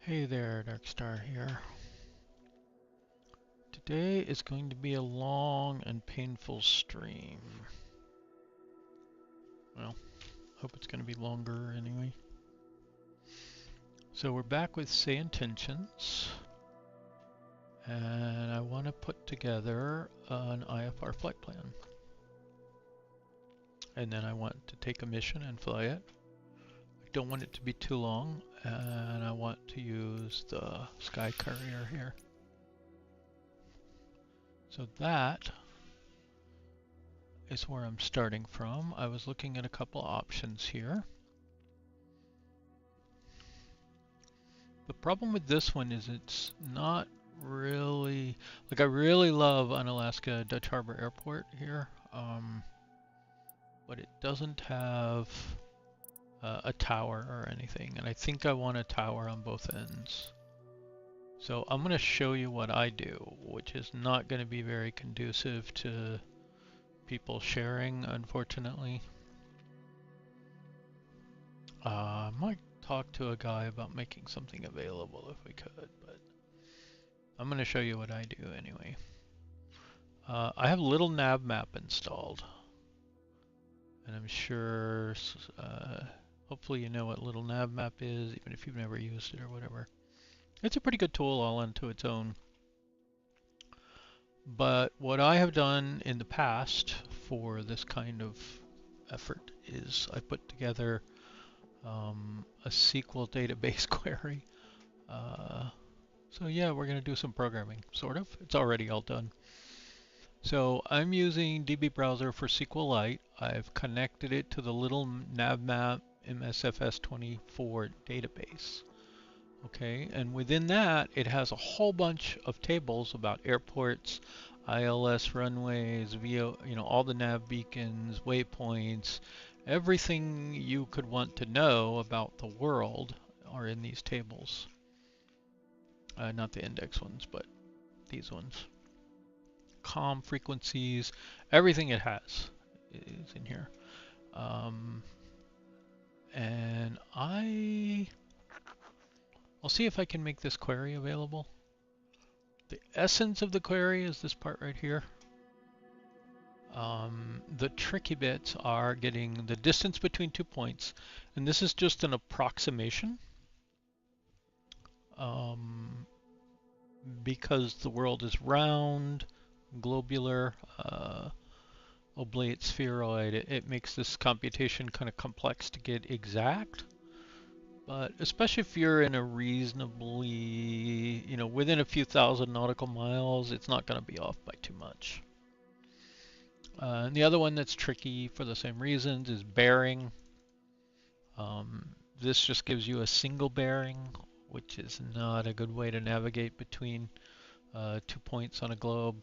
Hey there, Darkstar here. Today is going to be a long and painful stream. Well, hope it's going to be longer anyway. So we're back with SayIntentions, and I want to put together an IFR flight plan. And then I want to take a mission and fly it. I don't want it to be too long, and I want to use the SkyCourier here. So that is where I'm starting from. I was looking at a couple options here. The problem with this one is it's not really, like I really love Unalaska Dutch Harbor Airport here, but it doesn't have a tower or anything, and I think I want a tower on both ends. So I'm going to show you what I do, which is not going to be very conducive to people sharing, unfortunately. I might talk to a guy about making something available if we could, but I'm going to show you what I do anyway. I have Little Nav Map installed, and I'm sure hopefully you know what Little Nav Map is, even if you've never used it or whatever. It's a pretty good tool all unto its own. But what I have done in the past for this kind of effort is I put together a SQL database query. So yeah, we're going to do some programming, sort of. It's already all done. So I'm using DB Browser for SQLite. I've connected it to the Little NavMap MSFS 24 database. Okay, and within that, it has a whole bunch of tables about airports, ILS runways, VO, all the nav beacons, waypoints, everything you could want to know about the world are in these tables. Not the index ones, but these ones. COM frequencies, everything it has is in here. And I'll see if I can make this query available. The essence of the query is this part right here. The tricky bits are getting the distance between 2 points, and this is just an approximation because the world is round, globular, oblate, spheroid. It makes this computation kind of complex to get exact. But especially if you're in a reasonably, within a few thousand nautical miles, it's not going to be off by too much. And the other one that's tricky for the same reasons is bearing. This just gives you a single bearing, which is not a good way to navigate between 2 points on a globe.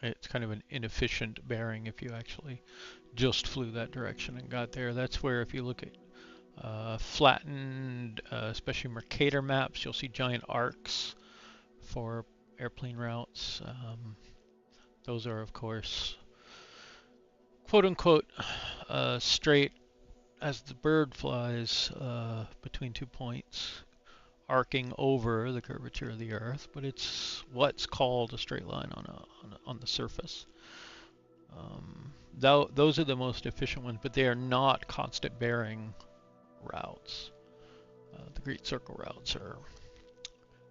It's kind of an inefficient bearing if you actually just flew that direction and got there. That's where if you look at flattened, especially Mercator maps, you'll see giant arcs for airplane routes. Those are, of course, quote unquote, straight as the bird flies between 2 points, arcing over the curvature of the Earth, but it's what's called a straight line on the surface. Those are the most efficient ones, but they are not constant bearing routes. The Great Circle routes are.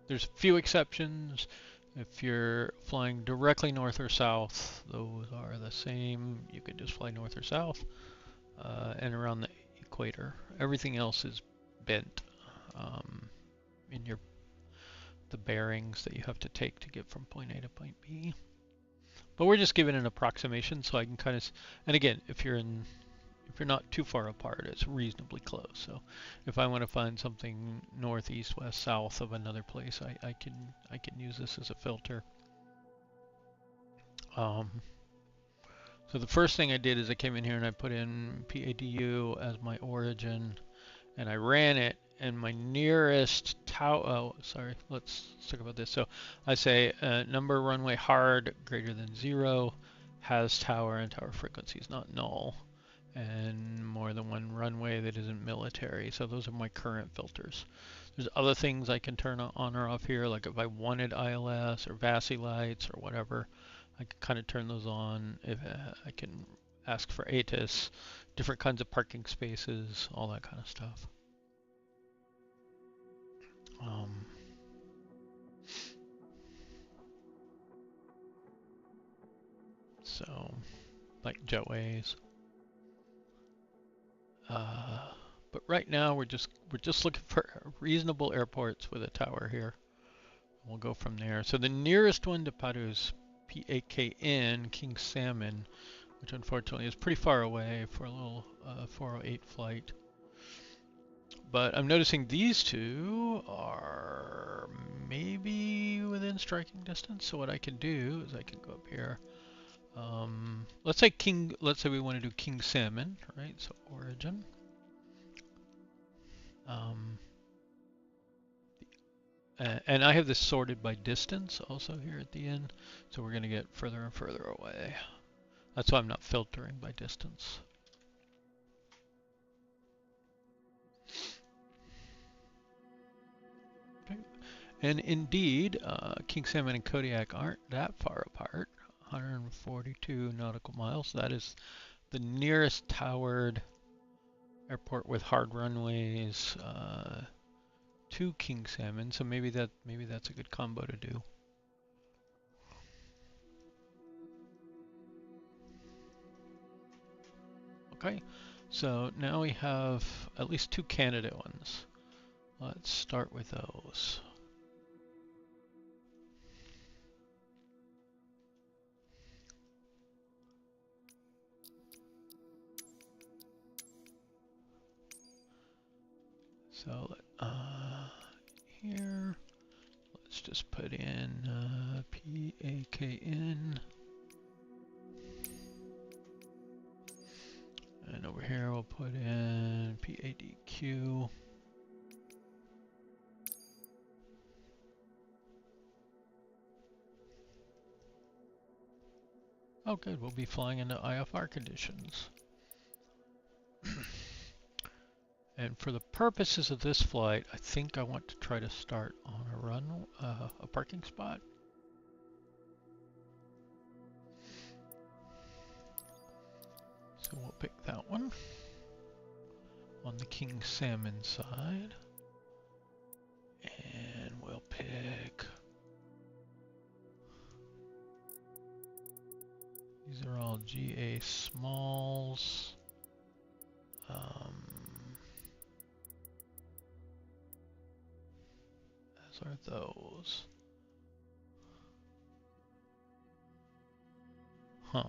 There's a few exceptions. If you're flying directly north or south, those are the same. You could just fly north or south and around the equator. Everything else is bent in the bearings that you have to take to get from point A to point B. But we're just giving an approximation, so I can kind of. And again, if you're not too far apart, it's reasonably close. So if I want to find something north, east, west, south of another place, I can use this as a filter. So the first thing I did is I came in here and I put in PADQ as my origin, and I ran it. And my nearest tower. Oh, sorry. Let's talk about this. So I say number runway hard greater than 0 has tower and tower frequency is not null. and more than one runway that isn't military. So those are my current filters. There's other things I can turn on or off here, like if I wanted ILS or VASI lights or whatever, I can kind of turn those on. If I can ask for ATIS, different kinds of parking spaces, all that kind of stuff. So, like jetways. But right now we're just looking for reasonable airports with a tower here. We'll go from there. So the nearest one to Padu is PAKN, King Salmon, which unfortunately is pretty far away for a little 408 flight. But I'm noticing these two are maybe within striking distance. So what I can do is I can go up here. Let's say we want to do King Salmon, right? So origin. And I have this sorted by distance also here at the end. So we're going to get further and further away. That's why I'm not filtering by distance. Okay. And indeed, King Salmon and Kodiak aren't that far apart. 142 nautical miles. That is the nearest towered airport with hard runways to King Salmon. So maybe that's a good combo to do. Okay, so now we have at least two candidate ones. Let's start with those. So here, let's just put in PAKN. And over here we'll put in PADQ. Oh good, we'll be flying into IFR conditions. And for the purposes of this flight, I think I want to try to start on a parking spot. So we'll pick that one on the King Salmon side. And we'll pick, these are all GA smalls. As are those. Huh.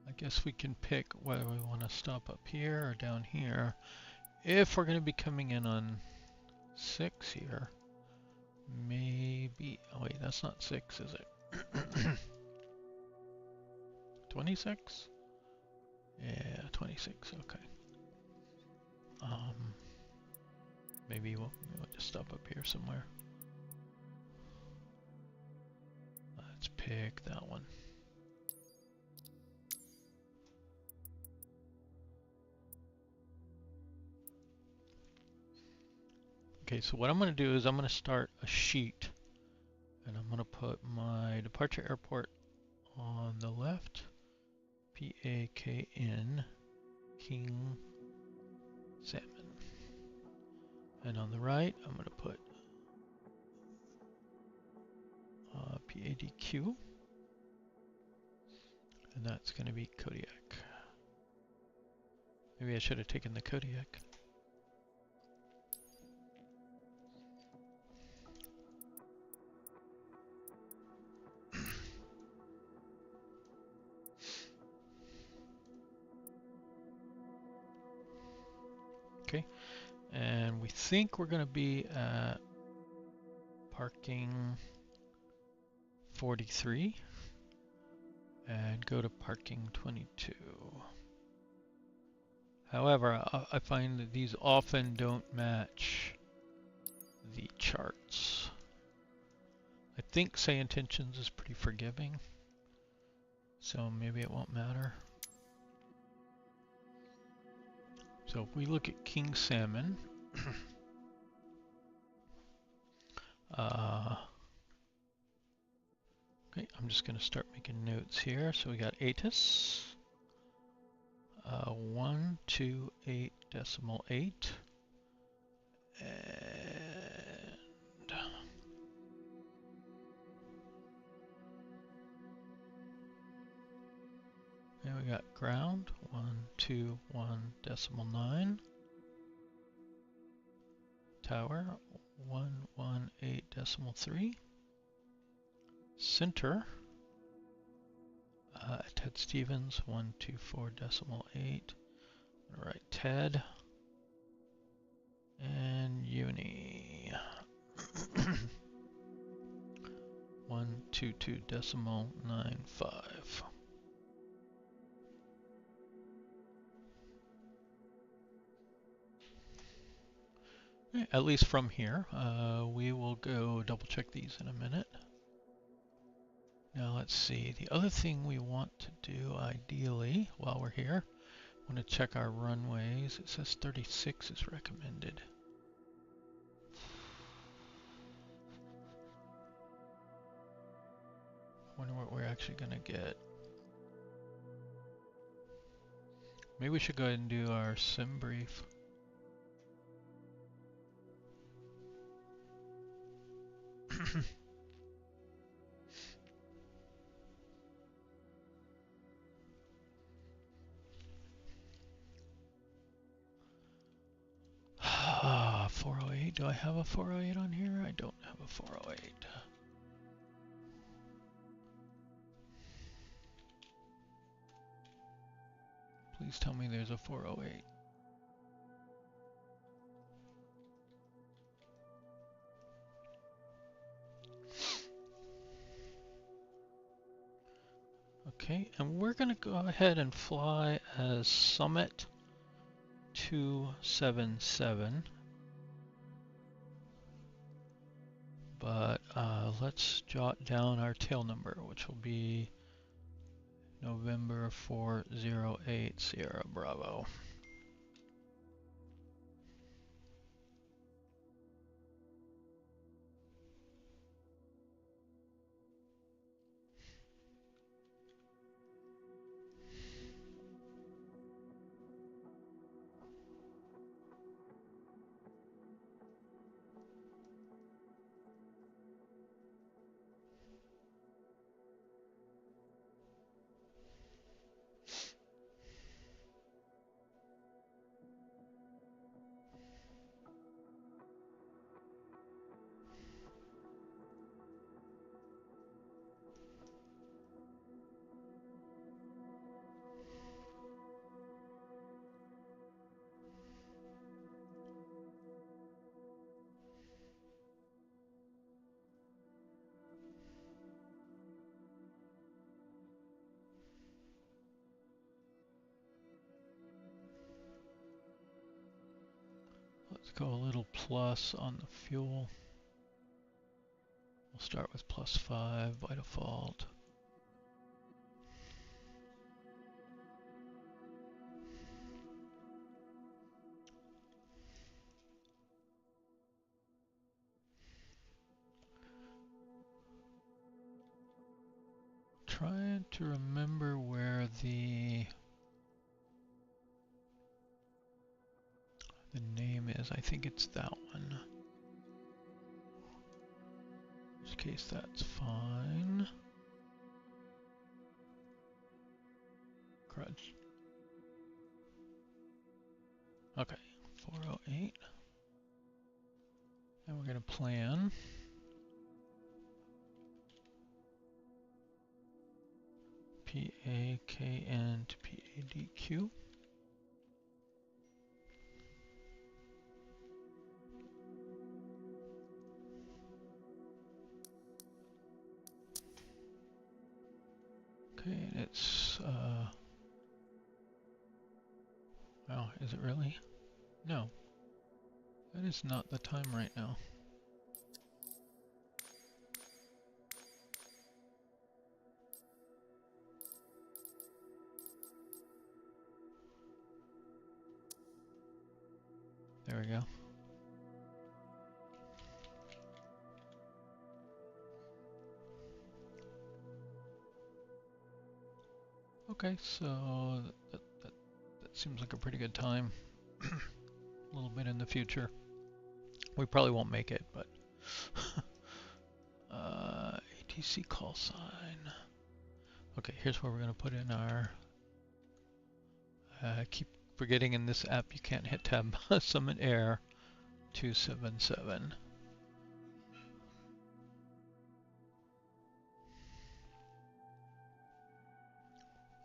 I guess we can pick whether we want to stop up here or down here. If we're going to be coming in on 6 here, maybe, oh wait, that's not 6, is it? 26? Yeah, 26, okay. Maybe we'll just stop up here somewhere. Let's pick that one. Okay, so what I'm going to do is I'm going to start a sheet, and I'm going to put my departure airport on the left, PAKN, King Salmon. And on the right, I'm going to put PADQ, and that's going to be Kodiak. Maybe I should have taken the Kodiak. Okay, and we think we're going to be at parking 43 and go to parking 22. However, I find that these often don't match the charts. I think SayIntentions is pretty forgiving, so maybe it won't matter. So if we look at king salmon, okay, I'm just going to start making notes here. So we got ATIS, 128.8, and then we got ground, 121.9, tower, 118.3, center, Ted Stevens, 124.8, right, Ted, and Uni, 122.95. At least from here. We will go double check these in a minute. Now let's see, the other thing we want to do ideally while we're here, I want to check our runways. It says 36 is recommended. Wonder what we're actually going to get. Maybe we should go ahead and do our Simbrief. Ah, 408. Do I have a 408 on here? I don't have a 408. Please tell me there's a 408. Okay, and we're going to go ahead and fly as Summit 277. But let's jot down our tail number, which will be November 408 Sierra Bravo. Let's go a little plus on the fuel. We'll start with +5 by default. Trying to remember where the name is. I think it's that one. In which case that's fine. Crud. Okay, 408. And we're going to plan. PAKN to PADQ. Okay, and it's, wow, is it really? No, that is not the time right now. we go. Okay, so that seems like a pretty good time. A little bit in the future. We probably won't make it, but ATC call sign. Okay, here's where we're going to put in our. Keep forgetting in this app you can't hit tab. Summit Air 277.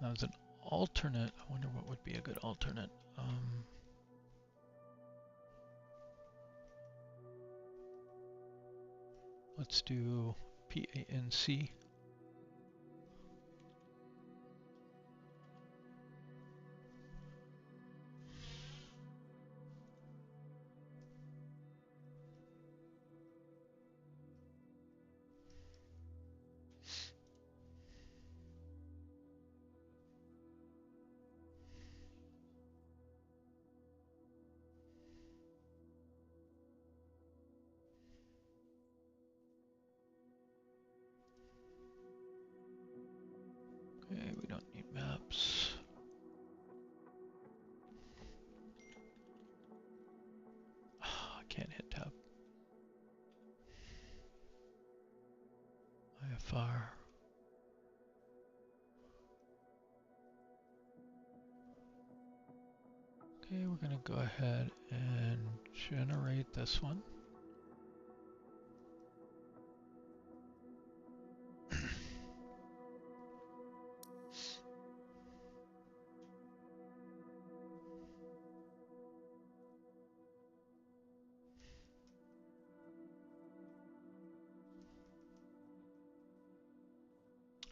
Now as an alternate, I wonder what would be a good alternate. Let's do PANC. Okay, we don't need maps. I can't hit tab. IFR. Okay, we're going to go ahead and generate this one.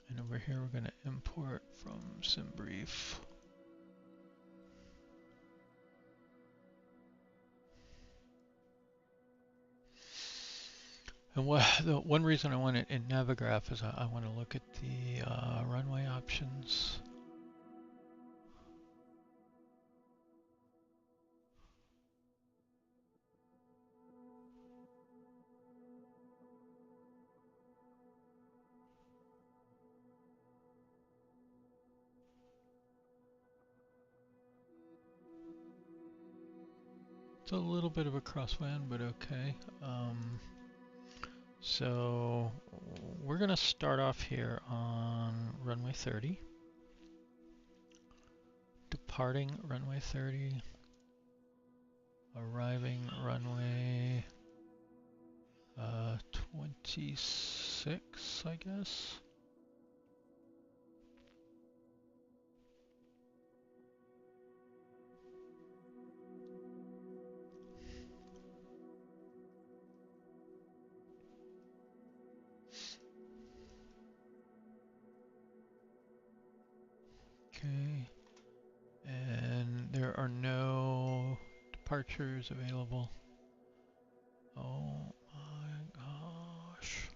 And over here we're going to import from Simbrief. And the one reason I want it in Navigraph is I want to look at the runway options. It's a little bit of a crosswind, but okay. So we're going to start off here on runway 30. Departing runway 30. Arriving runway 26, I guess. Okay, and there are no departures available. Oh my gosh.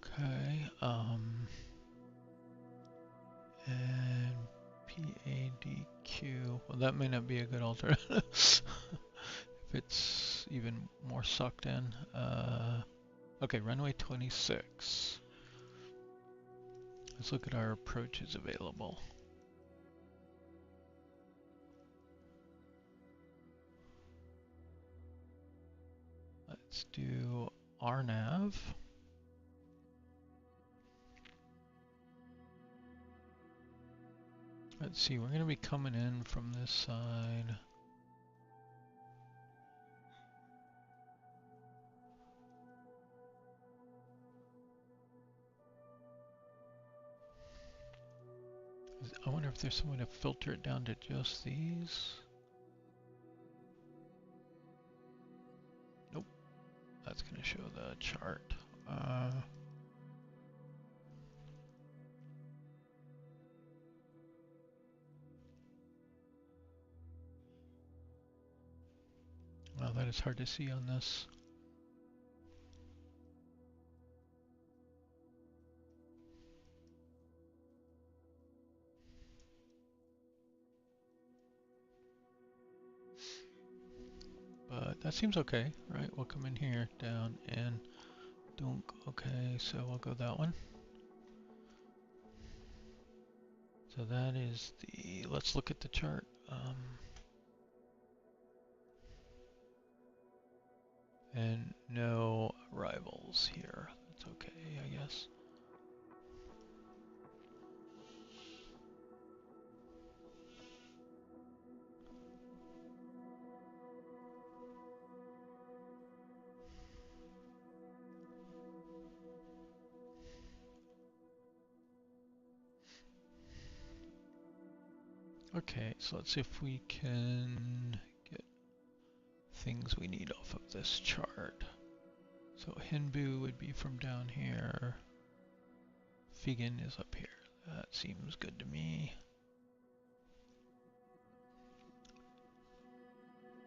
Okay, and PADQ, well that may not be a good alternative if it's even more sucked in. Okay, runway 26. Let's look at our approaches available. Let's do RNAV. Let's see, we're going to be coming in from this side. I wonder if there's some way to filter it down to just these. Nope, that's going to show the chart. Well, that is hard to see on this. that seems okay, right? We'll come in here, down, and dunk. Okay, so we'll go that one. So that is the, let's look at the chart. And no arrivals here. That's okay, I guess. Okay, so let's see if we can get things we need off of this chart. So Hinbu would be from down here. Figan is up here. That seems good to me.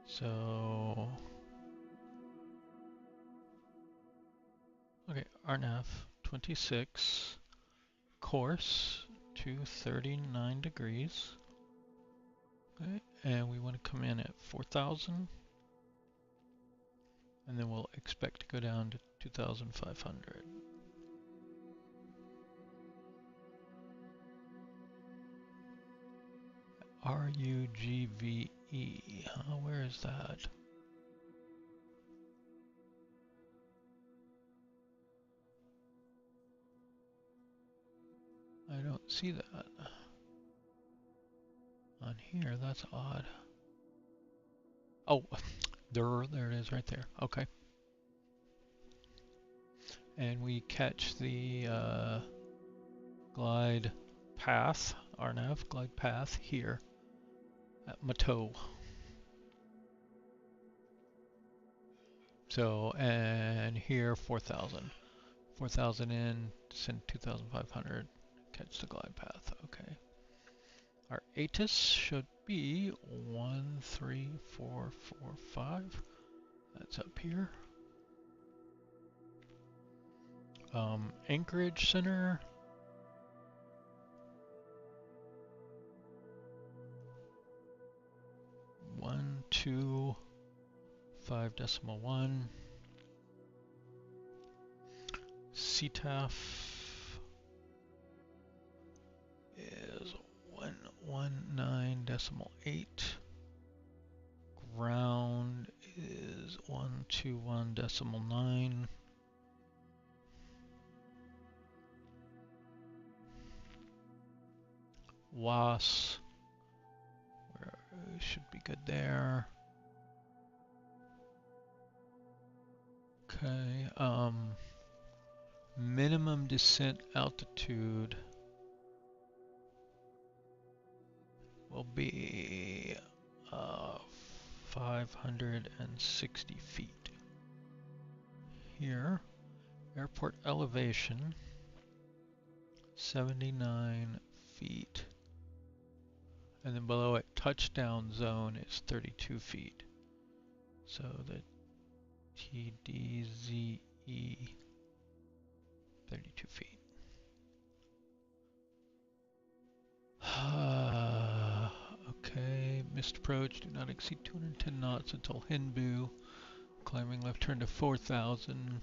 So, okay, RNAV 26, course 239 degrees. Okay, and we want to come in at 4,000. And then we'll expect to go down to 2,500. RUGVE, where is that? I don't see that on here. That's odd. Oh, there it is right there. Okay. And we catch the glide path, RNAV glide path here at Mateau. So, and here 4,000. 4,000 in, send 2,500, catch the glide path. Okay. Our ATIS should be 13445. That's up here. Anchorage center. 125.1. CTAF is 119.8. Ground is 121.9. WAS, should be good there. Okay, minimum descent altitude will be 560 feet. Here, airport elevation 79 feet. And then below it, touchdown zone is 32 feet. So the TDZE 32 feet. Okay, missed approach, do not exceed 210 knots until Hinbu. Climbing left turn to 4,000.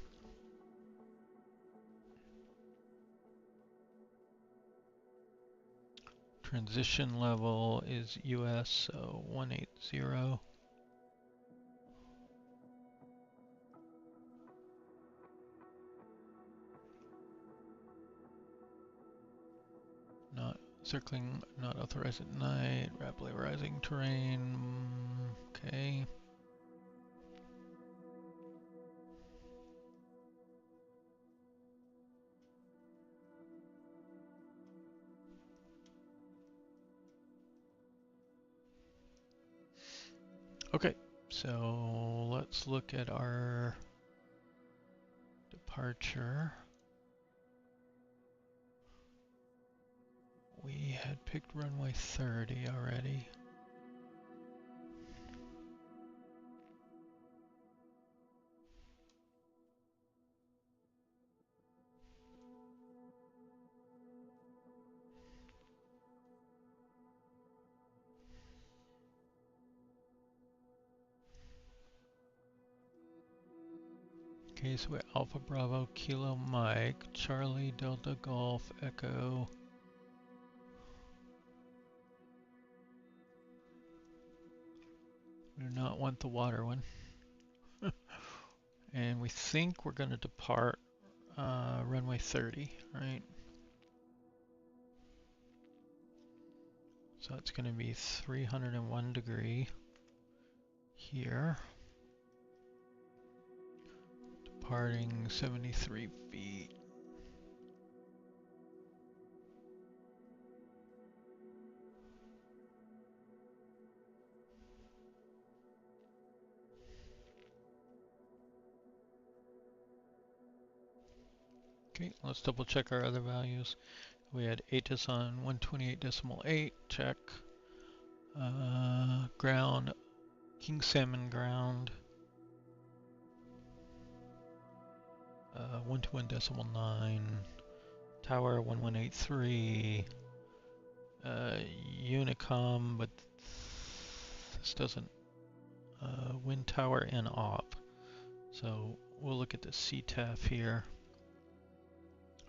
Transition level is US, so 180. Not circling, not authorized at night, rapidly rising terrain. Okay. Okay, so let's look at our departure. We had picked runway 30 already. Okay, so we're Alpha Bravo Kilo Mike, Charlie Delta Golf Echo. We do not want the water one. And we think we're going to depart runway 30, right? So it's going to be 301 degree here. Departing 73 feet. Okay, let's double check our other values. We had ATIS on 128.8, check. Ground, King Salmon ground. 121.9. Tower 1183. Unicom, but this doesn't. Wind tower and op. So we'll look at the CTAF here.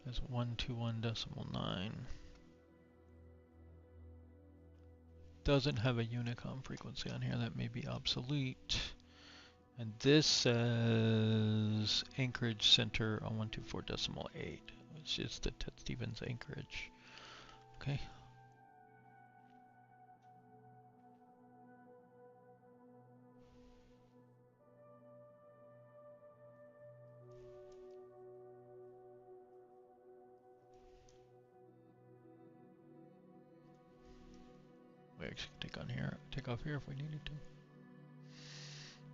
As 121.9. Doesn't have a Unicom frequency on here. That may be obsolete. And this says Anchorage Center on 124.8, which is the Ted Stevens Anchorage. Okay. We actually can take off here if we needed to.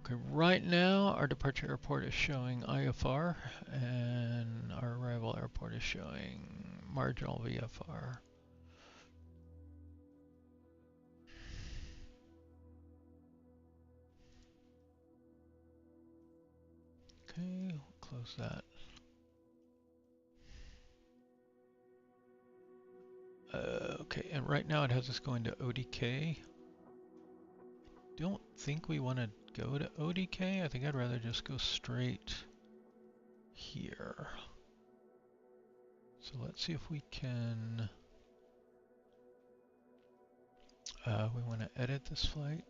Okay, right now our departure airport is showing IFR and our arrival airport is showing marginal VFR. Okay, we'll close that. Okay, and right now it has us going to ODK. Don't think we want to go to ODK. I think I'd rather just go straight here. So let's see if we can. We want to edit this flight.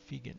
Vegan.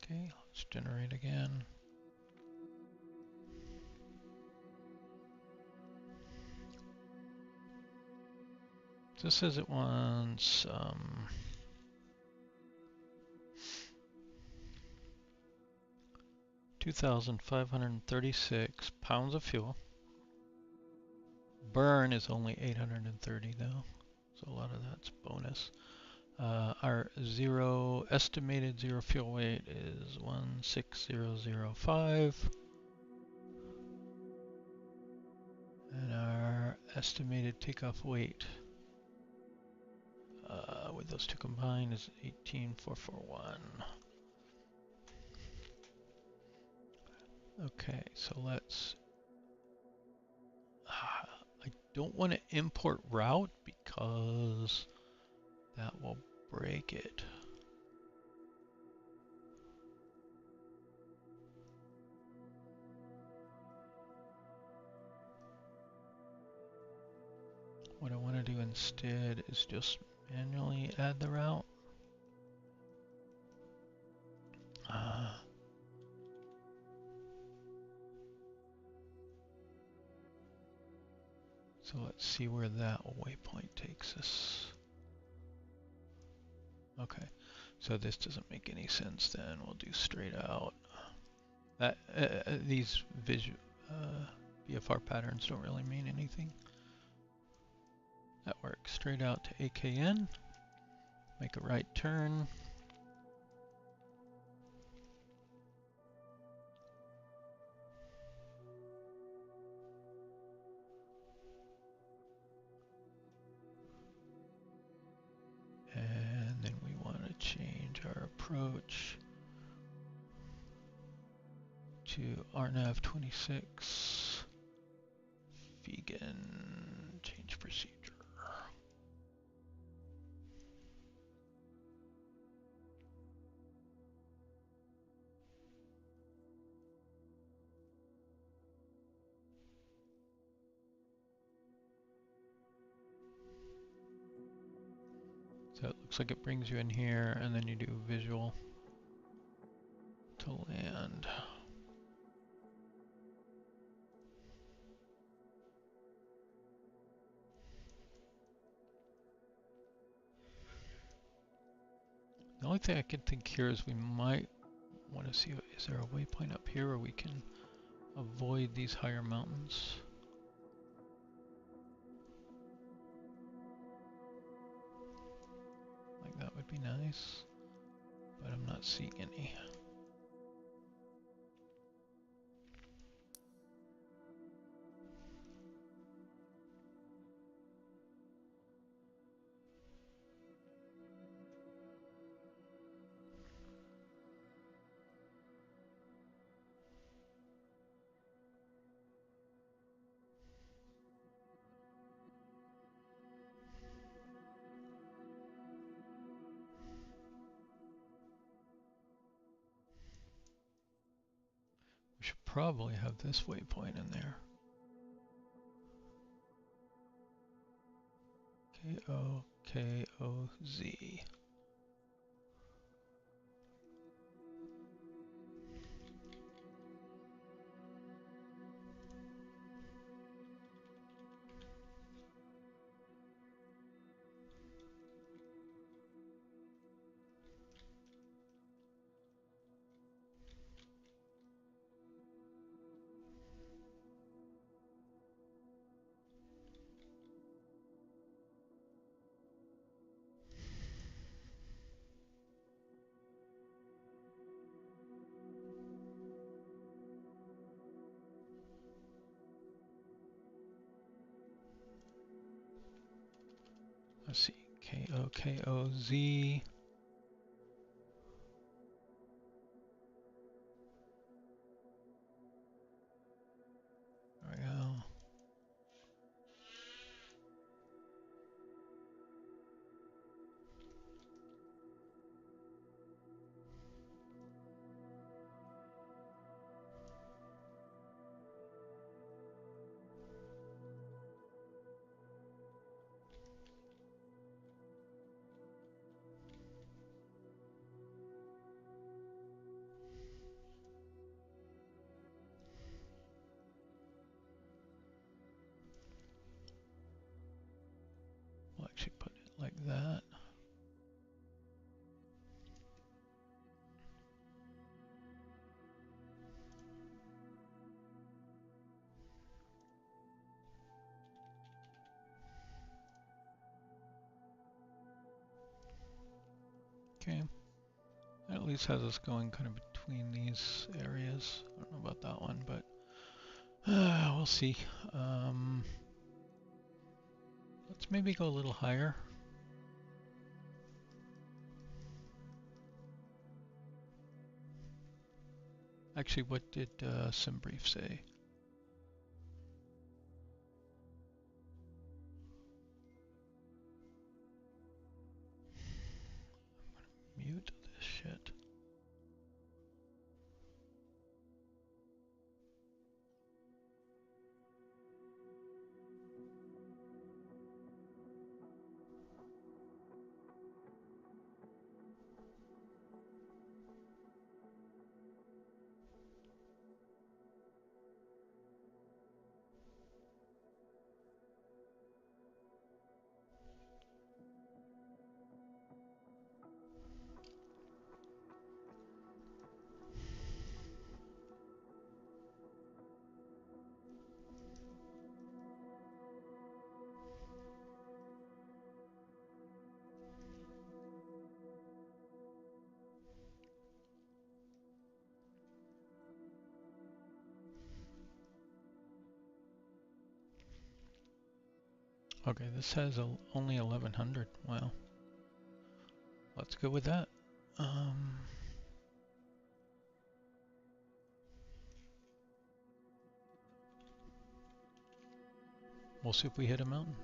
Okay, let's generate again. This says it wants 2,536 pounds of fuel. Burn is only 830 though, so a lot of that's bonus. Our estimated zero fuel weight is 16005. And our estimated takeoff weight with those two combined is 18,441. Okay, so let's. I don't want to import route because that will break it. What I want to do instead is just manually add the route. So let's see where that waypoint takes us. Okay, so this doesn't make any sense then. We'll do straight out. These BFR patterns don't really mean anything. That works. Straight out to AKN. Make a right turn. And then we want to change our approach to RNAV 26. Vegan change procedure. So it looks like it brings you in here, and then you do visual to land. The only thing I can think here is we might want to see, is there a waypoint up here where we can avoid these higher mountains? Like that would be nice, but I'm not seeing any. We should probably have this waypoint in there. KOKOZ. Let's see, KOKOZ. There we go. We'll actually put it like that. Okay, that at least has us going kind of between these areas. I don't know about that one, but we'll see. Let's maybe go a little higher. Actually, what did Simbrief say? I'm gonna mute this shit. Okay, this has only 1100. Well, let's go with that. We'll see if we hit a mountain.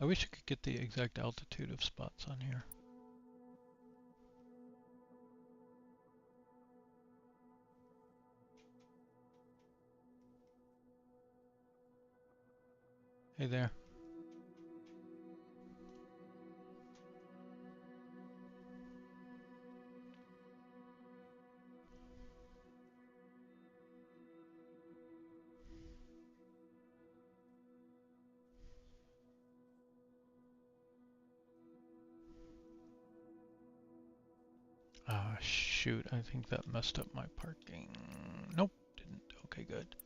I wish I could get the exact altitude of spots on here. Hey there. Ah, shoot, I think that messed up my parking. Nope, didn't. Okay, good.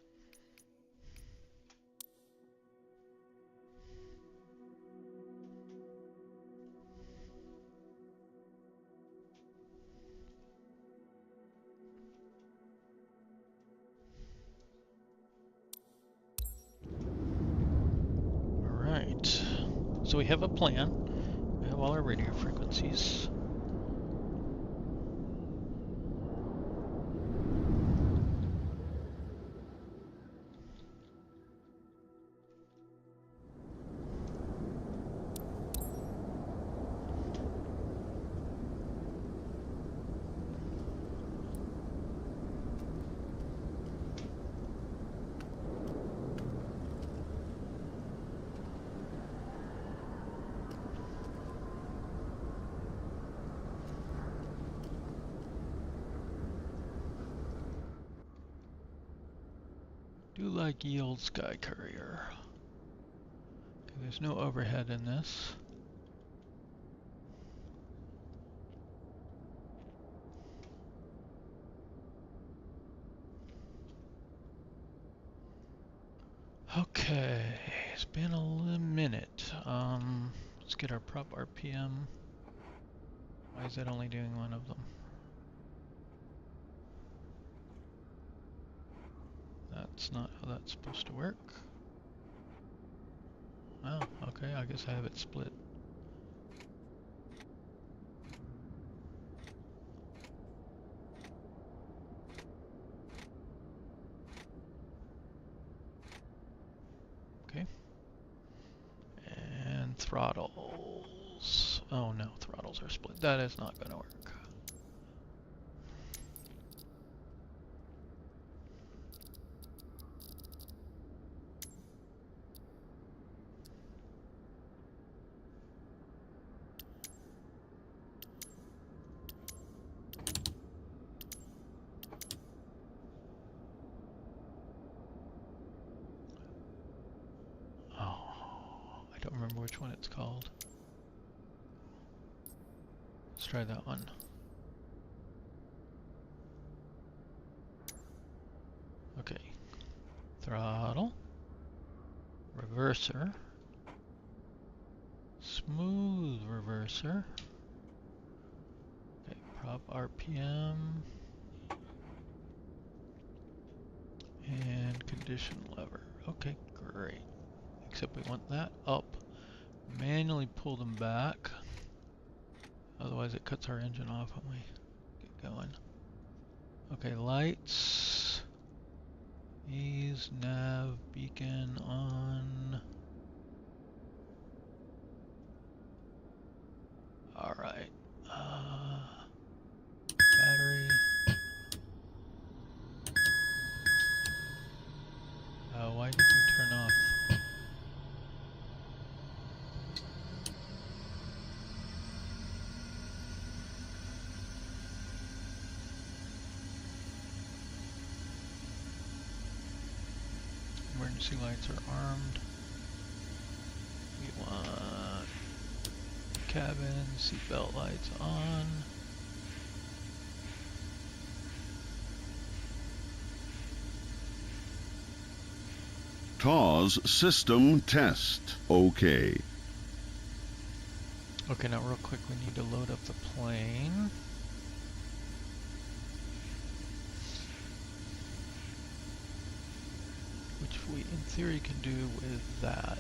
Alright, so we have a plan. We have all our radio frequencies. Do like yield SkyCourier. Okay, there's no overhead in this. Okay, it's been a minute. Let's get our prop RPM. Why is that only doing one of them? That's not how that's supposed to work. Oh, okay, I guess I have it split. Okay. And throttles. Oh no, throttles are split. That is not going to work. I don't remember which one it's called. Let's try that one. Okay. Throttle. Reverser. Smooth reverser. Okay, prop RPM. And condition lever. Okay, great. Except we want that up. Manually pull them back. Otherwise it cuts our engine off when we get going. Okay, lights. Ease, nav, beacon on. Alright. Battery. Why did you turn off? Emergency lights are armed. We want cabin, seatbelt lights on. TAWS system test. Okay. Okay, now real quick, we need to load up the plane. we in theory can do with that.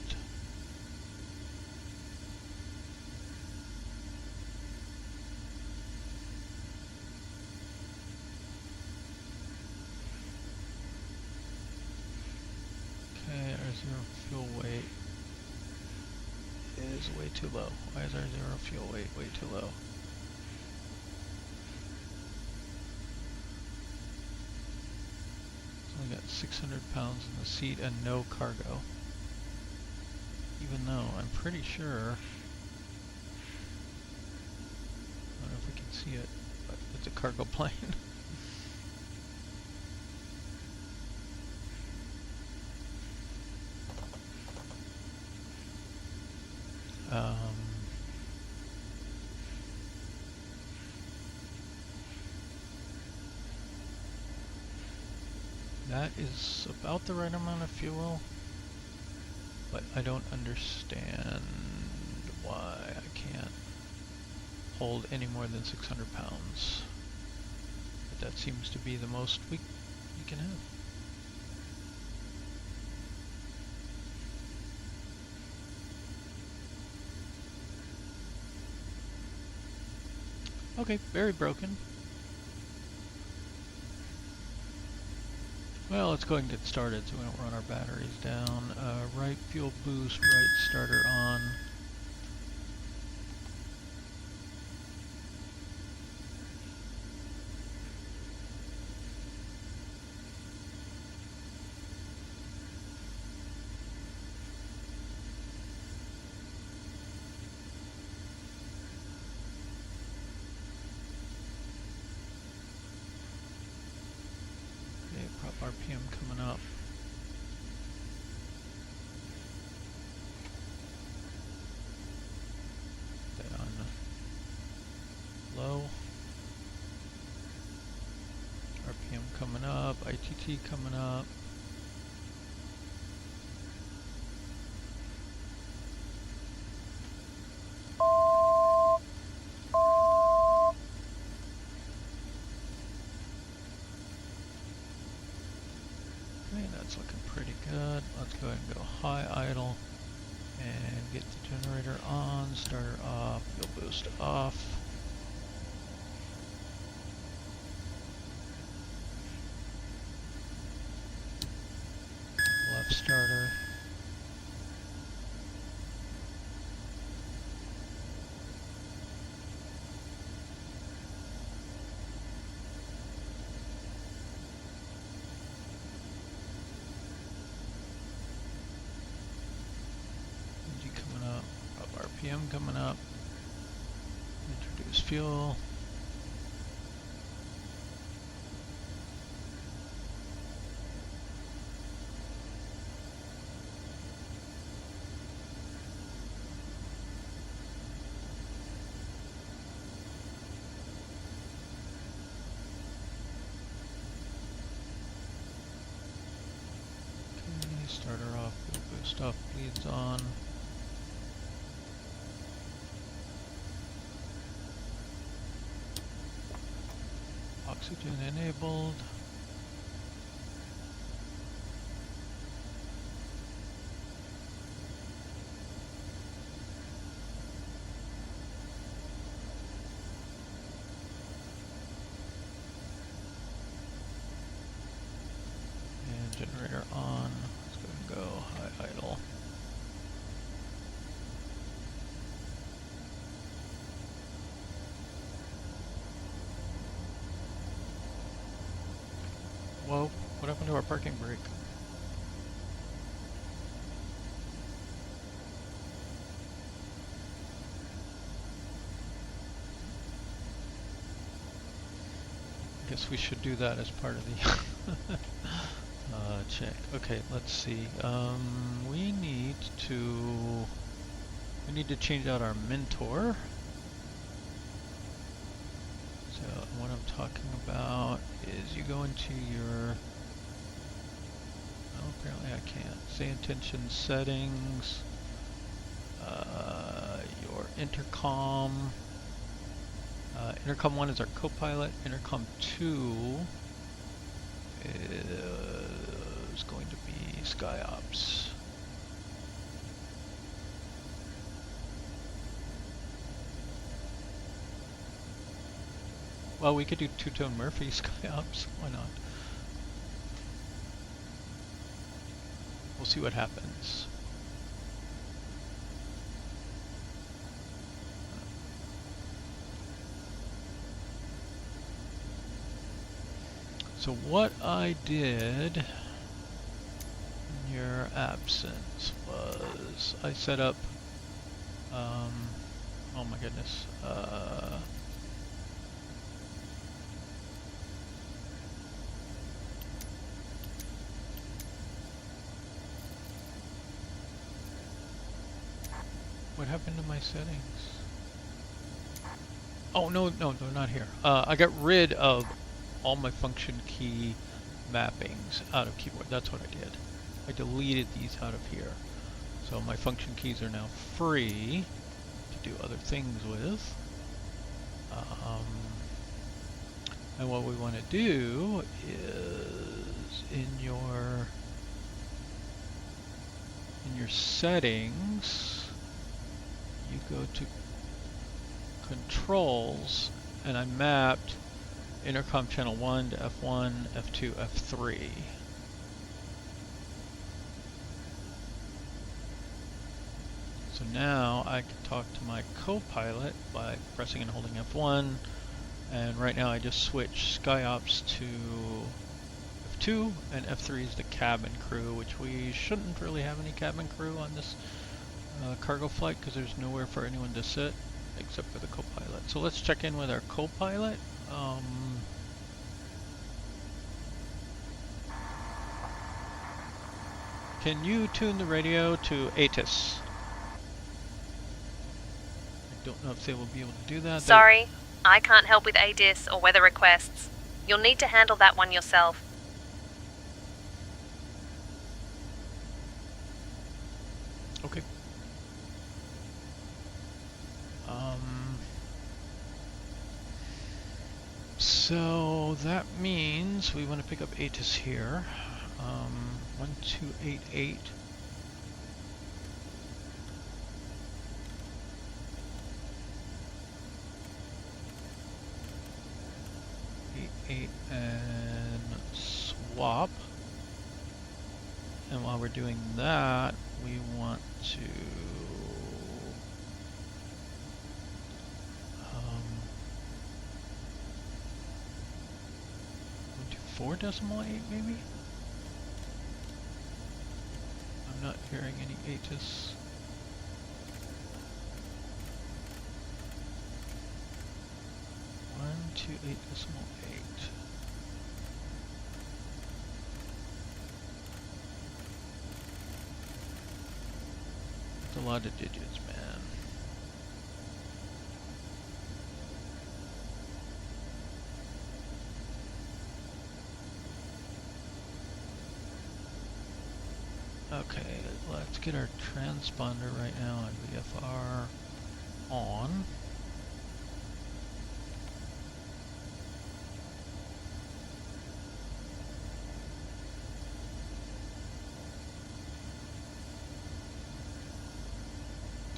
Okay, our zero fuel weight is way too low. Why is our zero fuel weight way too low? It's only got 600 pounds in the seat and no cargo. Even though I'm pretty sure, I don't know if we can see it, but it's a cargo plane. That is about the right amount of fuel, but I don't understand why I can't hold any more than 600 pounds. But that seems to be the most we can have. Okay, very broken. Well, let's go ahead and get started so we don't run our batteries down. Right fuel boost, right starter on. RPM coming up. That on low. RPM coming up. ITT coming up. That's looking pretty good. Let's go ahead and go high idle and get the generator on, starter off, fuel boost off. Left starter. RPM coming up. Introduce fuel. Okay, starter off, fuel boost off, bleeds on. Oxygen enabled. And generator on. Let's go and go high idle. Whoa, what happened to our parking brake? I guess we should do that as part of the check. Okay, let's see. We need to change out our mentor. So what I'm talking about is you go into your, oh, apparently I can't, SayIntentions settings, your intercom. Intercom 1 is our co-pilot. Intercom 2 is going to be SkyOps. Well, we could do two-tone Murphy SkyOps. Why not? We'll see what happens. So what I did in your absence was I set up, oh my goodness, what happened to my settings? Oh, no, not here. I got rid of all my function key mappings out of keyboard. That's what I did. I deleted these out of here. So my function keys are now free to do other things with. And what we want to do is in your settings, you go to controls, and I mapped intercom channel 1 to F1, F2, F3. So now I can talk to my co-pilot by pressing and holding F1, and right now I just switch SkyOps to F2, and F3 is the cabin crew, which we shouldn't really have any cabin crew on this cargo flight because there's nowhere for anyone to sit except for the co-pilot. So let's check in with our co-pilot. Can you tune the radio to ATIS? I don't know if they will be able to do that. Sorry, I can't help with ATIS or weather requests. You'll need to handle that one yourself. Okay. So that means we want to pick up ATIS here. 1288. And swap. And while we're doing that, we want to 4.8 maybe? I'm not hearing any ATIS. One, 2, 8.8. That's a lot of digits, man. Okay, let's get our transponder right now on VFR on.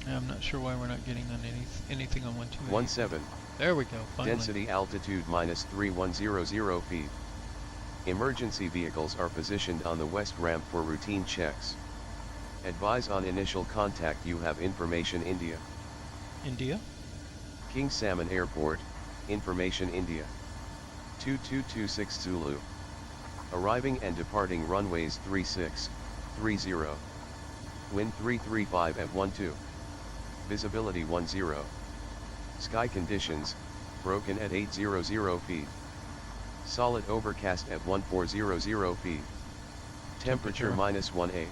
I'm not sure why we're not getting on anything on 128. 17. There we go, finally. Density altitude -3100 feet. Emergency vehicles are positioned on the west ramp for routine checks. Advise on initial contact. You have information India. India? King Salmon Airport, information India. 2226 Zulu. Arriving and departing runways 36, 30. Wind 335 at 12. Visibility 10. Sky conditions, broken at 800 feet. Solid overcast at 1400 feet. Temperature -18.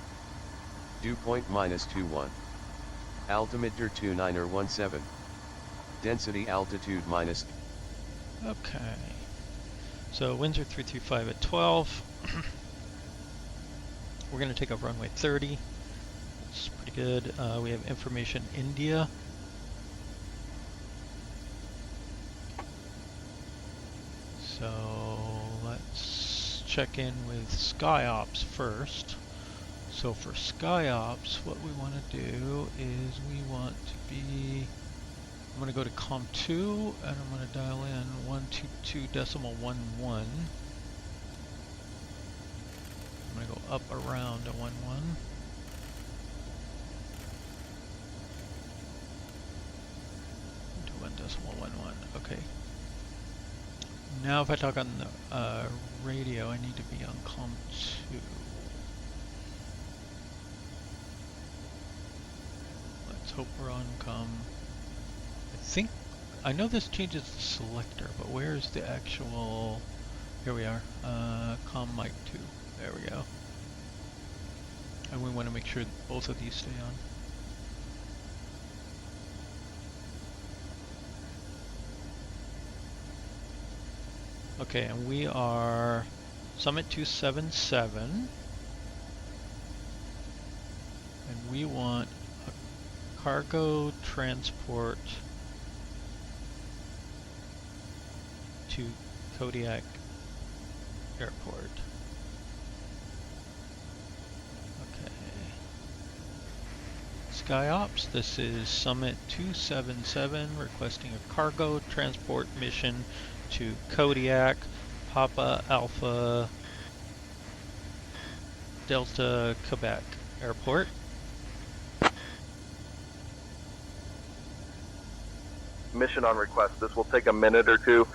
Dew point -21. Altimeter 2917. Density altitude -. Okay. So winds are 335 at 12. We're going to take off runway 30. That's pretty good. We have information India. So let's check in with SkyOps first. So for SkyOps, what we want to do is we want to be, I'm going to go to COM2 and I'm going to dial in 122.11. I'm going to go up around a 11. To 1.11. Okay. Now if I talk on the radio, I need to be on COM2. Let's hope we're on COM. I know this changes the selector, but where is the actual, here we are, COM mic 2, there we go. And we want to make sure that both of these stay on. Okay, and we are Summit 277, and we want a cargo transport to Kodiak Airport. Okay. SkyOps, this is Summit 277 requesting a cargo transport mission to Kodiak, Papa Alpha Delta Quebec Airport. Mission on request. This will take a minute or two.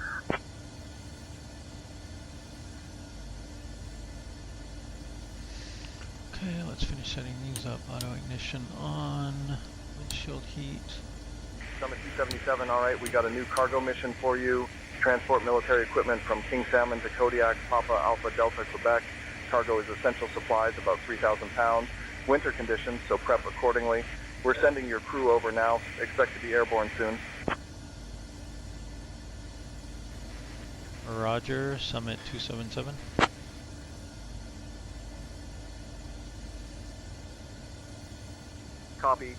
Okay, let's finish setting these up. Auto ignition on, windshield heat. Summit 277, alright, we got a new cargo mission for you. Transport military equipment from King Salmon to Kodiak, Papa Alpha Delta, Quebec. Cargo is essential supplies, about 3,000 pounds. Winter conditions, so prep accordingly. We're sending your crew over now. Expect to be airborne soon. Roger, Summit 277. Copy.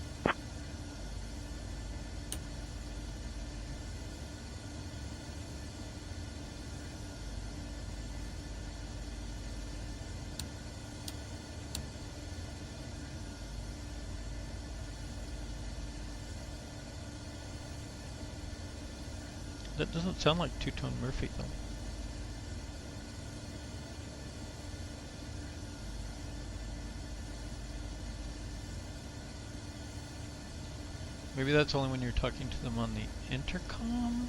That doesn't sound like two-tone Murphy though. Maybe that's only when you're talking to them on the intercom?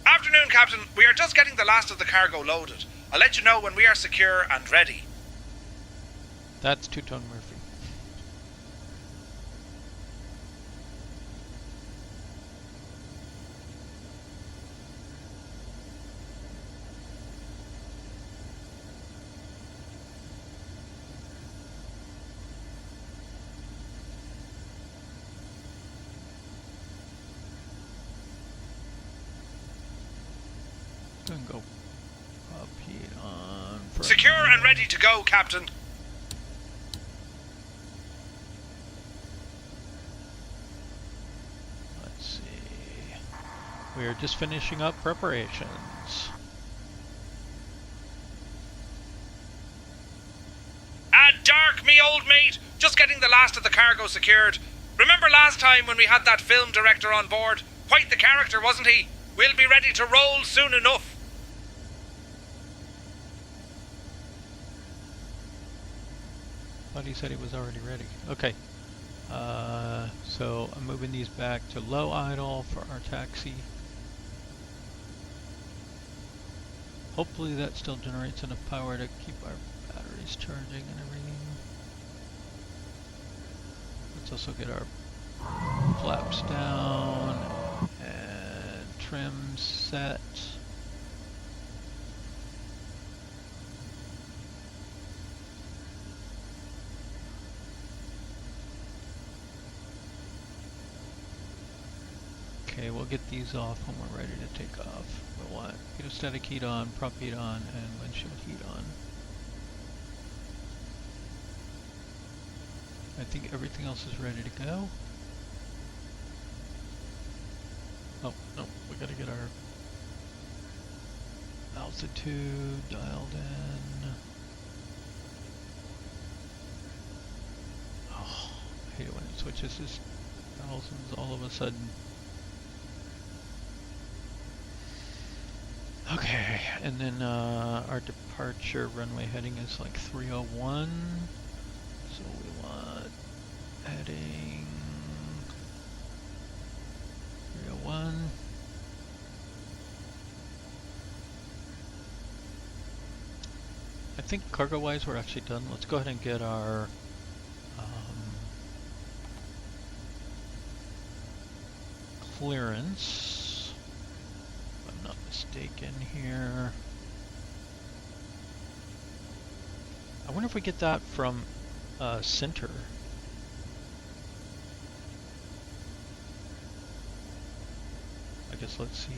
Afternoon, Captain. We are just getting the last of the cargo loaded. I'll let you know when we are secure and ready. That's two-tone Murphy. Go up heat on. Secure and ready to go, Captain. Let's see. We are just finishing up preparations. Dark, me old mate. Just getting the last of the cargo secured. Remember last time when we had that film director on board? Quite the character, wasn't he? We'll be ready to roll soon enough. Thought he said he was already ready. Okay. So I'm moving these back to low idle for our taxi. Hopefully that still generates enough power to keep our batteries charging and everything. Let's also get our flaps down and trim set. Okay, we'll get these off when we're ready to take off. We'll want heater heat on, prop heat on, and windshield heat on. I think everything else is ready to go. Oh, no, we gotta get our Altitude dialed in. Oh, I hate it when it switches to thousands all of a sudden. Okay, and then our departure runway heading is like 301. So we want heading 301. I think cargo-wise we're actually done. Let's go ahead and get our clearance, if I'm not mistaken here. I wonder if we get that from center. I guess let's see.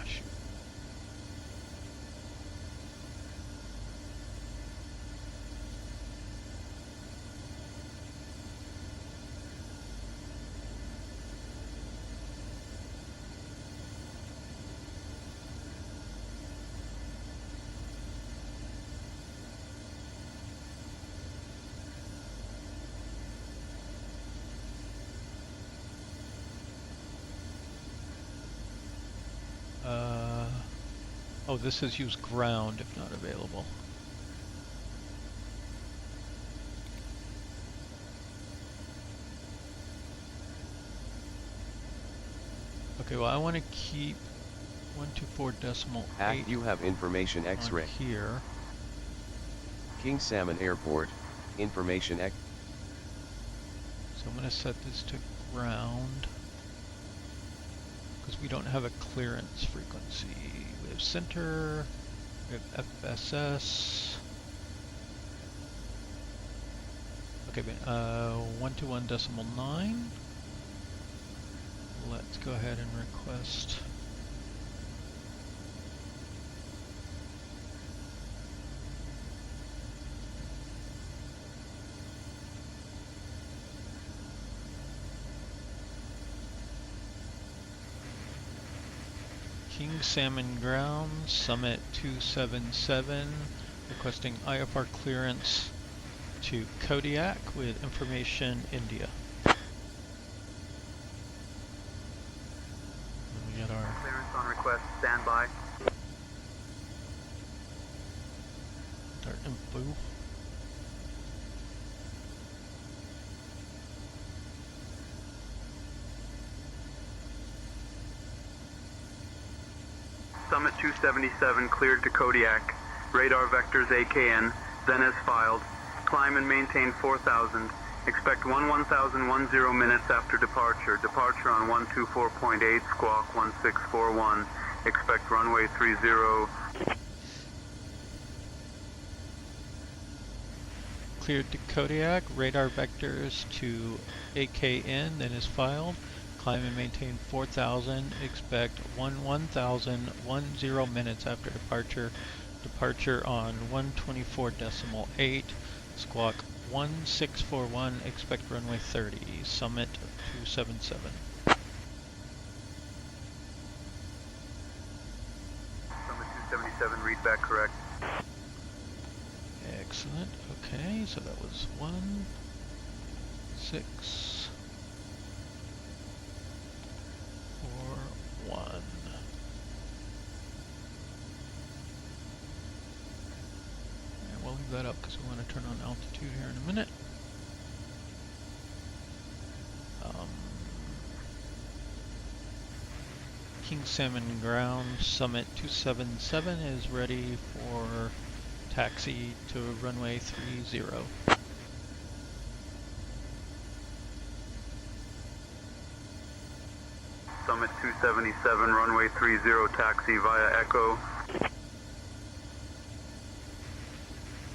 Shoot. Oh, this is use ground if not available. Okay, well I want to keep 124.8. You have information X-ray here. King Salmon Airport, information X. So I'm going to set this to ground because we don't have a clearance frequency. We have center, we have FSS. Okay, 121.9. Let's go ahead and request. King Salmon Ground, Summit 277, requesting IFR clearance to Kodiak with information India. And we get our Clearance on request, stand by. our info. Summit 277 cleared to Kodiak. Radar vectors AKN, then as filed. Climb and maintain 4,000. Expect 1010 minutes after departure. Departure on 124.8, squawk 1641. Expect runway 30. Cleared to Kodiak, radar vectors to AKN, then is filed. Climb and maintain 4,000. Expect 1010 minutes after departure. Departure on 124.8. Squawk 1641. Expect runway 30. Summit 277. Summit 277, read back correct. Excellent. Okay, so that was 1, 6, 4, 1. And we'll leave that up because we want to turn on altitude here in a minute. King Salmon Ground, Summit 277 is ready for taxi to runway 30. Summit 277, runway 30, taxi via Echo.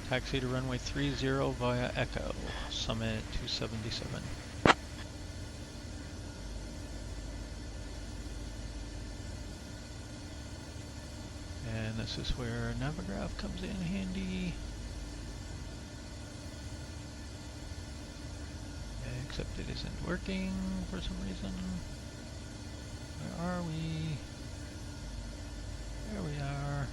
Taxi to runway 30 via Echo, Summit 277. And this is where Navigraph comes in handy. except it isn't working for some reason. Where are we? There we are.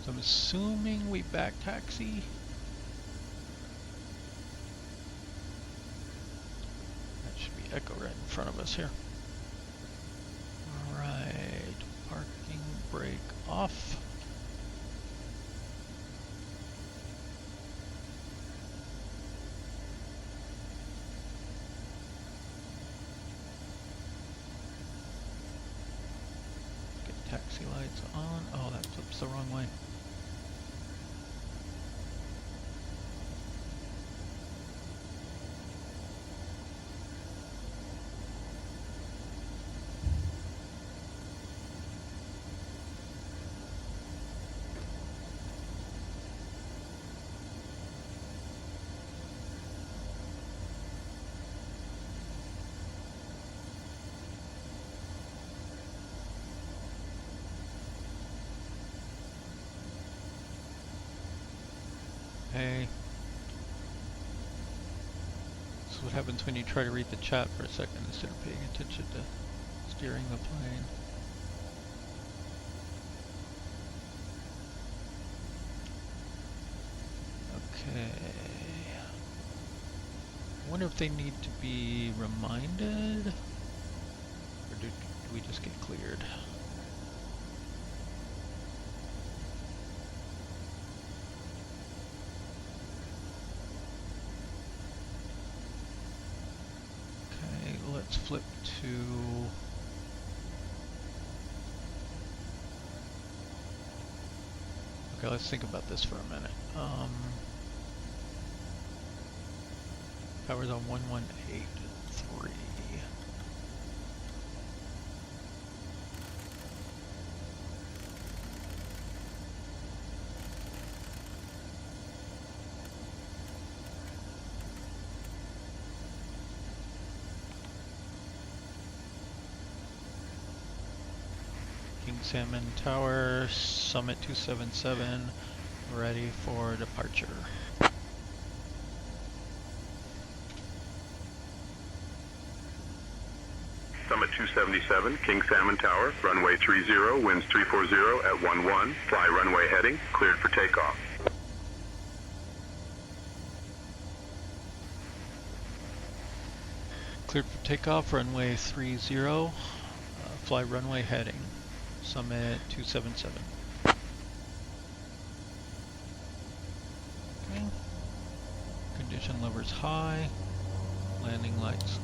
So I'm assuming we back taxi. That should be Echo right in front of us here. Alright, parking brake off. Get taxi lights on. Oh, that flips the wrong way. Hey. This is what happens when you try to read the chat for a second instead of paying attention to steering the plane. Okay. I wonder if they need to be reminded, or do we just get cleared? Let's flip to okay, let's think about this for a minute. Power's on 1183. King Salmon Tower, Summit 277, ready for departure. Summit 277, King Salmon Tower, runway 30, winds 340 at 11, fly runway heading, cleared for takeoff. Cleared for takeoff, runway 30, fly runway heading. Summit 277. Okay. Condition levers high. Landing lights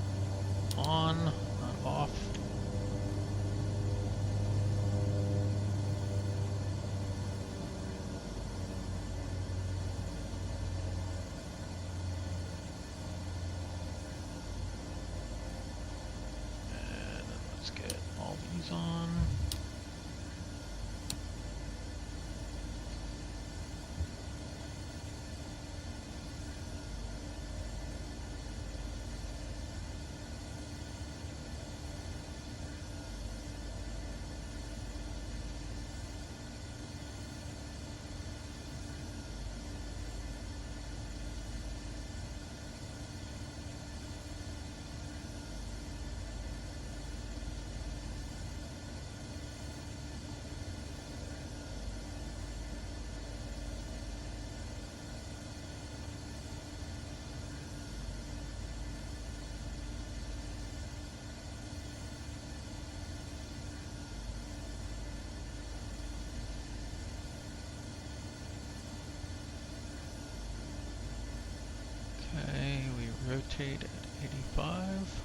on, not off. And then let's get all these on. Rotate at 85.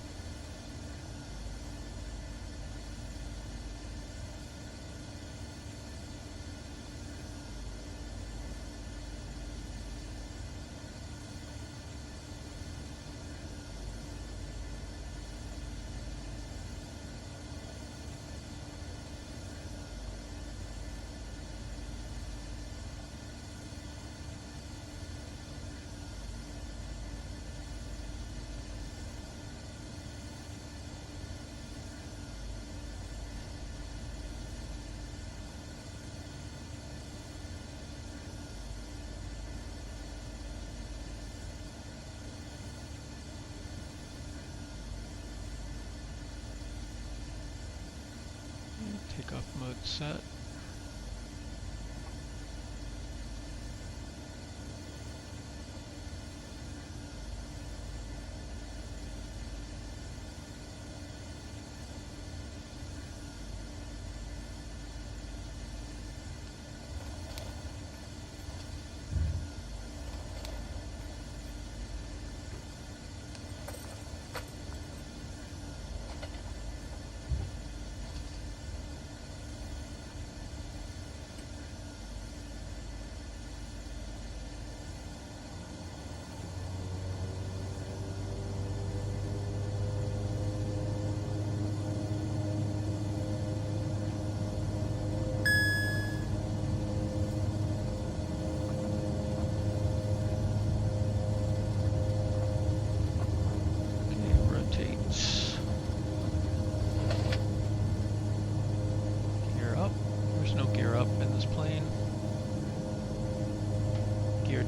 Takeoff mode set.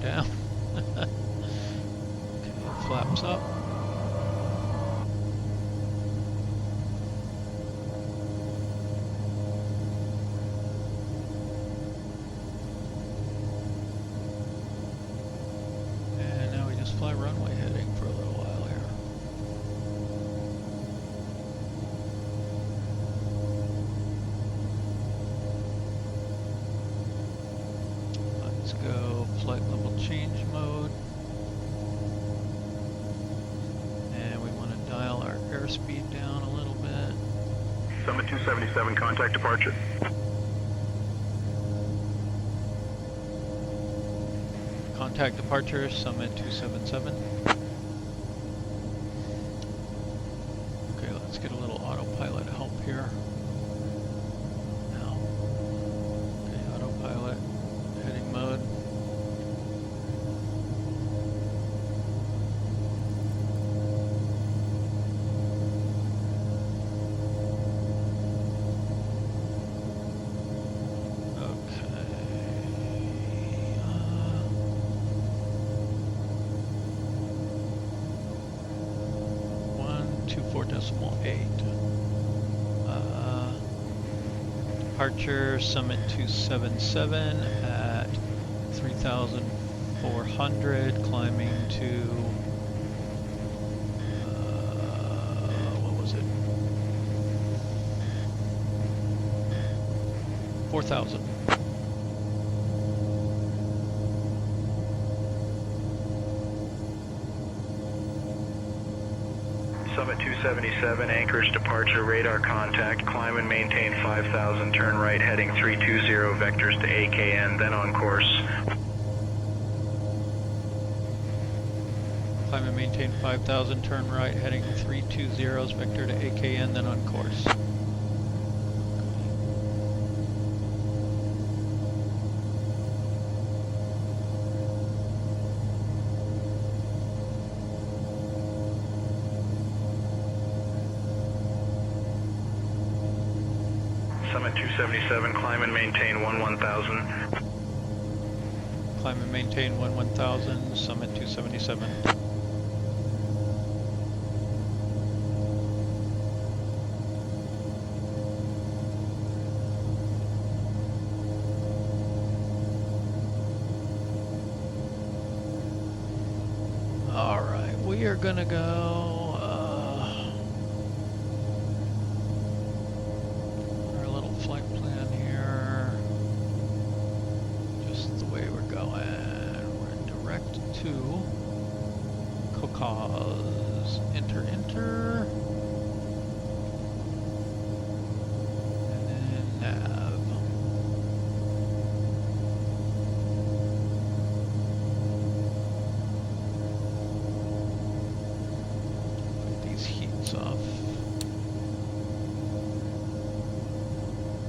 Down. Okay, flaps up. And now we just fly runway heading for a little while here. Let's go flight level change mode, and we want to dial our airspeed down a little bit. Summit 277, contact departure. Contact departure, Summit 277. Okay, let's get a little autopilot help here. Now, okay, autopilot, heading mode. Departure Summit 277 at 3,400, climbing to what was it? 4,000. Summit 277, Anchorage departure, radar contact, climb and maintain 5,000, turn right heading 320, vectors to AKN, then on course. Climb and maintain 5,000, turn right heading 320, vector to AKN, then on course. Summit 277, climb and maintain 11,000. Climb and maintain 11,000, Summit 277. All right, we are gonna go enter, and then nav. Put these heats off.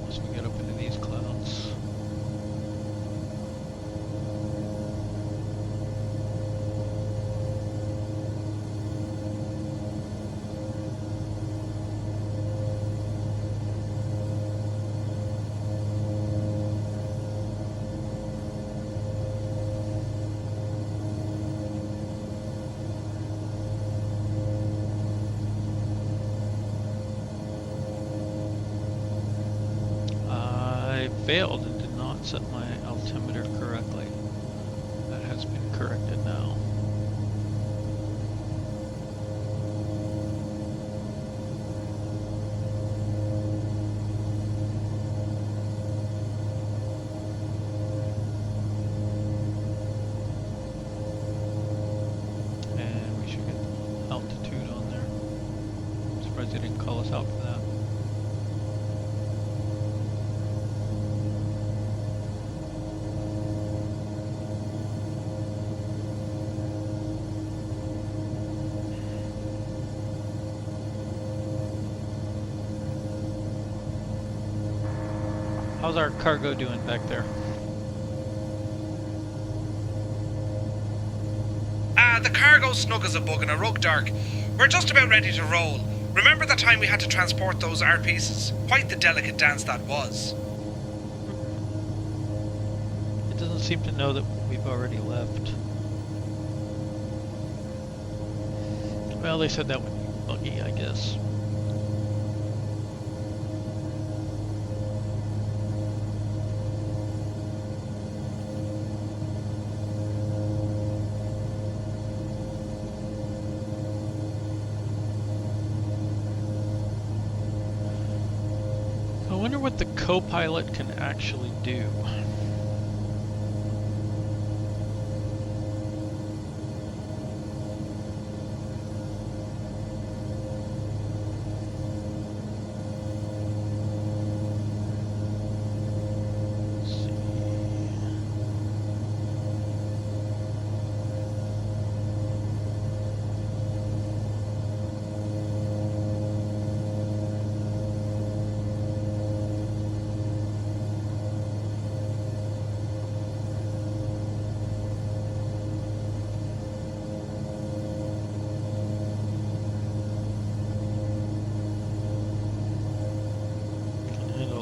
Once we get up into these clouds. failed and did not set my altimeter correctly. That has been corrected now. And we should get altitude on there. I'm surprised they didn't call us out for that. How's our cargo doing back there? The cargo's snug as a bug in a rug, Dark. We're just about ready to roll. Remember the time we had to transport those art pieces? Quite the delicate dance that was. It doesn't seem to know that we've already left. Well, they said that would be buggy, I guess. I wonder what the co-pilot can actually do.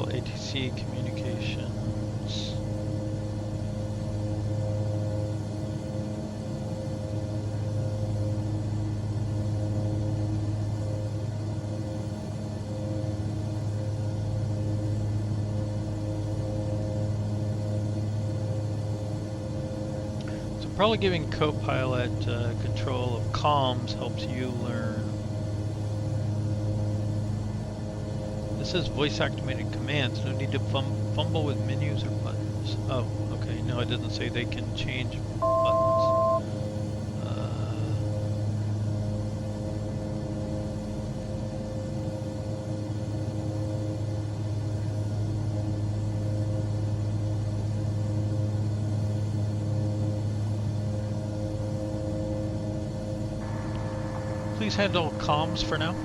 ATC communications. So probably giving Copilot control of comms helps you learn. This says voice activated commands. No need to fumble with menus or buttons. Oh, okay. No, it doesn't say they can change buttons. Please handle comms for now.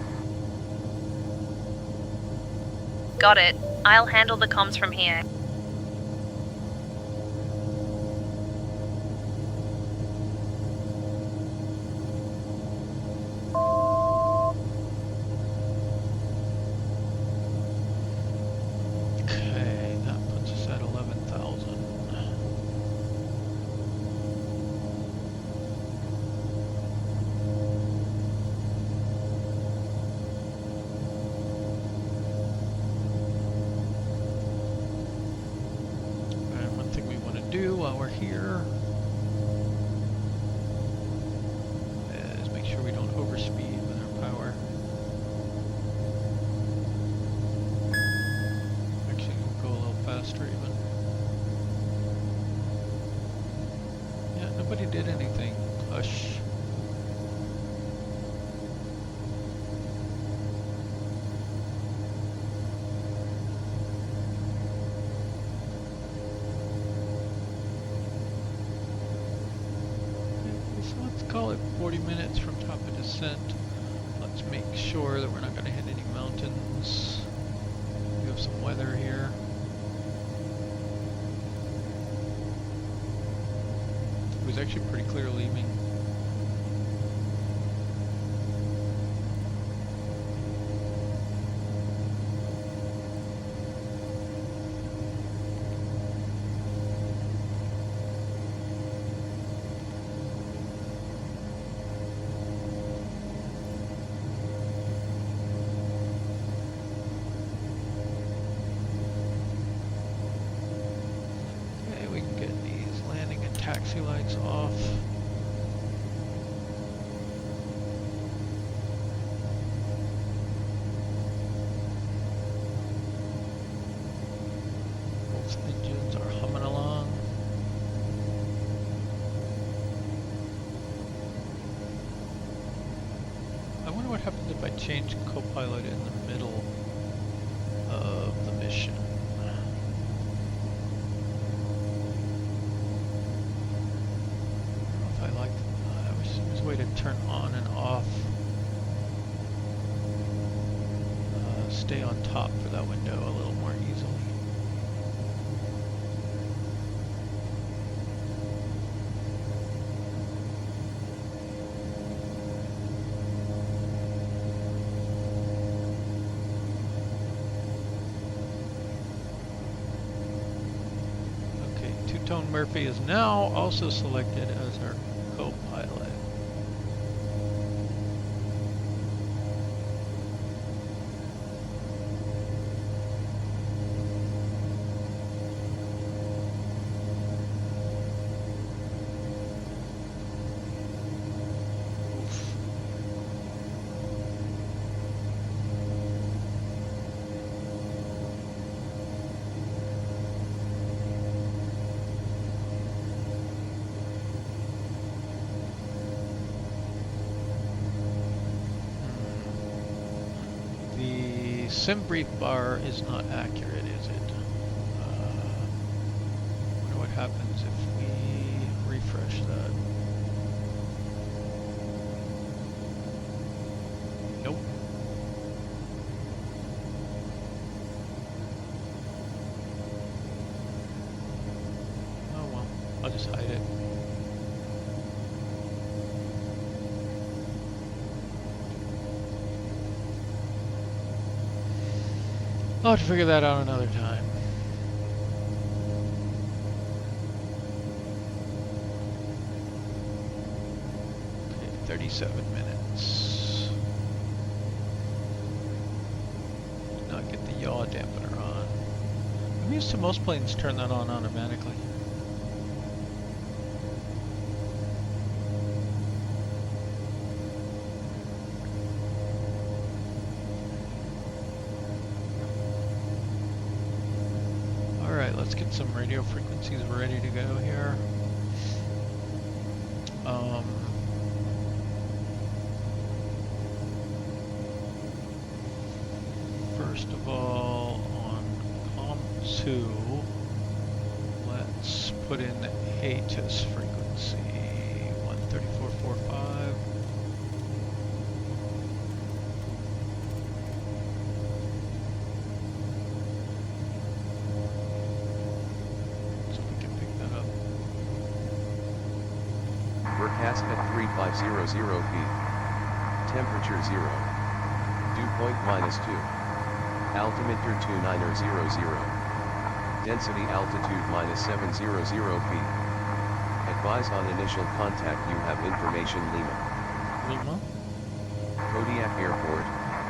Got it. I'll handle the comms from here. Okay, that puts us at 11,000. While we're here is make sure we don't overspeed with our power. Actually, we'll go a little faster even. Yeah, nobody did anything. Hush. Call it 40 minutes from top of descent. Let's make sure that we're not going to hit any mountains. We have some weather here. It was actually pretty clear leaving. taxi lights off. Both engines are humming along. I wonder what happens if I change co-pilot in the middle of the mission. I wish there was a way to turn on and off. Stay on top for that window a little more easily. Okay, Two-Tone Murphy is now also selected as our co-pilot. Simbrief bar is not accurate, is it? Wonder what happens if we refresh that. Nope. Oh well, I'll just hide it. I'll have to figure that out another time. Okay, 37 minutes. Did not get the yaw dampener on. I'm used to most planes turn that on automatically. Let's get some radio frequencies ready to go here. First of all, on COM2, let's put in the ATIS frequency, 134.45. Forecast at 3500 feet. Temperature 0. Dew point -2. Altimeter 2900. Density altitude -700 feet. Advise on initial contact you have information Lima. Lima? Kodiak Airport,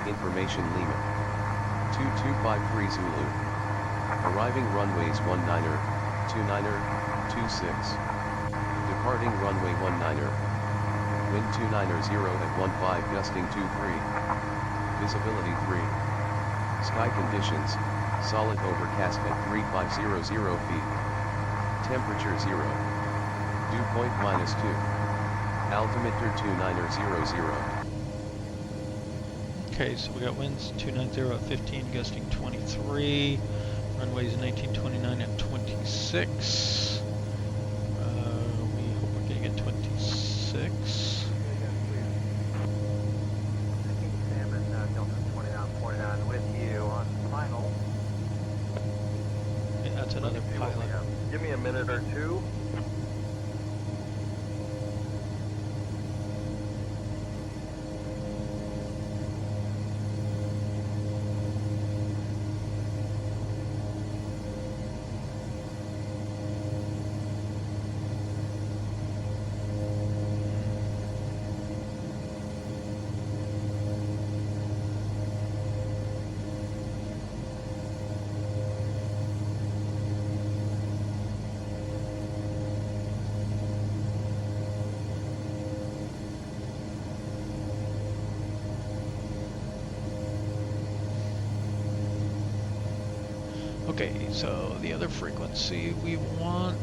information Lima. 2253 Zulu. Arriving runways 19er, 29er, 26. Departing runway 19er. Wind 290 at 15 gusting 23. Visibility 3. Sky conditions, solid overcast at 3500 feet. Temperature 0. Dew point -2. Altimeter 2900. Okay, so we got winds 290 at 15, gusting 23. Runways 1929 at 26. At 26. Salmon, Delta 2949 with you on final. Yeah, that's another pilot. Give me a minute or two. Okay, so the other frequency we want,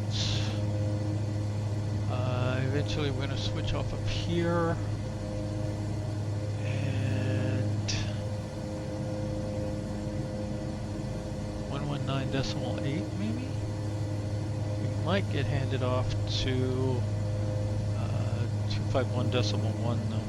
eventually we're going to switch off up here, and 119.8 maybe? We might get handed off to 251.1 though.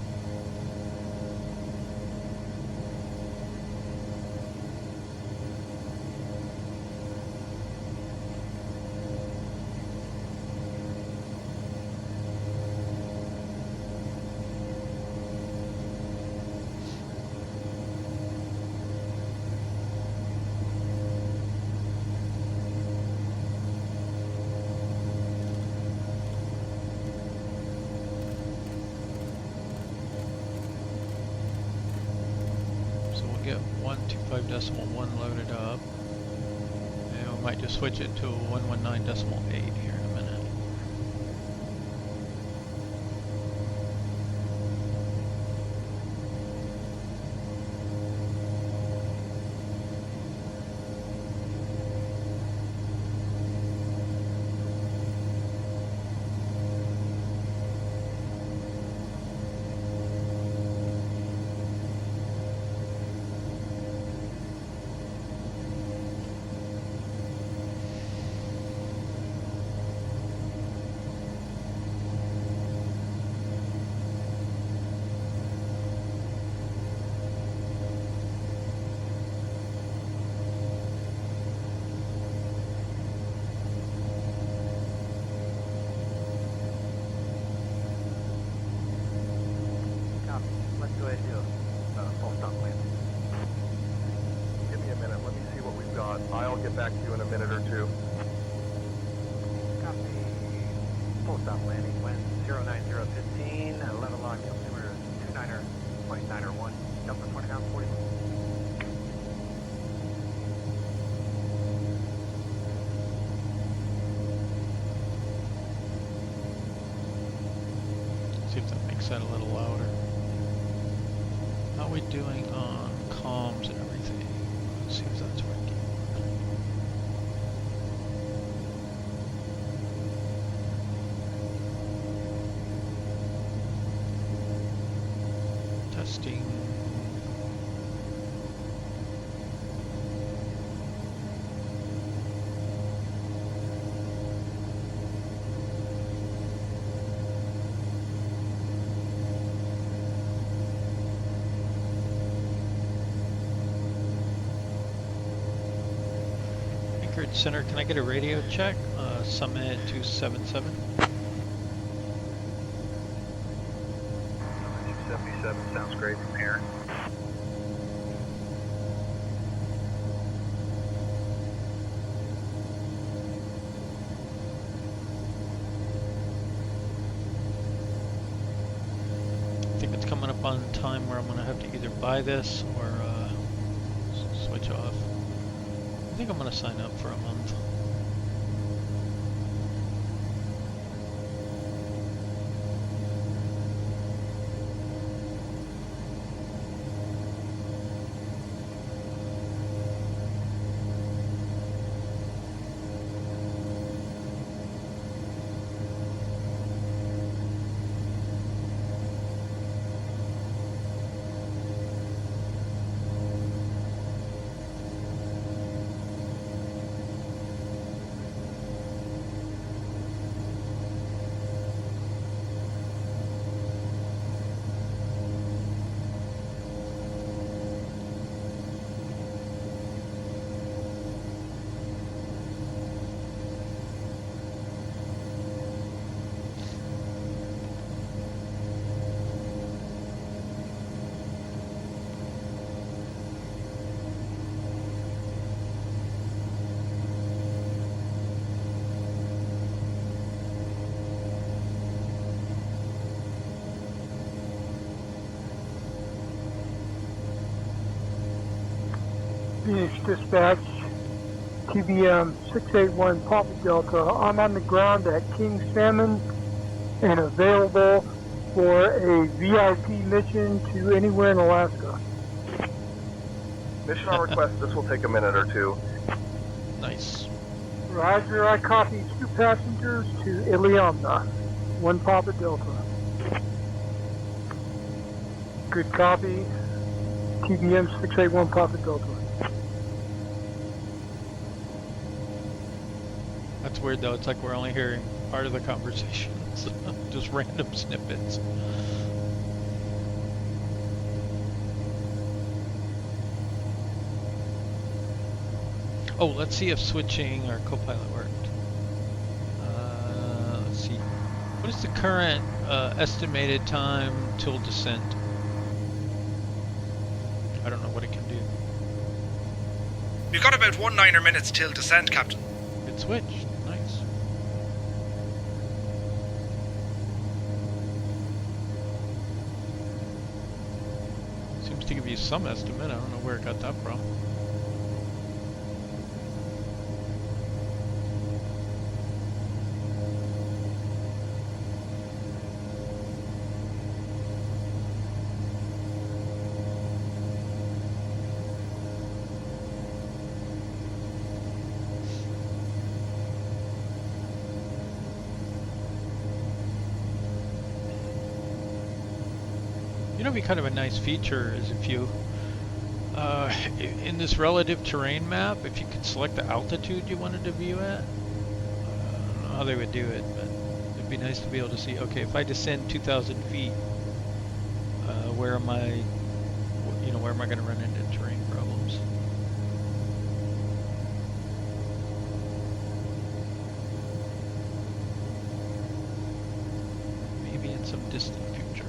Get 125.1 loaded up, and we might just switch it to 119.8 here in a minute. Let's go ahead and do a full stop landing. Give me a minute. Let me see what we've got. I'll get back to you in a minute or two. Copy. Full stop landing. Wind 09015. Level lock. Altimeter 29.901. Delta 2940. See if that makes that a little louder. How are we doing on comms and everything? Let's see if that's working. Testing. Anchorage Center, can I get a radio check? Summit 277. 277 sounds great from here. I think it's coming up on time where I'm going to have to either buy this or switch off. I think I'm going to sign up for a month. Phoenix Dispatch, TBM 681 Papa Delta. I'm on the ground at King Salmon and available for a VIP mission to anywhere in Alaska. Mission on request. This will take a minute or two. snippets. Roger, I copy 2 passengers to Iliamna, 1 Papa Delta. Good copy, TBM 681 Papa Delta. That's weird though, it's like we're only hearing part of the conversations, just random snippets. Oh, let's see if switching our co-pilot worked. Let's see. What is the current estimated time till descent? I don't know what it can do. We've got about 19 minutes till descent, Captain. It switched. Nice. Seems to give you some estimate. I don't know where it got that from. You know, it'd be kind of a nice feature is if you, in this relative terrain map, if you could select the altitude you wanted to view at. I don't know how they would do it, but it'd be nice to be able to see, okay, if I descend 2,000 feet, where am I, you know, where am I going to run into terrain problems? Maybe in some distant future.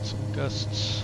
Some gusts.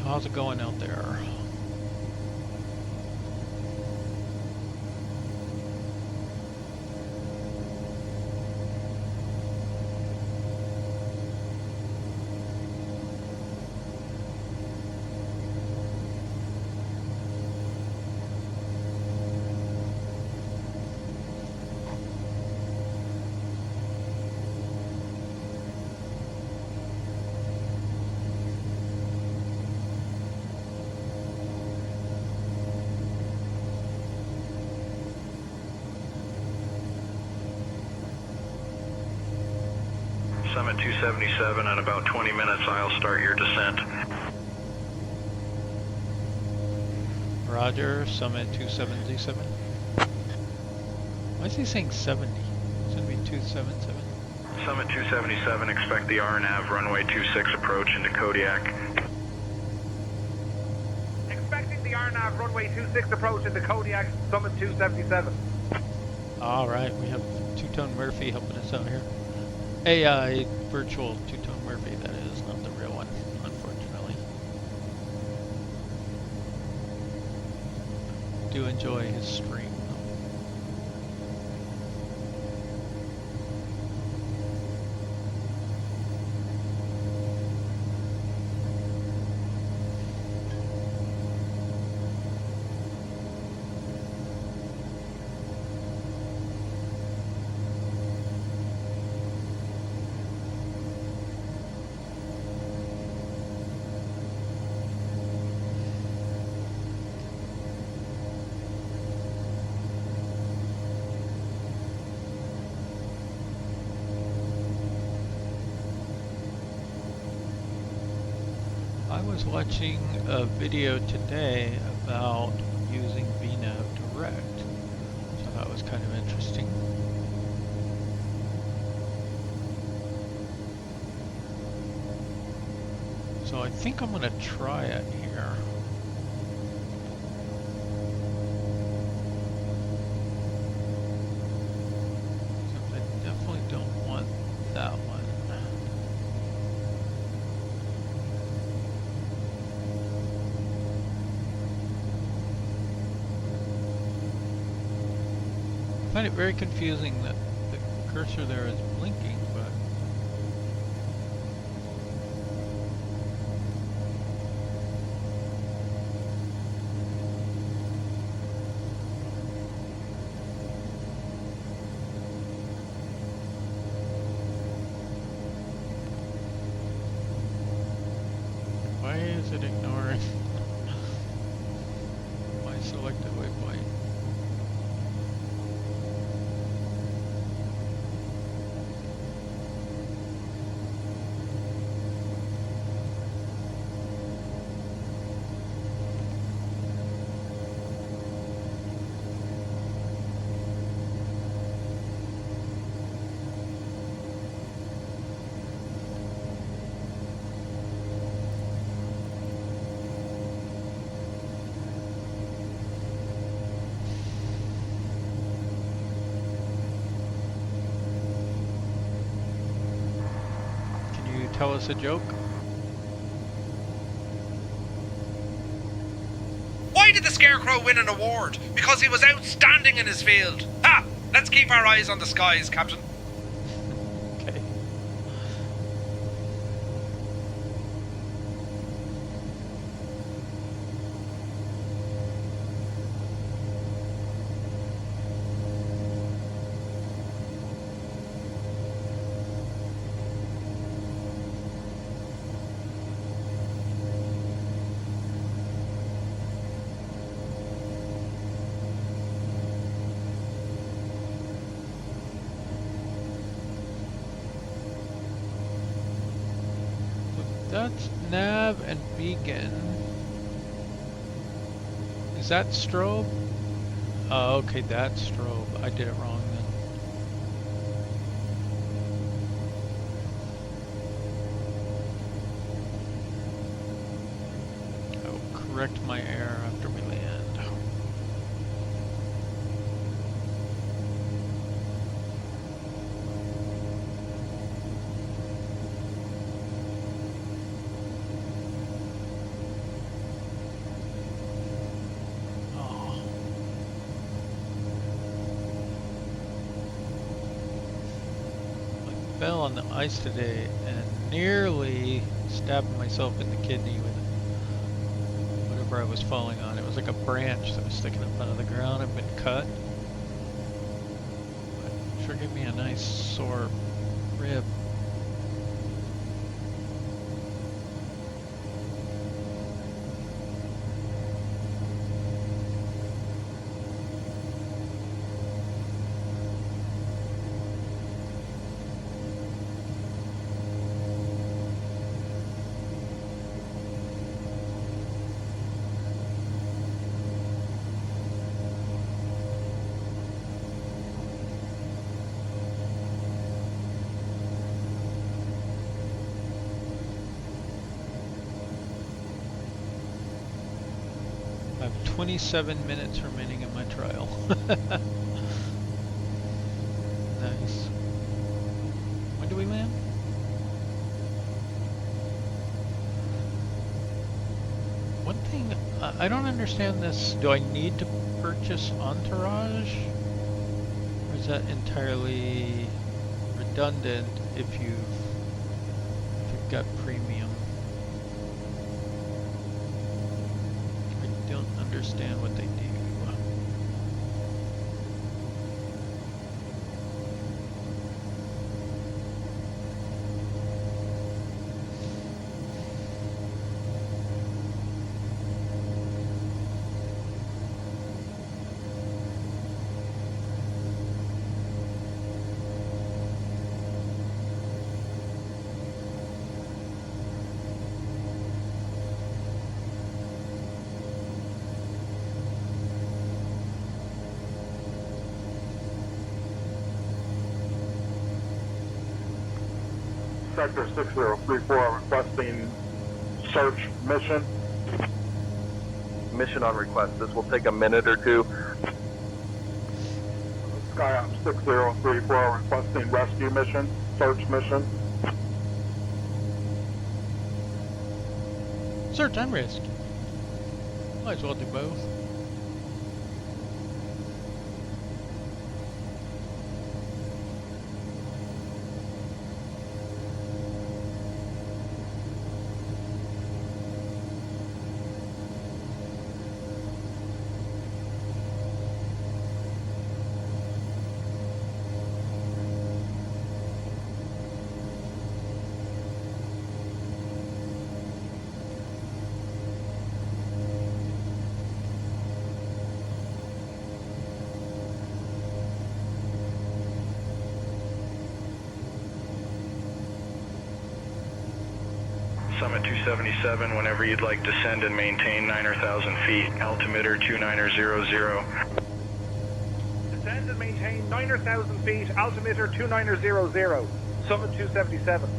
How's it going out there? Summit 277. In about 20 minutes, I'll start your descent. Roger, Summit 277. Why is he saying 70? It's going to be 277. Summit 277, expect the RNAV runway 26 approach into Kodiak. Expecting the RNAV runway 26 approach into Kodiak, Summit 277. Alright, we have Two-Tone Murphy helping us out here. AI virtual Two-Tone Murphy, that is, not the real one, unfortunately. Do enjoy his stream. I was watching a video today about using VNav Direct, so that was kind of interesting. So I think I'm going to try it here. Except I definitely don't want that one. I find it very confusing that the cursor there is blinking, but why is it ignoring my selected waypoint? Tell us a joke? Why did the Scarecrow win an award? Because he was outstanding in his field. Ha! Let's keep our eyes on the skies, Captain. Okay. That's nav and beacon. Is that strobe? Oh, okay, that's strobe. I did it wrong then. I will correct my error after we land. Fell on the ice today and nearly stabbed myself in the kidney with whatever I was falling on. It was like a branch that was sticking up out of the ground. I've been cut. But it sure gave me a nice sore rib. 27 minutes remaining in my trial. Nice. When do we land? One thing, I don't understand this. Do I need to purchase Entourage? Or is that entirely redundant if you've got premium? I don't understand what they do. Sector 6034 requesting search mission. Mission on request. This will take a minute or two. SkyOps 6034 requesting rescue mission, search mission. Search and rescue. Might as well do both. Summit 277, whenever you'd like to descend and maintain 9,000 feet, altimeter 2900. Descend and maintain 9,000 feet, altimeter 2900. Summit 277.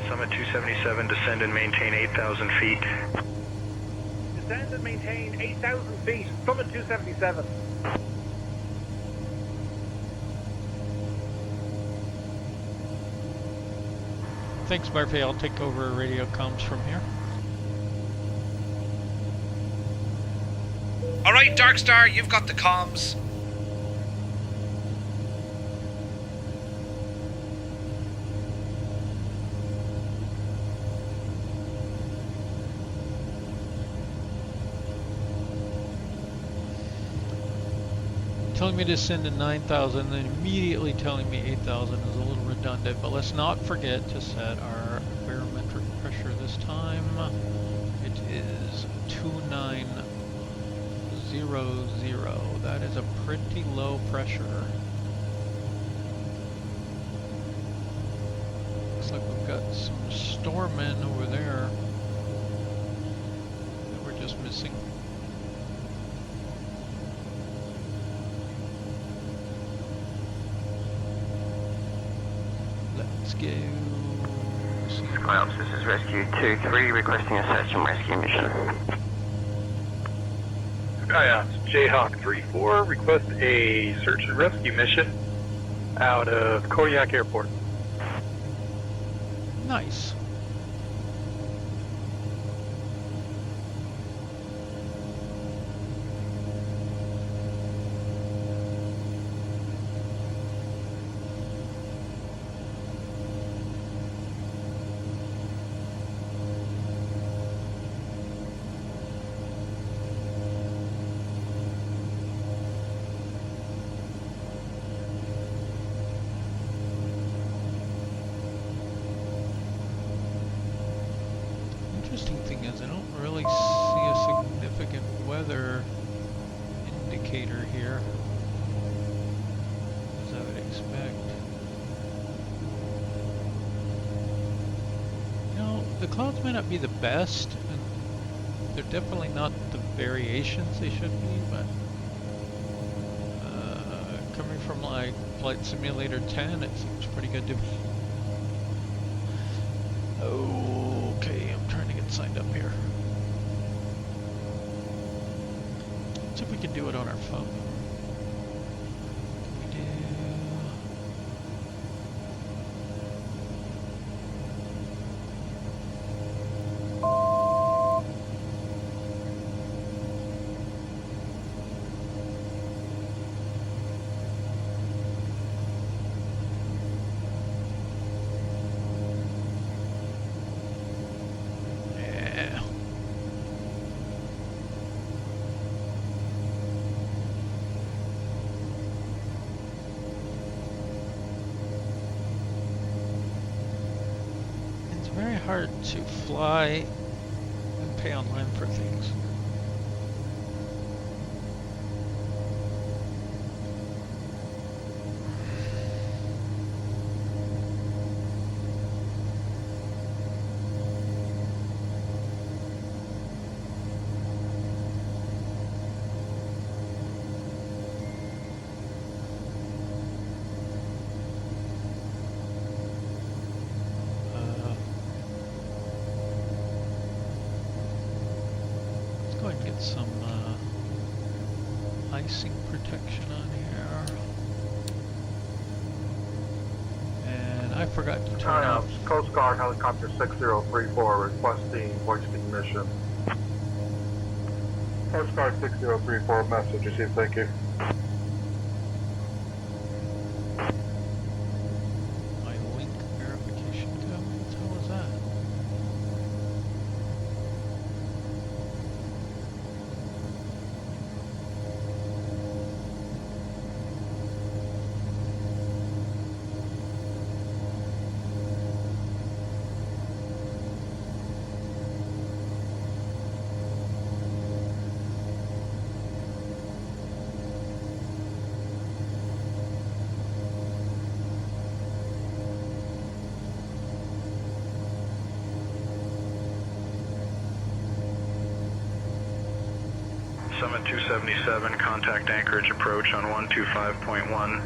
Summit 277, descend and maintain 8,000 feet. Descend and maintain 8,000 feet, Summit 277. Thanks, Murphy. I'll take over radio comms from here. Alright, Darkstar, you've got the comms. Telling me to send to 9,000 and then immediately telling me 8,000 is a little redundant, but let's not forget to set our barometric pressure this time. It is 2900. That is a pretty low pressure. Looks like we've got some storming over there that we're just missing. Let's go. SkyOps, this is Rescue 2-3, requesting a search and rescue mission. SkyOps, Jayhawk 3-4, request a search and rescue mission out of Kodiak Airport. Nice. Interesting thing is I don't really see a significant weather indicator here, as I would expect. You know, the clouds may not be the best, and they're definitely not the variations they should be, but coming from like Flight Simulator 10, it seems pretty good to me. Okay, I'm trying to get signed up here. Let's see if we can do it on our phone. Can we do... hard to fly and pay online for things. Some icing protection on here, and I forgot to turn off. Coast Guard Helicopter 6034 requesting hoisting mission. Coast Guard 6034 message received, thank you. My link verification code, what the hell is that? Summit 277, contact anchorage approach on 125.1.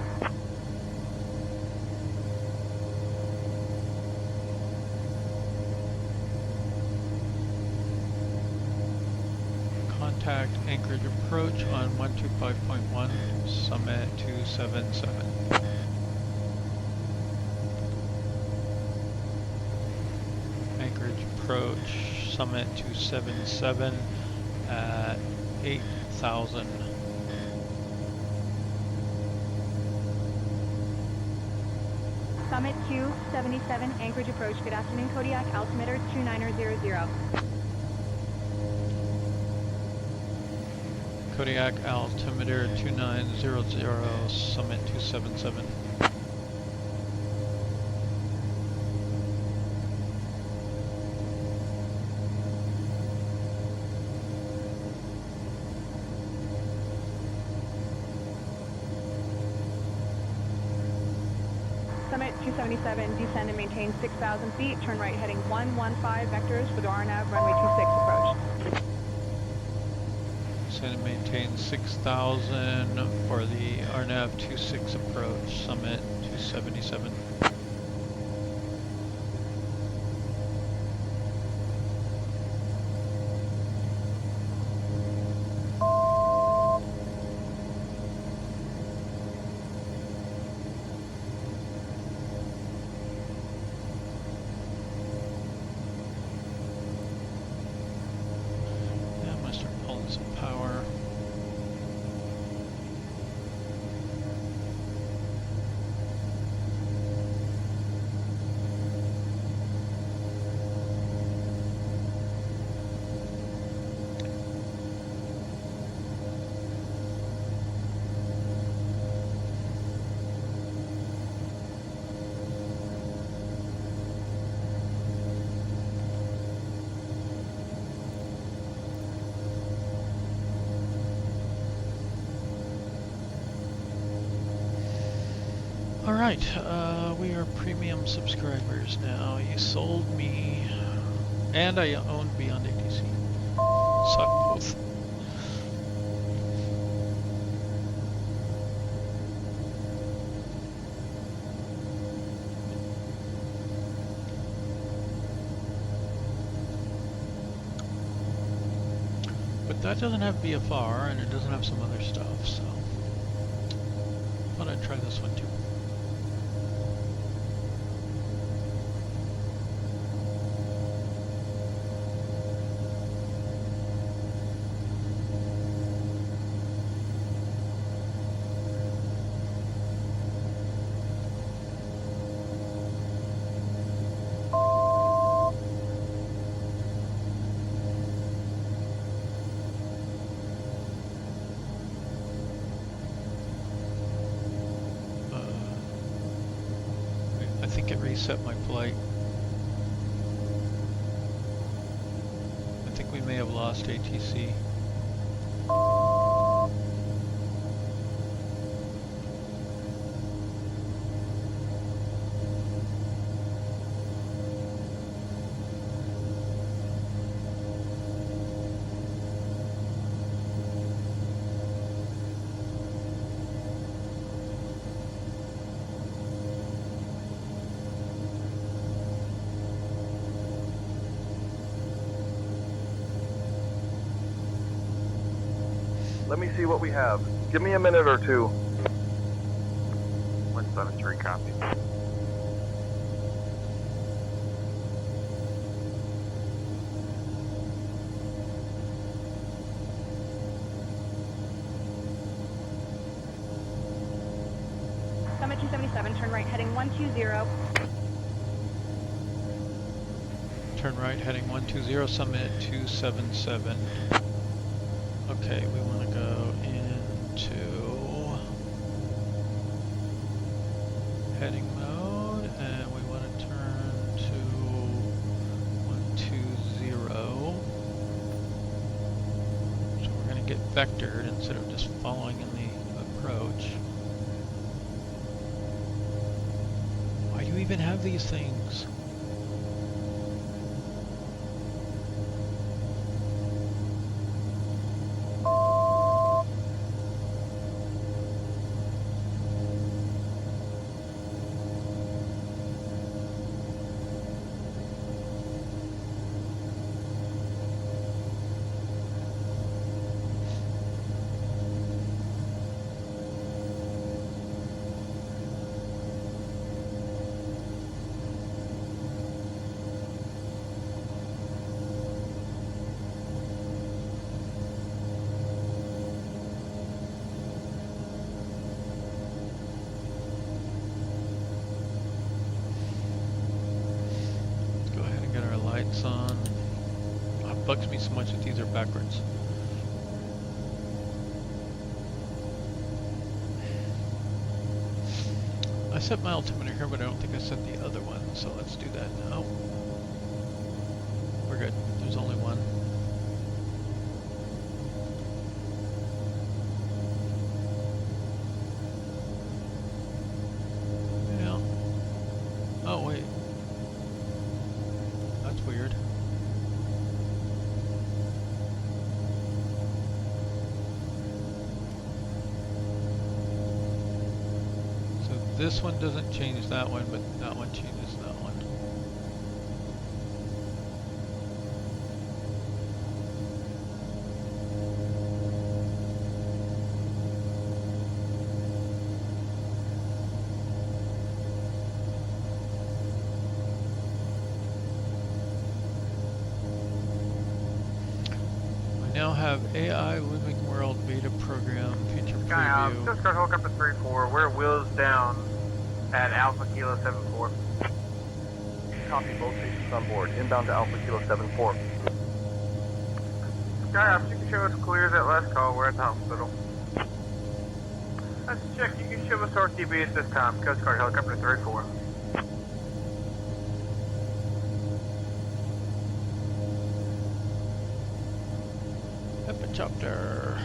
Contact anchorage approach on 125.1, Summit 277. Anchorage approach, Summit 277 at 8,000. Summit 277, anchorage approach. Good afternoon, Kodiak, altimeter 2900. Kodiak, altimeter 2900, Summit 277. Summit 277, descend and maintain 6,000 feet, turn right heading 115 vectors for the RNAV runway 26 approach. Descend and maintain 6,000 for the RNAV 26 approach, Summit 277. Alright, we are premium subscribers now. You sold me, and I own Beyond ATC. Suck both. That doesn't have VFR, and it doesn't have some other stuff, so thought I'd try this one too. I think it reset my flight. I think we may have lost ATC. Let me see what we have. Give me a minute or two. 173, copy. Summit 277, turn right, heading 120. Turn right, heading 120, Summit 277. Okay, we want to go into heading mode, and we want to turn to 120. So we're going to get vectored instead of just following in the approach. Why do you even have these things? On. Oh, it bugs me so much that these are backwards. I set my altimeter here, but I don't think I set the other one, so let's do that now. We're good. There's only one. Yeah. Oh, wait. That's weird. So this one doesn't change that one, but that one changes that one. Now have AI Living World beta program feature preview. Coast Guard Helicopter 3-4, we're wheels down at Alpha Kilo 74. Copy, both stations on board. Inbound to Alpha Kilo 74. Skyhouse, you can show us clear that last call, we're at the hospital. Let's check, you can show us RTB at this time, Coast Guard Helicopter 3-4. Chopper.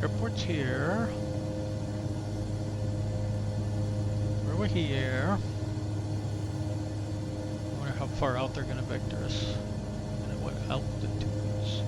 Airport's here. We're here. I wonder how far out they're going to vector us and at what altitudes.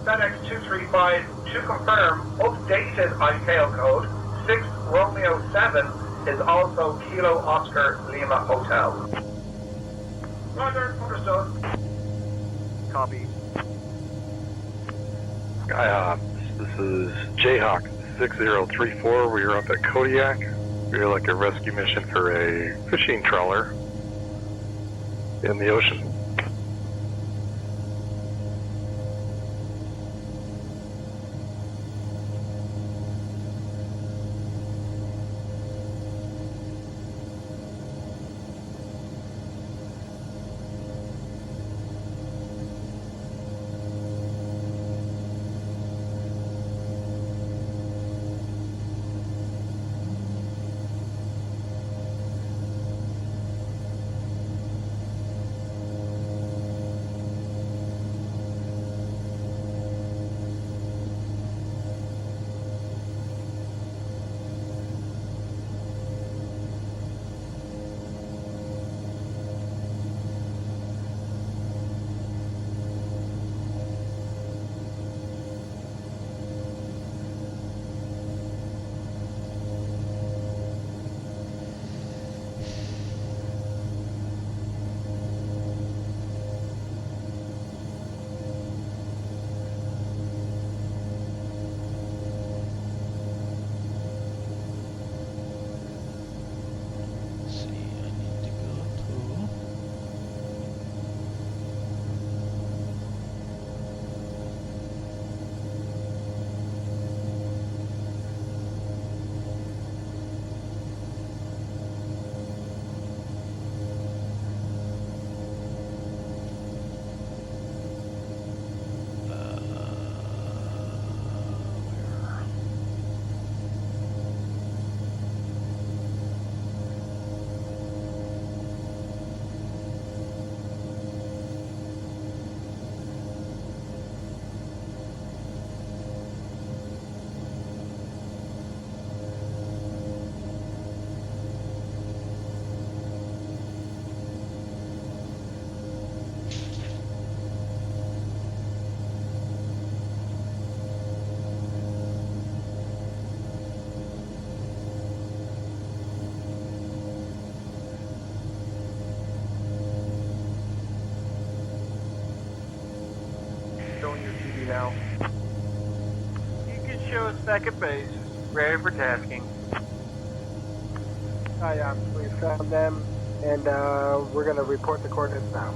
FedEx 235 to confirm updated ICAO code 6 Romeo 7 is also Kilo Oscar Lima Hotel. Roger, understood. Copy. SkyOps, this is Jayhawk 6034. We are up at Kodiak. We are like a rescue mission for a fishing trawler in the ocean. Now. You can show us back at base. Ready for tasking. We found them, and we're going to report the coordinates now.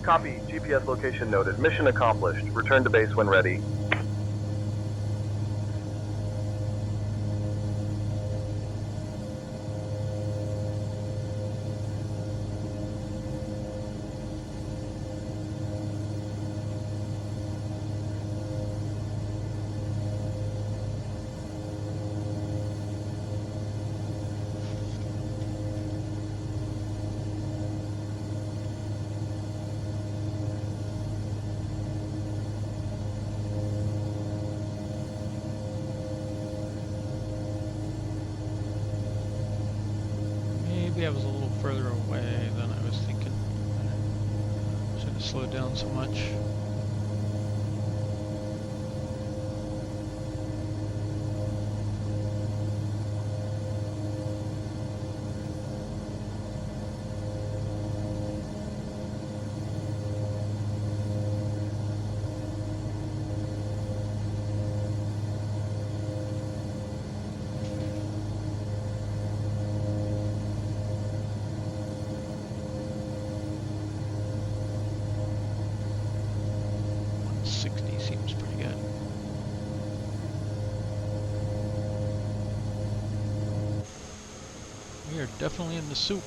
Copy. GPS location noted. Mission accomplished. Return to base when ready. Maybe I was a little further away than I was thinking. Should have slowed down so much. We are definitely in the soup.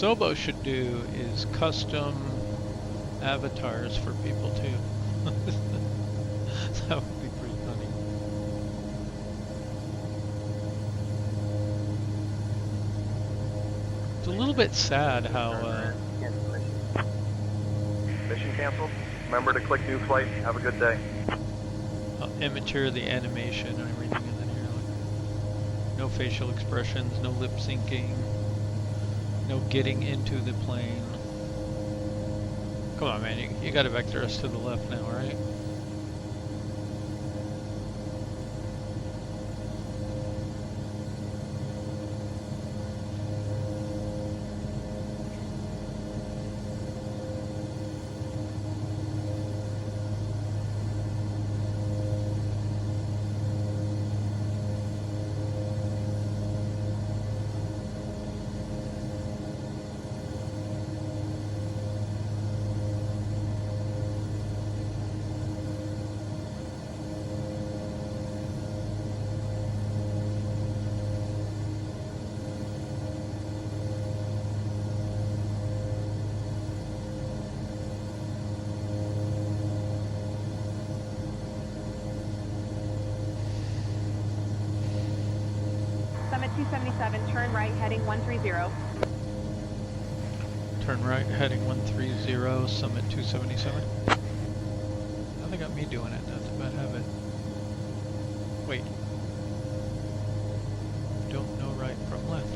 Sobo should do is custom avatars for people too. That would be pretty funny. It's a little bit sad how Mission canceled. Remember to click new flight. Have a good day. immature the animation and everything, and then you're like, no facial expressions, no lip syncing, no getting into the plane. Come on, man, you got to vector us to the left now, right? Summit 277, turn right, heading 130. Turn right, heading 130, Summit 277. Now they got me doing it, that's a bad habit. Wait. Don't know right from left.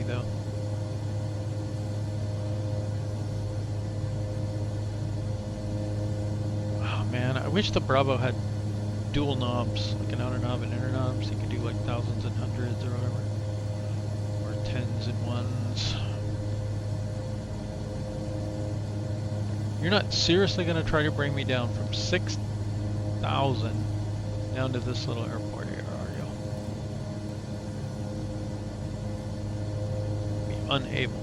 Though. Oh man, I wish the Bravo had dual knobs, like an outer knob and inner knob, so you could do like thousands and hundreds or whatever. Or tens and ones. You're not seriously gonna try to bring me down from 6,000 down to this little airport here, are you? Unable.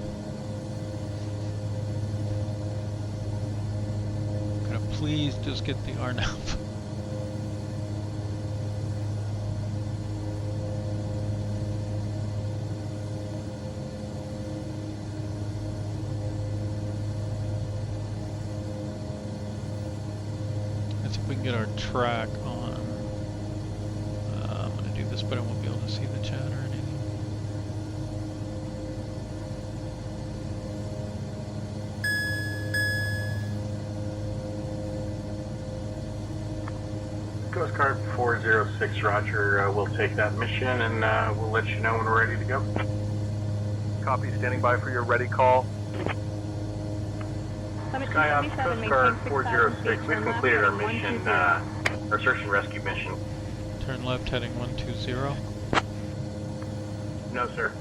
Can I please just get the RNAV? Let's see if we can get our track on. I'm gonna do this, but I won't be able to see the chat or anything. Coast Guard 406, Roger. We'll take that mission and we'll let you know when we're ready to go. Copy, standing by for your ready call. Sky Ops, Coast Guard 406, we've completed our mission, our search and rescue mission. Turn left, heading 120. No, sir.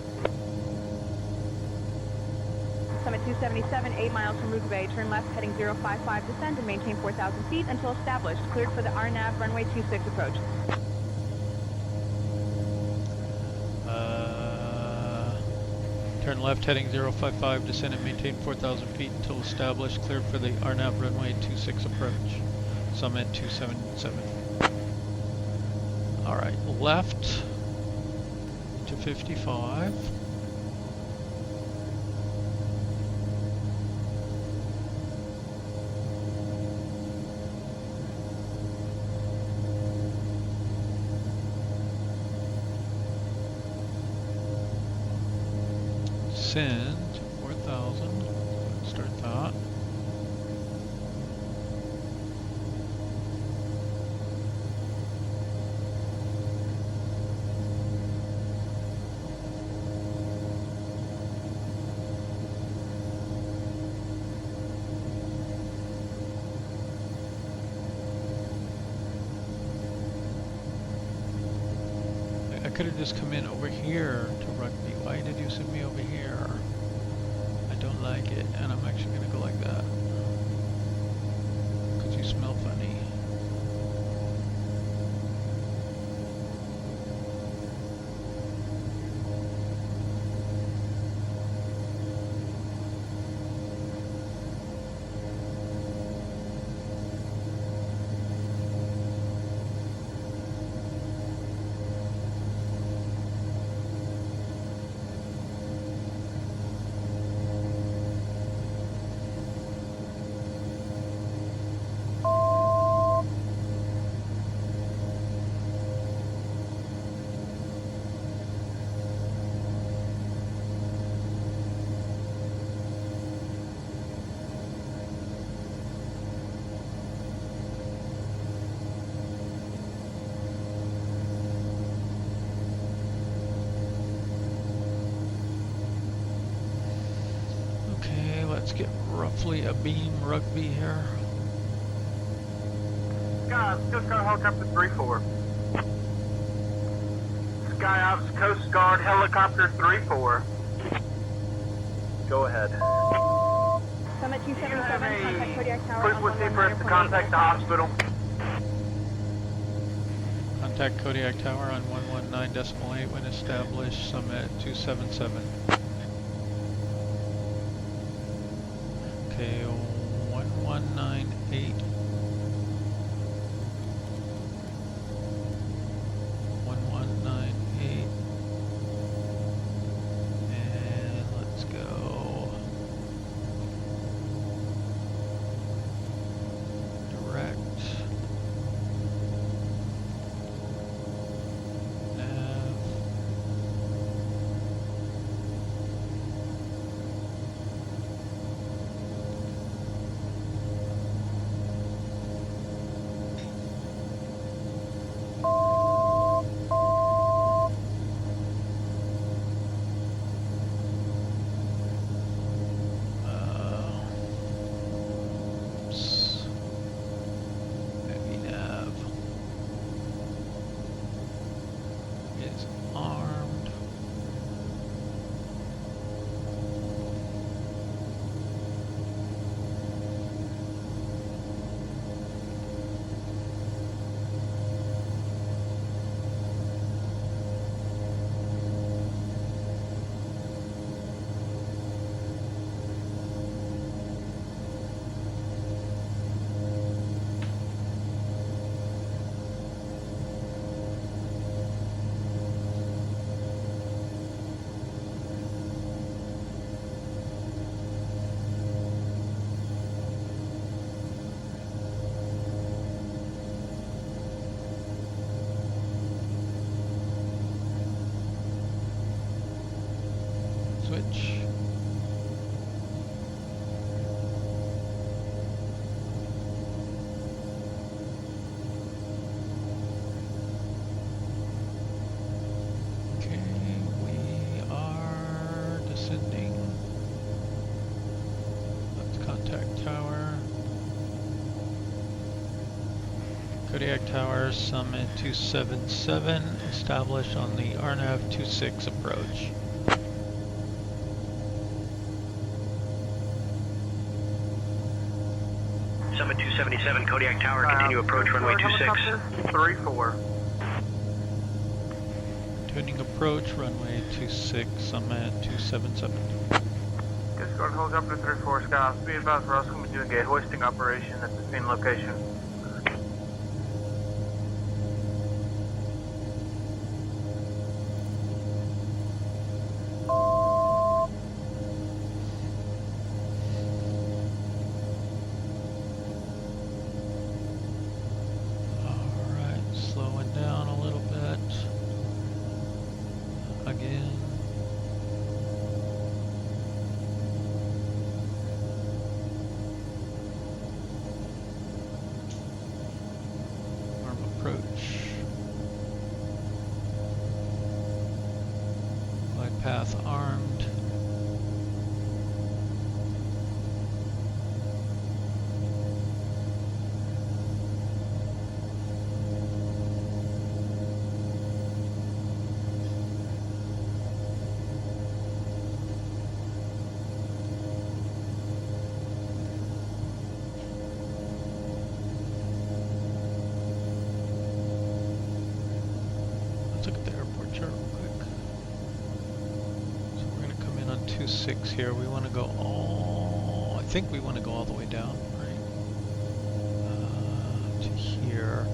Summit 277, 8 miles from Ruka Bay, turn left, heading 055, descend and maintain 4,000 feet until established. Cleared for the RNAV runway 26 approach. Turn left, heading 055, descend and maintain 4,000 feet until established. Cleared for the RNAV runway 26 approach. Summit 277. Alright, left to 55. Send to 4,000. Start that. I could have just come in over here to rugby. Why did you send me over here? I don't like it, and I'm actually going to go like that. Because you smell funny. let's get roughly a beam rugby here. Guys, Coast Guard Helicopter 3-4. Sky Ops Coast Guard Helicopter 3-4. Go ahead. Summit 277, contact Kodiak Tower. Please proceed for us to contact the hospital. Contact Kodiak Tower on 119.8 when established. Summit 277. Okay, 1198. 1198. And let's go. Direct. Nav. Oops. Maybe nav is armed. Switch. Okay, we are descending. Let's contact tower. Kodiak Tower, Summit 277, established on the RNAV 26 approach. Summit 277, Kodiak Tower, continue approach runway 26. 3-4. Tuning approach, runway 26, Summit 277. Coast Guard Helicopter 3-4, Sky Ops. Be advised we're also going to be doing a hoisting operation at the same location. Alright, slowing down a little bit. Again. Arm approach. Glide path armed. Let's look at the airport chart real quick. So we're going to come in on 26 here. We want to go all, I think we want to go all the way down, right? To here.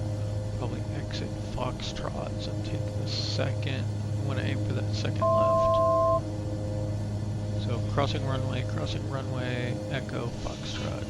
Probably exit Foxtrots and take the second. We want to aim for that second left. So crossing runway, Echo, Foxtrot.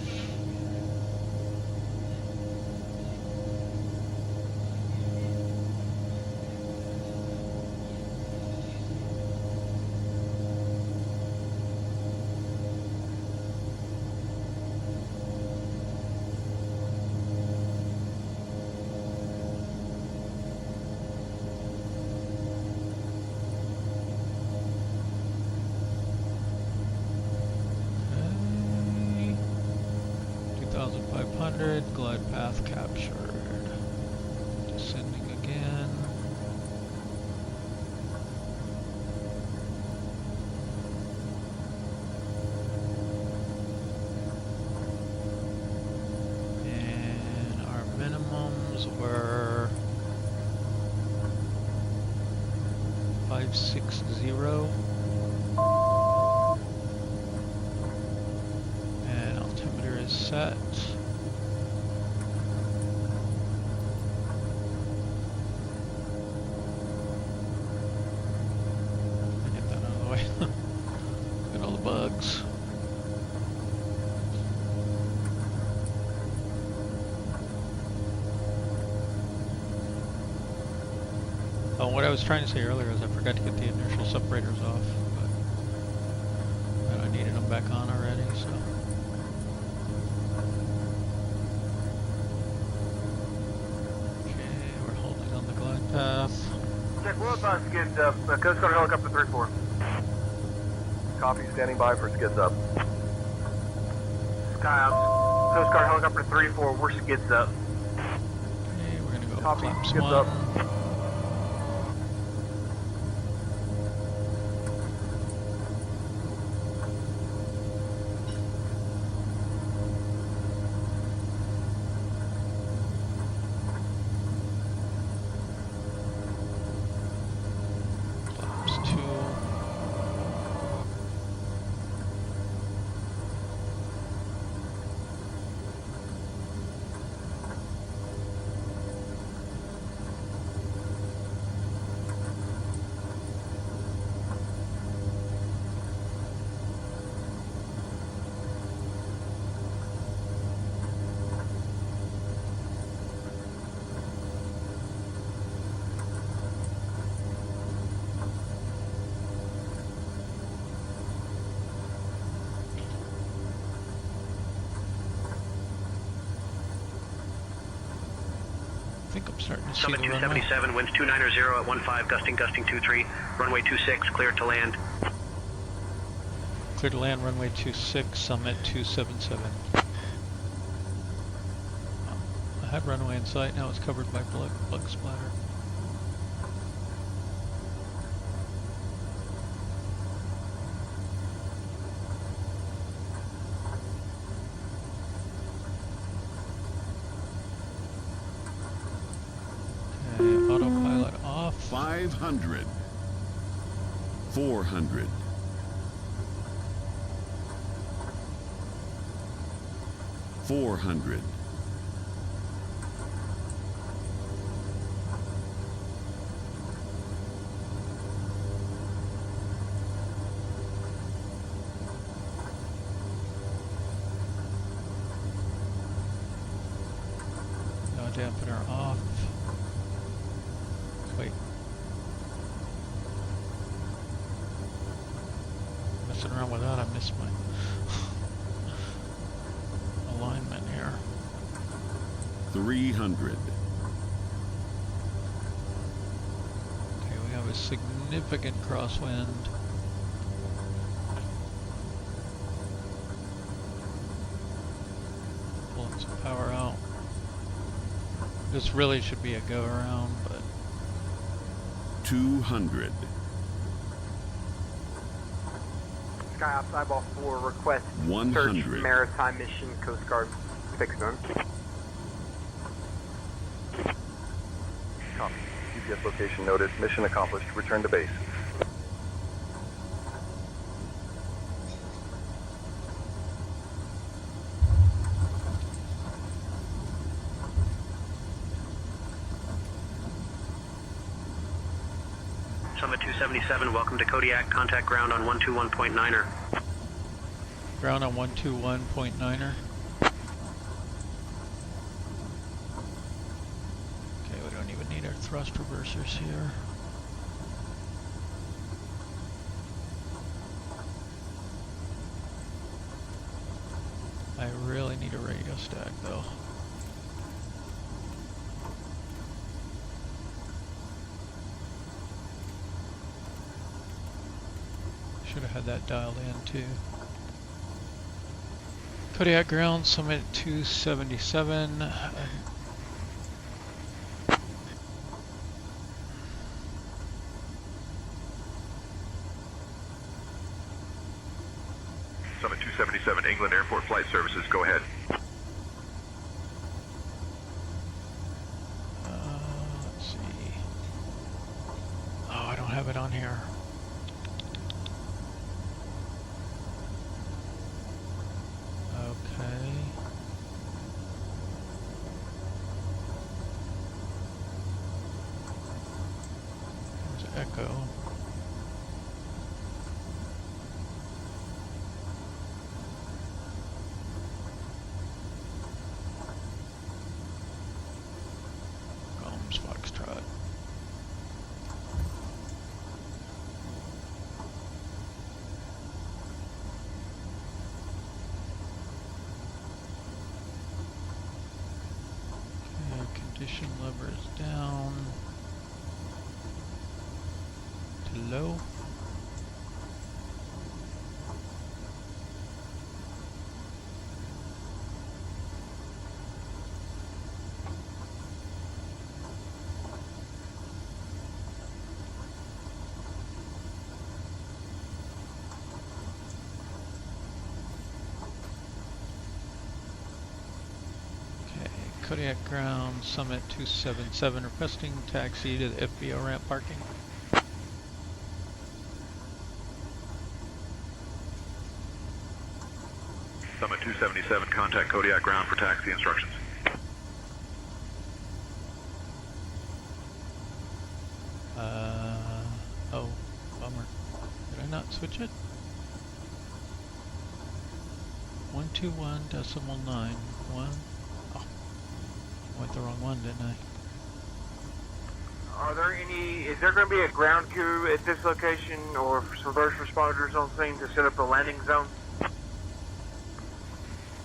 600, glide path captured. Descending again. And our minimums were 560. And altimeter is set. Get that out of the way. Look at all the bugs. Oh, what I was trying to say earlier is I forgot to get the inertial separators off, but I needed them back on already, so. Okay, we're holding on the glide path. Check, we'll advise skids up. Coast Guard helicopter 3-4. Copy, standing by for skids up. Sky Ops. Coast Guard helicopter 3-4, we're skids up. Okay, we're gonna go Copy, flaps skids 1. up. Flaps 2. I think I'm starting to see Summit the runway. 277, winds 290 at 15, gusting 23, runway 26, clear to land. Clear to land, runway 26, summit 277. I had runway in sight, now it's covered by bug splatter. Okay, autopilot off. 500. 400. 400. 'Now dampener off. Wait. Messing around with that, I missed my alignment here. 300. Okay, we have a significant crosswind. Pulling some power out. This really should be a go around, but 200. Sky Ops Eyeball 4, request 100. search maritime mission, Coast Guard 6 known. Copy. GPS location noted. Mission accomplished. Return to base. Summit 277, welcome to Kodiak, contact ground on 121.9er. ground on 121.9er. Okay, we don't even need our thrust reversers here. I really need a radio stack though. Should have had that dialed in too. Kodiak ground, Summit 277. Summit 277, England Airport Flight Services, go ahead. Let's see. Oh, I don't have it on here. Okay. There's Echo. Gomes Foxtrot. Condition lever is down to low. Kodiak ground, Summit 277, requesting taxi to the FBO ramp parking. Summit 277, contact Kodiak ground for taxi instructions. Oh, bummer. Did I not switch it? 121.91. Went the wrong one, didn't I? Are there is there going to be a ground crew at this location or some first responders on scene to set up a landing zone?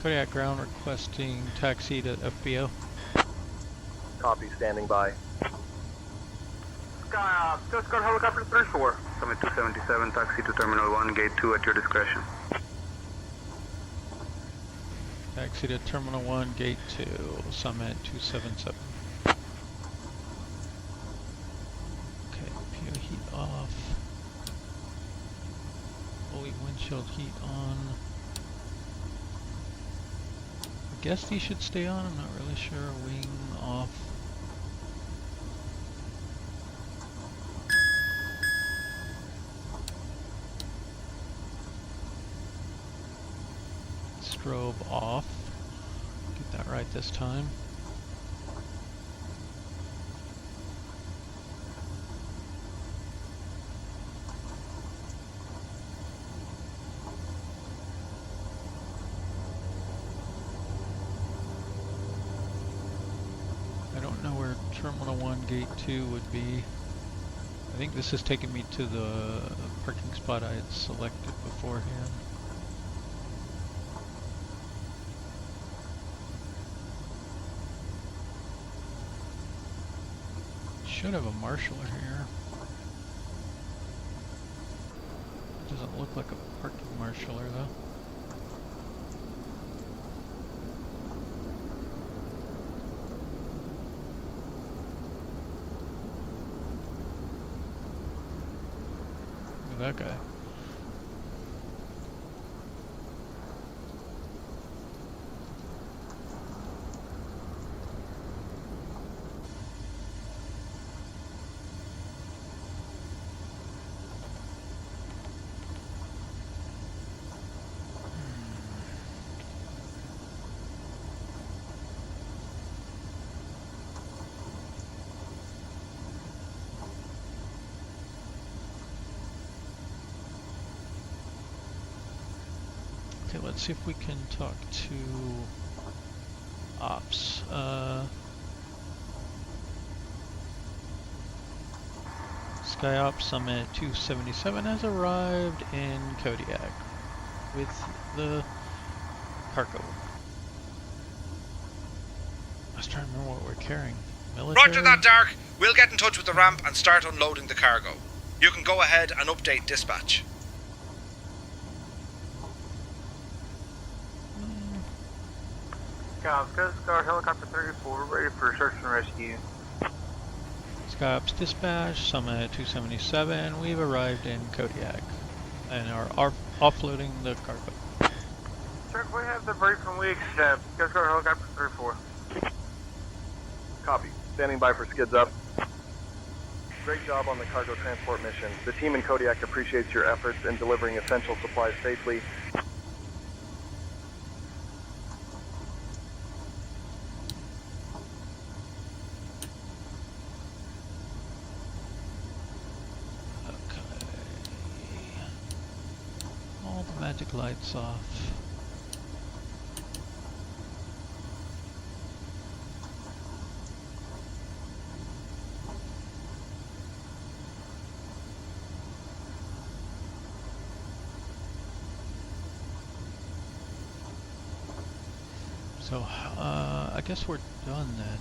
Kodiak ground requesting taxi to FBO. Copy, standing by. Just got helicopter 34. Summit 277, taxi to Terminal 1, Gate 2 at your discretion. Taxi to Terminal 1, Gate 2, Summit 277. Okay, PO heat off. Fully windshield heat on. I guess these should stay on, I'm not really sure. Wing off. Strobe off. Get that right this time. I don't know where Terminal 1 Gate 2 would be. I think this is taking me to the parking spot I had selected beforehand. Should have a marshaller here. It doesn't look like a parking marshaller though. Look at that guy. Okay, let's see if we can talk to Ops. SkyOps Summit 277 has arrived in Kodiak with the cargo. I was trying to remember what we're carrying. Military? Roger that, Dark. We'll get in touch with the ramp and start unloading the cargo. You can go ahead and update dispatch. Skyhops, Coast Guard Helicopter 34, ready for search and rescue. SkyOps Dispatch, Summit 277, we've arrived in Kodiak and are offloading the cargo. Sir, we have the brief from we accept. Coast Guard Helicopter 34. Copy. Standing by for skids up. Great job on the cargo transport mission. The team in Kodiak appreciates your efforts in delivering essential supplies safely. All the magic lights off. So, I guess we're done then.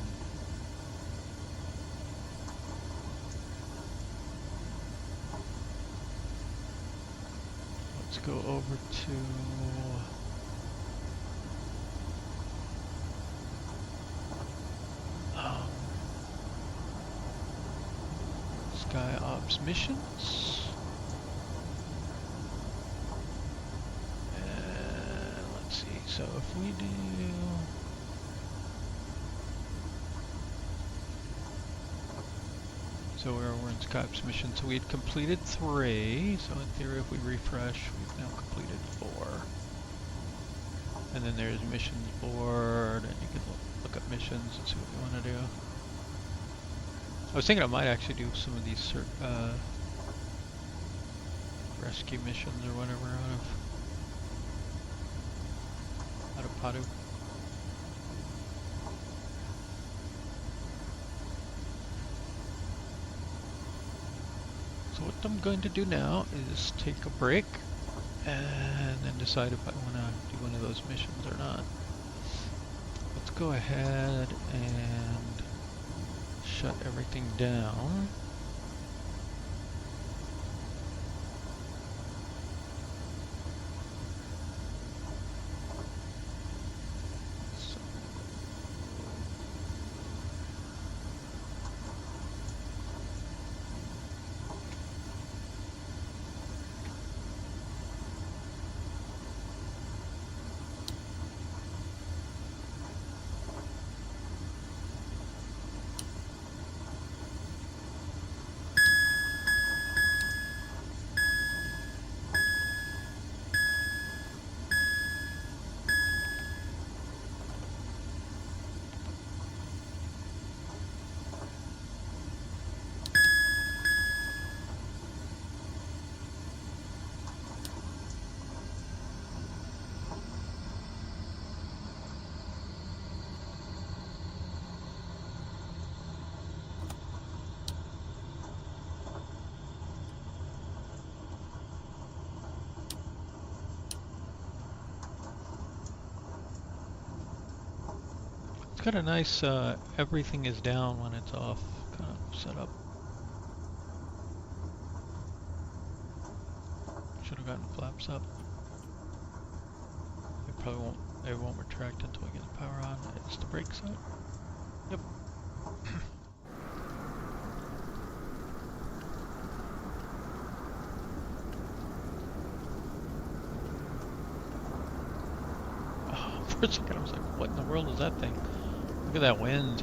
Let's go over to SkyOps missions. And let's see, so if we do so we're in SkyOps mission, so we had completed 3, so in theory if we refresh, we've now completed 4. And then there's missions board, and you can look up missions and see what you want to do. I was thinking I might actually do some of these rescue missions or whatever out of PADQ. So what I'm going to do now is take a break and then decide if I want to do one of those missions or not. Let's go ahead and shut everything down. It's got a nice everything is down when it's off kind of setup. Should have gotten flaps up. They won't retract until we get the power on. It's the brakes up. Yep. Oh, for a second I was like, what in the world is that thing? Look at that wind.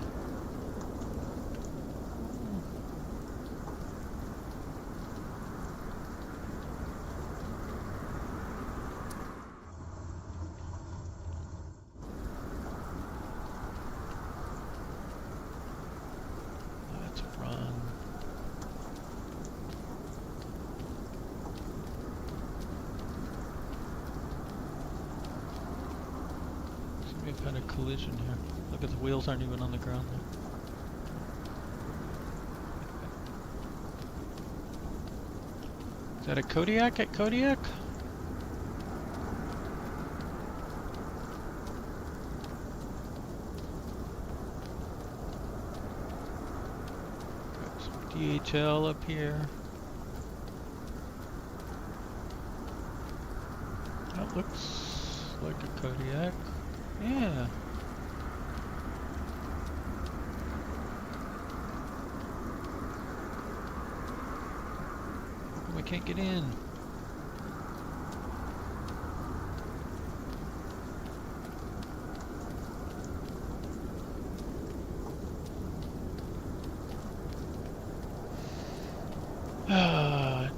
Let's run. We've had a collision here. Look at the wheels aren't even on the ground there. Is that a Kodiak at Kodiak? Got some DHL up here. That looks like a Kodiak. Yeah. can't get in.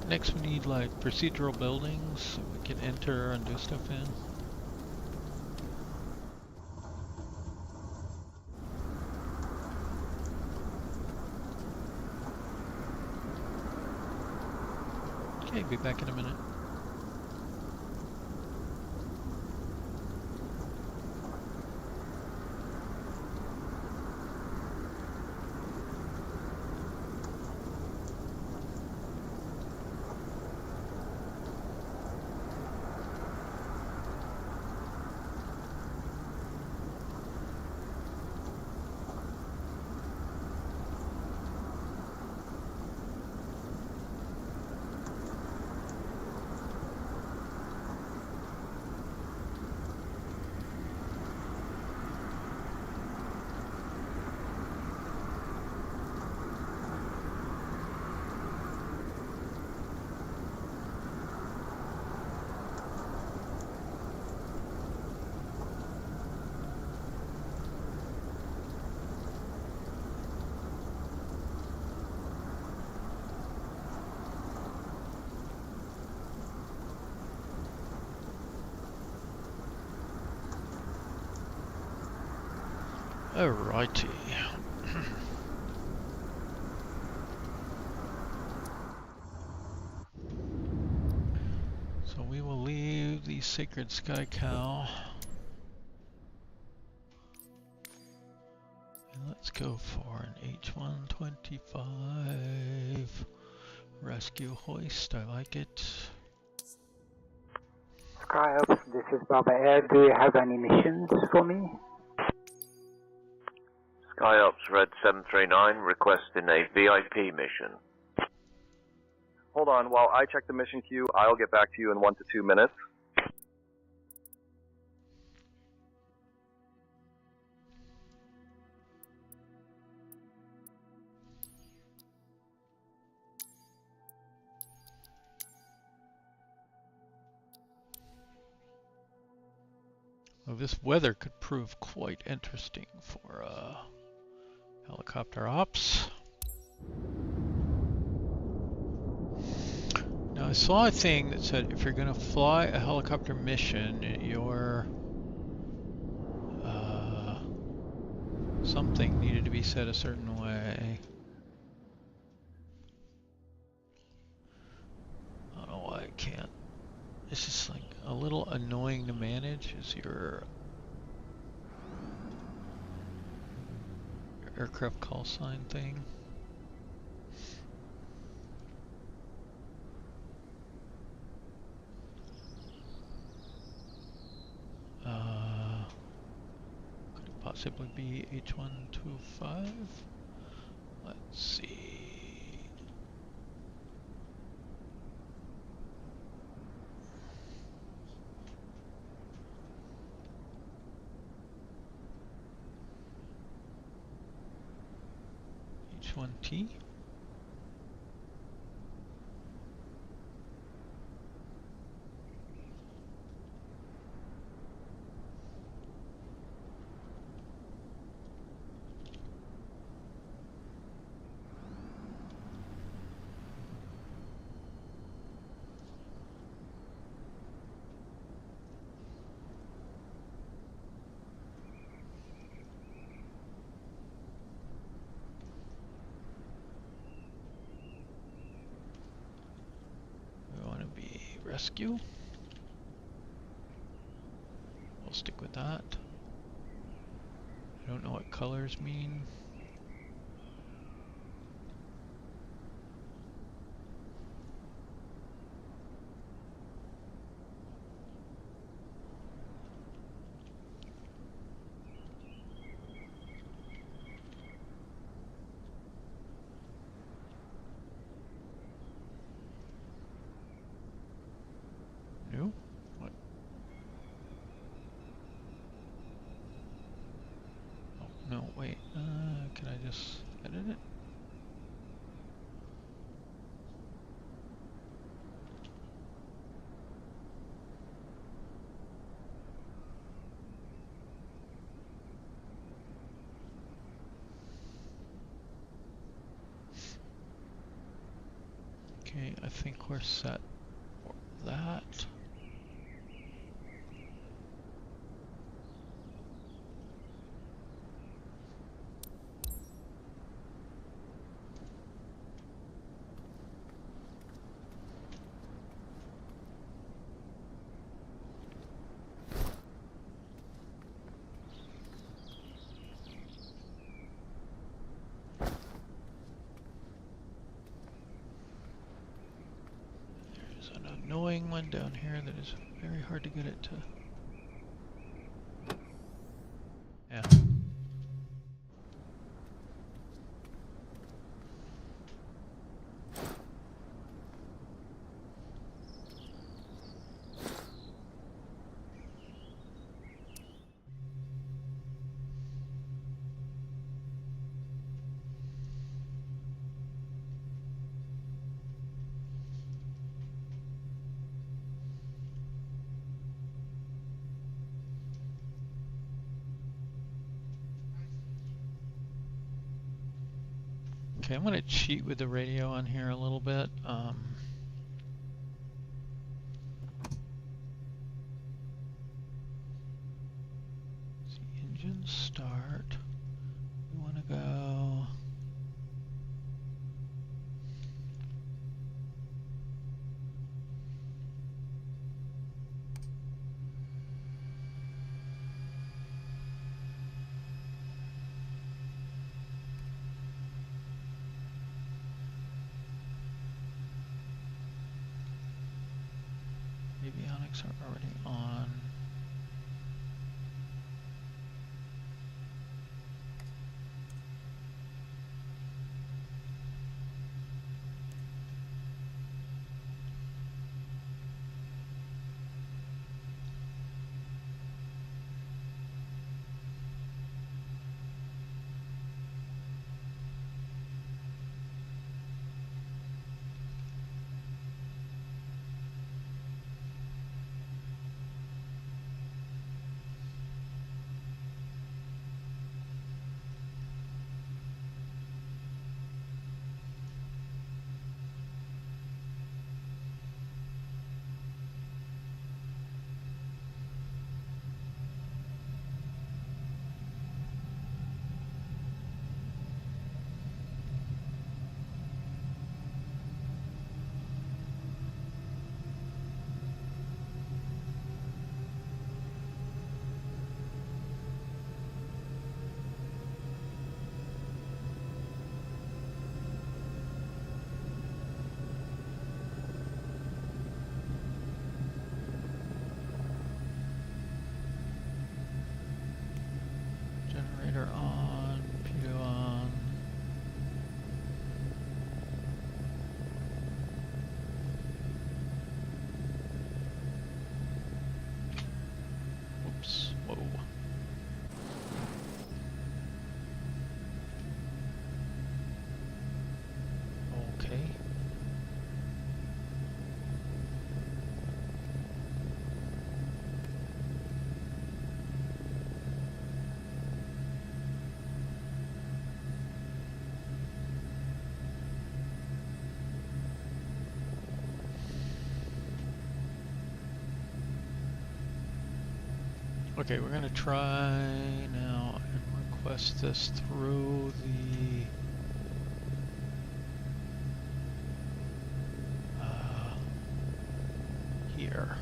Next we need like procedural buildings so we can enter and do stuff in. Okay, be back in a minute. Alrighty. So we will leave the Sacred Sky Cow. And let's go for an H-125 rescue hoist. I like it. Skyhops, this is Baba Air. Do you have any missions for me? SkyOps Red 739 requesting a VIP mission. Hold on, while I check the mission queue, I'll get back to you in 1 to 2 minutes. Well, this weather could prove quite interesting for helicopter ops. Now I saw a thing that said if you're going to fly a helicopter mission, your something needed to be set a certain way. I don't know why I can't. It's just like a little annoying to manage is your aircraft call sign thing. Could it possibly be H-125? Let's see. H-1T? Rescue. We'll stick with that. I don't know what colors mean. No? What? Oh, no, wait. Can I just edit it? I think we're set for that. Annoying one down here that is very hard to get it to. Yeah. Okay, I'm going to cheat with the radio on here a little bit. See, engine start. We want to go. Avionics are already on. On, pitot on. Whoops, whoa. Okay. Okay, we're going to try now and request this through the here.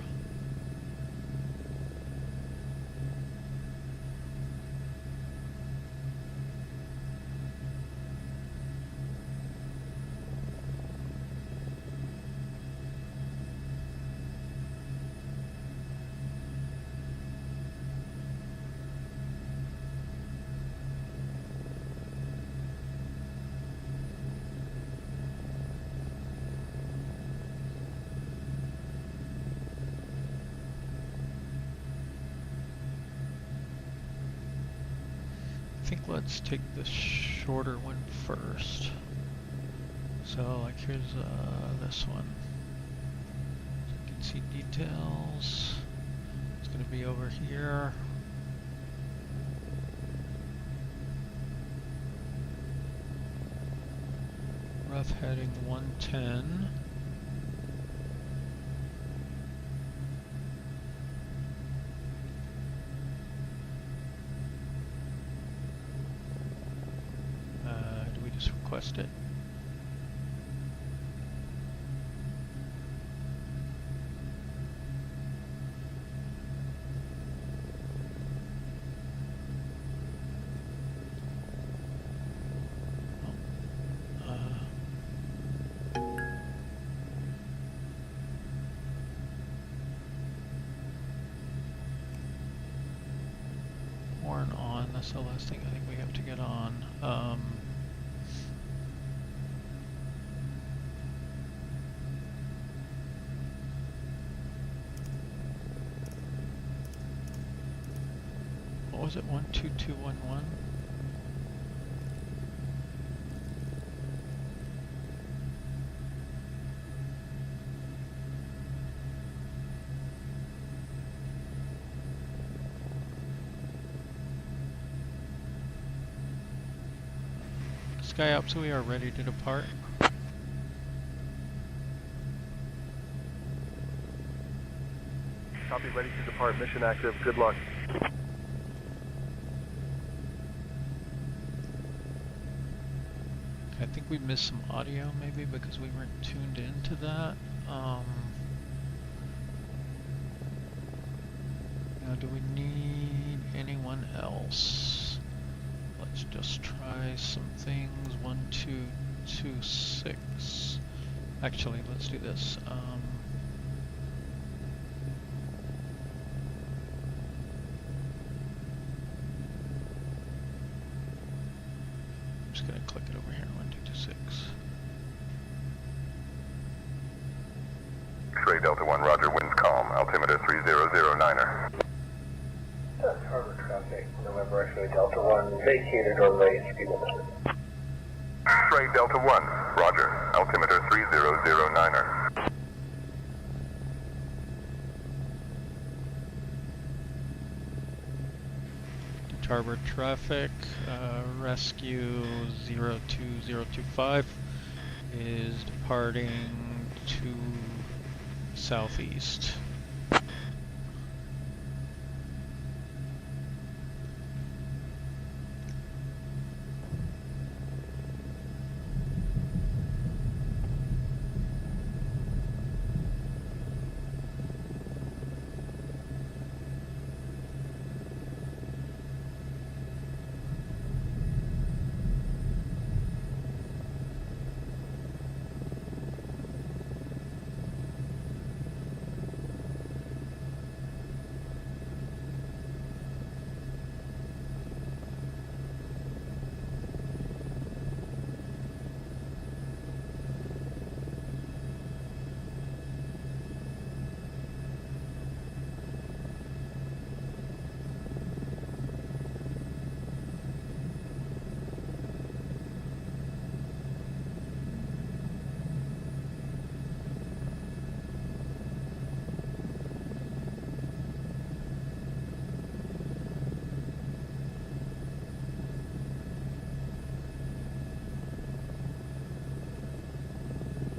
I think let's take the shorter one first. So like here's this one. So you can see details. It's going to be over here. Rough heading 110. request it. Horn on, that's the last thing I think we have to get on. What was it, 12211? SkyOps, we are ready to depart. Copy, ready to depart. Mission active. Good luck. I think we missed some audio maybe because we weren't tuned into that. Now, do we need anyone else? Let's just try some things. 1226. Actually, let's do this. I'm just gonna click it over here. 1226. X-ray Delta 1, roger, winds calm, altimeter 3009er. Harbor traffic, November X-ray Delta 1, vacated or late, speed limit. X-ray Delta 1, roger, altimeter 3009er. Harbor traffic, rescue 02025 is departing to southeast.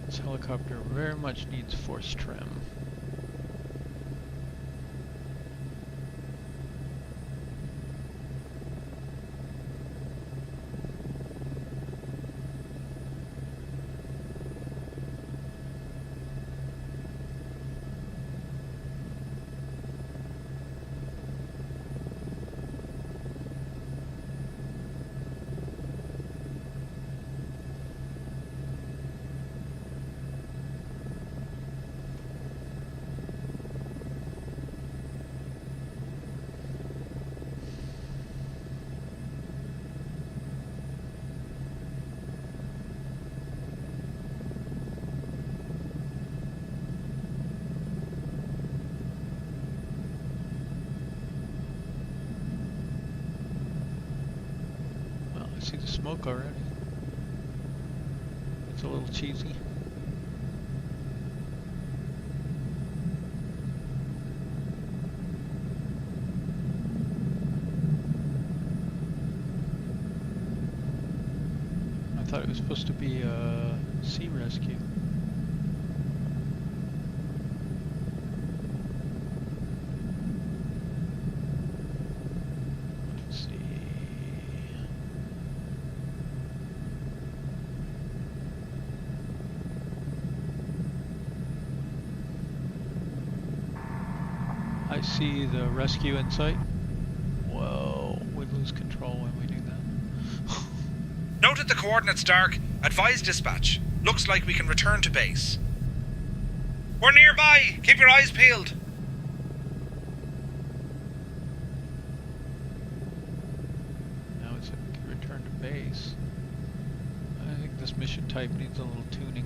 This helicopter very much needs force trim. See the smoke already. It's a little cheesy. I thought it was supposed to be a sea rescue. I see the rescue in sight. Whoa, we lose control when we do that. Noted the coordinates, Dark. Advise dispatch. Looks like we can return to base. We're nearby. Keep your eyes peeled. Now it's we can return to base. I think this mission type needs a little tuning.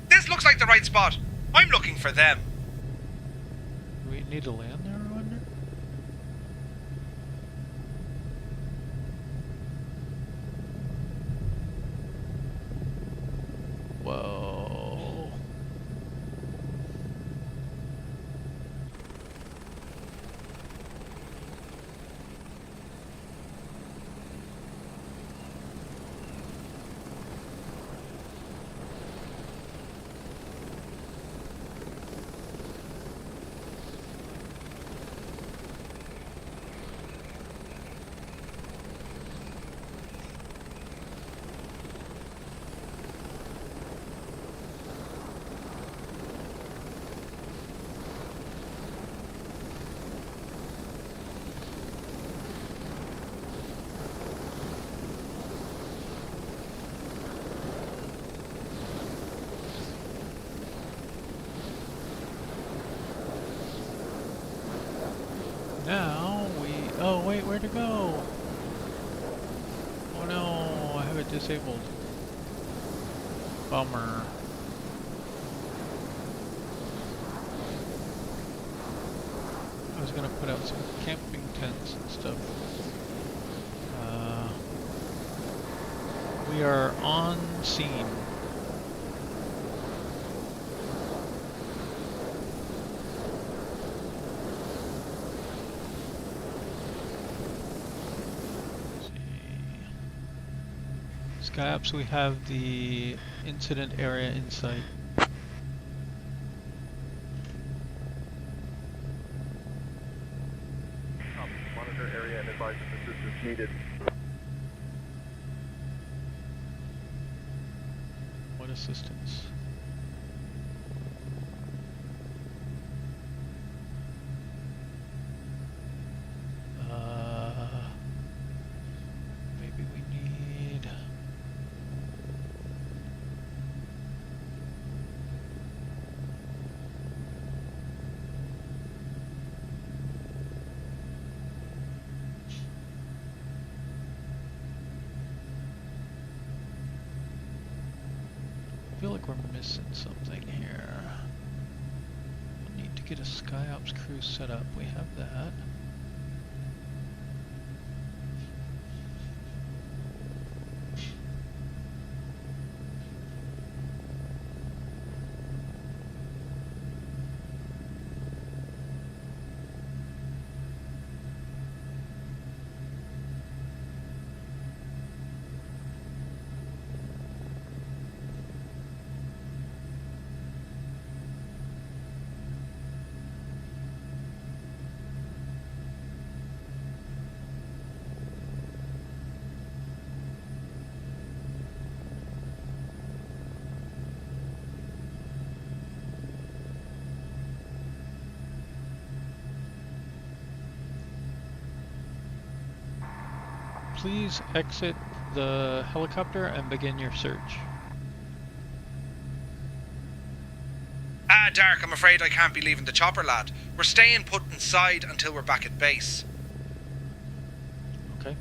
This looks like the right spot. I'm looking for them. Do we need to land there, I wonder? Whoa. Now we... Oh wait, where to go? Oh no, I have it disabled. Bummer. I was gonna put out some camping tents and stuff. We are on scene. SkyOps, we have the incident area in sight. Monitor area and advise if assistance needed. What assistance? Maybe we need... I feel like we're missing something here. We need to get a SkyOps crew set up. We have that. Please exit the helicopter and begin your search. Dark, I'm afraid I can't be leaving the chopper, lad. We're staying put inside until we're back at base. Okay.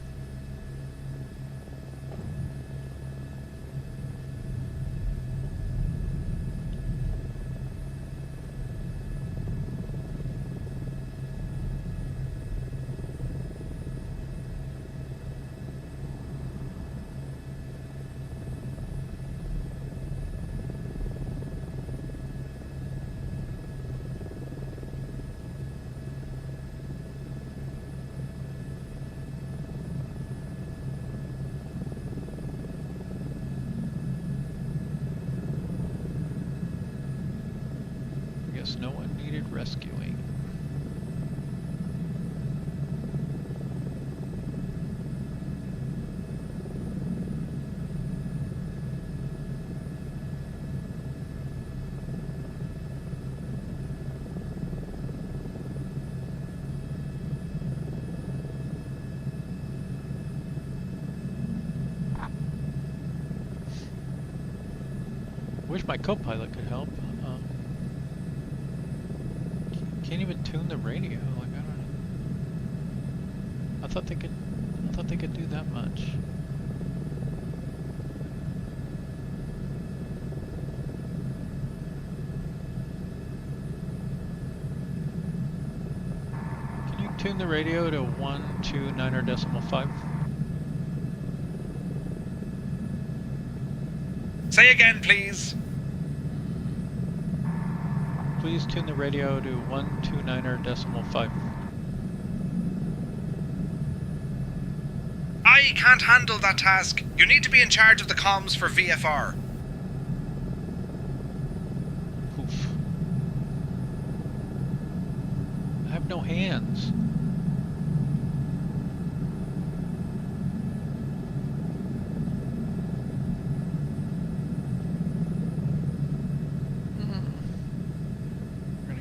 rescuing. Wish my co-pilot could help. Can't even tune the radio. Like, I don't know. I thought they could do that much. Can you tune the radio to 129.5? Say again, please. Please tune the radio to 129.5. I can't handle that task. You need to be in charge of the comms for VFR. Oof. I have no hands.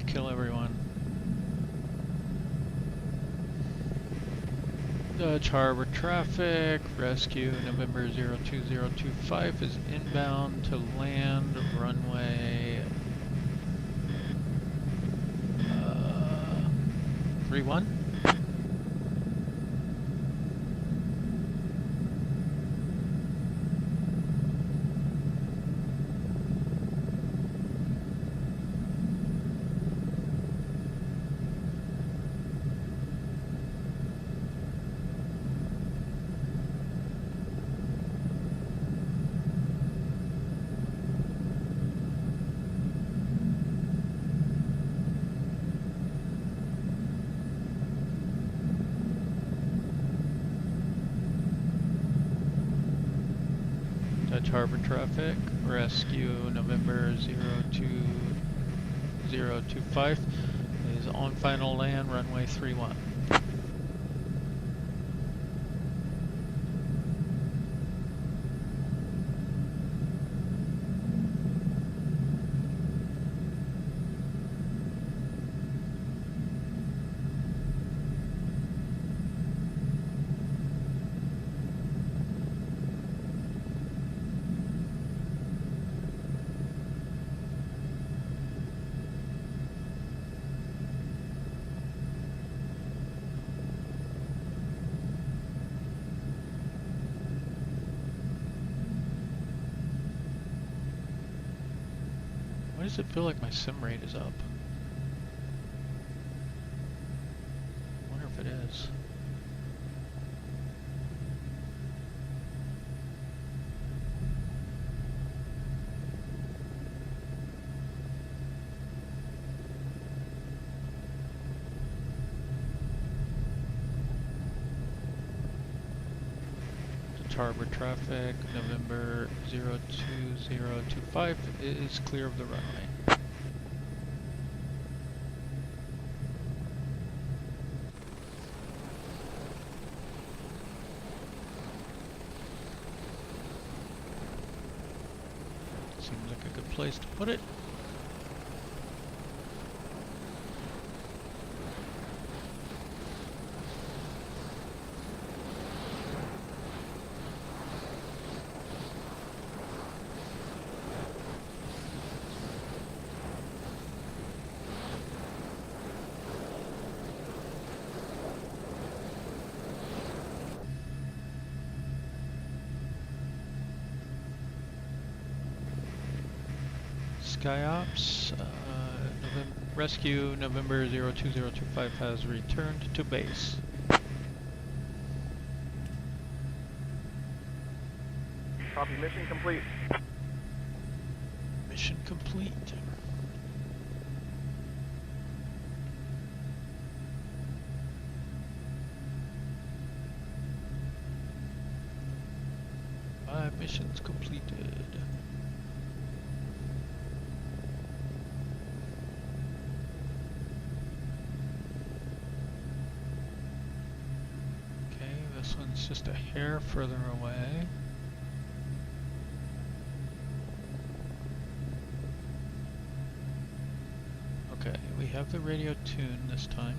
Kill everyone. Dutch Harbor traffic, rescue November 02025 is inbound to land runway 31. Dutch Harbor traffic, rescue November 02025 is on final land, runway 31. Why does it feel like my sim rate is up? I wonder if it is. Harbor traffic, November 02025 is clear of the runway. Seems like a good place to put it. SkyOps, rescue November 02025 has returned to base. Copy, mission complete. Mission complete. Missions completed. It's just a hair further away. Okay, we have the radio tuned this time.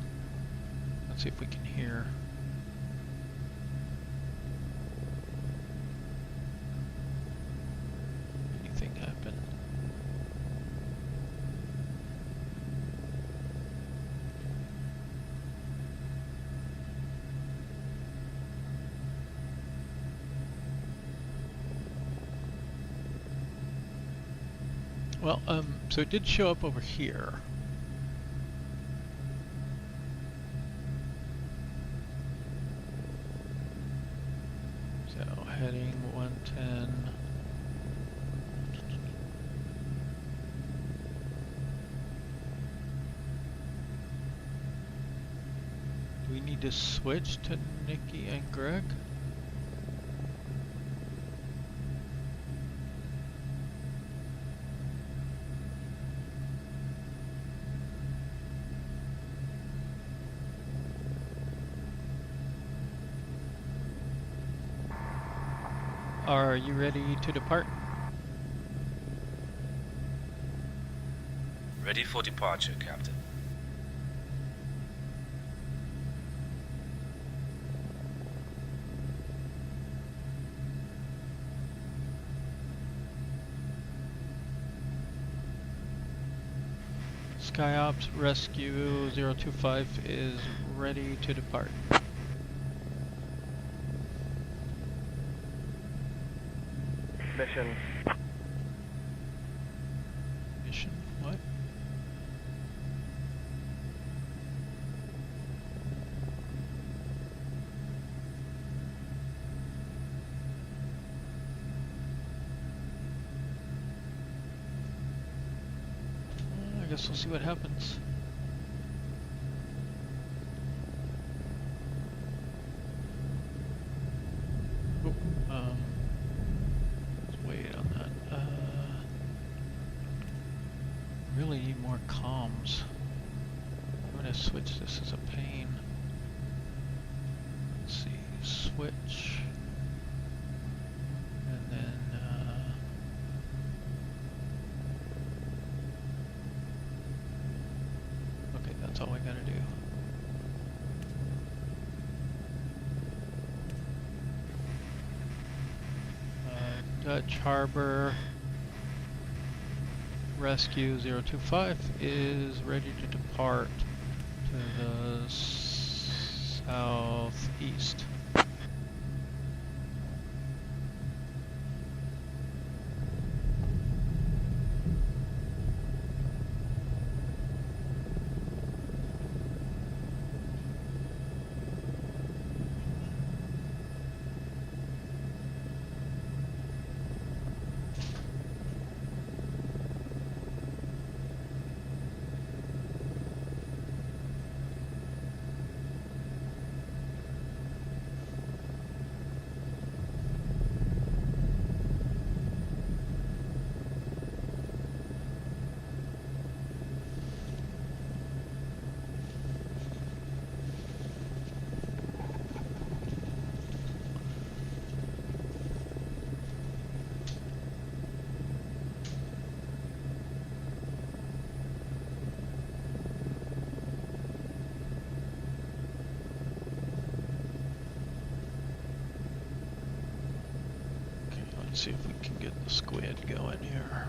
Let's see if we can hear. Anything happen. Well, so it did show up over here. So heading 110. Do we need to switch to Nikki and Greg? Are you ready to depart? Ready for departure, Captain. SkyOps Rescue 025 is ready to depart. Mission. Mission? What? I guess we'll see what happens. Really need more comms. I'm gonna switch this as a pain. Let's see, switch. And then okay, that's all I gotta do. Dutch Harbor Rescue 025 is ready to depart to the southeast. Let's see if we can get the squid going here.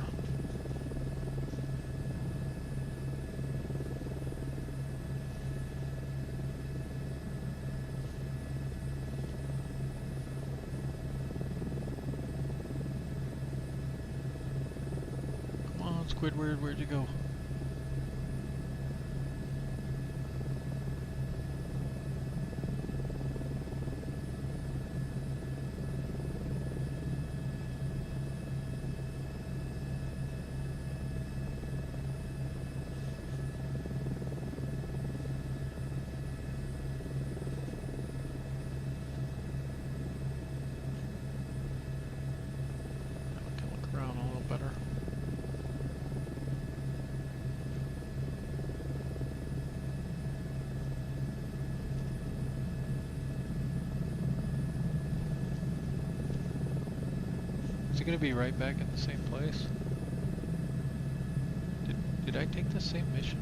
Come on, Squidward, where'd you go? he gonna be right back in the same place? Did I take the same mission?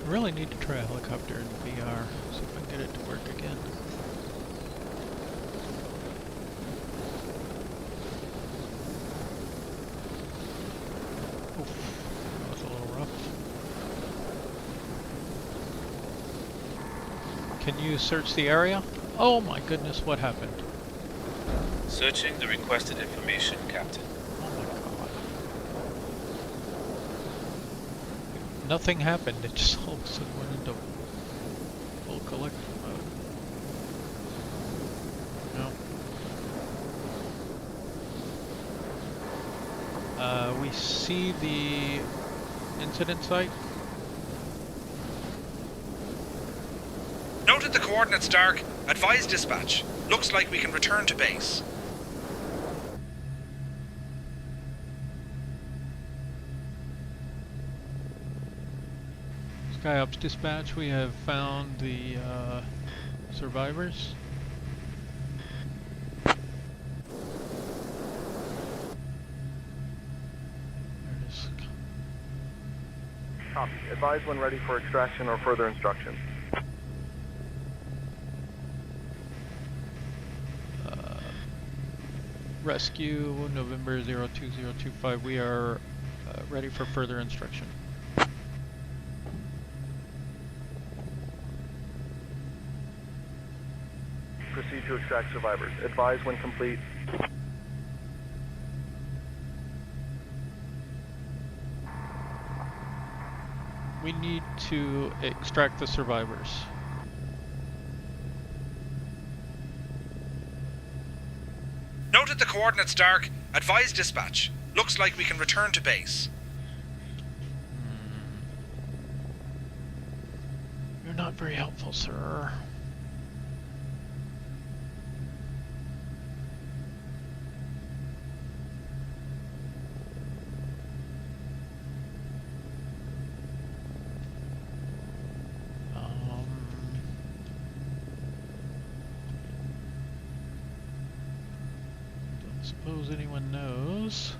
I really need to try a helicopter in VR, see if I can get it to work again. Oof, that was a little rough. Can you search the area? Oh my goodness, what happened? Searching the requested information, Captain. Nothing happened, it just all of a sudden went into full collective mode. No. We see the incident site. Noted the coordinates, Dark. Advise dispatch. Looks like we can return to base. SkyOps dispatch, we have found the survivors. There it is. Copy. Advise when ready for extraction or further instructions. Rescue November 02025. We are ready for further instruction. Proceed to extract survivors. Advise when complete. We need to extract the survivors. Noted the coordinates, Dark. Advise dispatch. Looks like we can return to base. You're not very helpful, sir. Don't suppose anyone knows.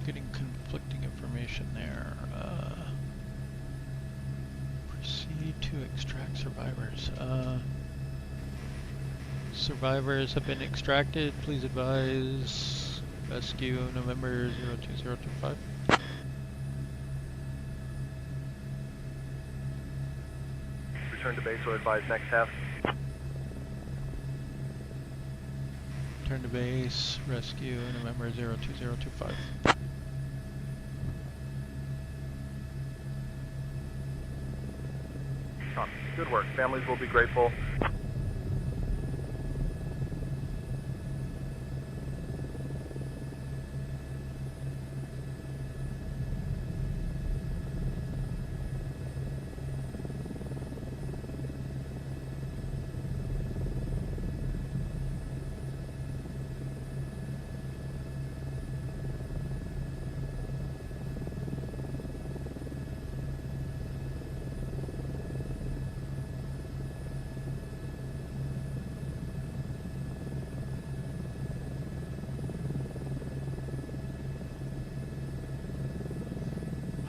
Getting conflicting information there. Proceed to extract survivors. Survivors have been extracted. Please advise. Rescue November 02025. Return to base, so advise next half. Return to base. Rescue November 02025. Good work. Families will be grateful.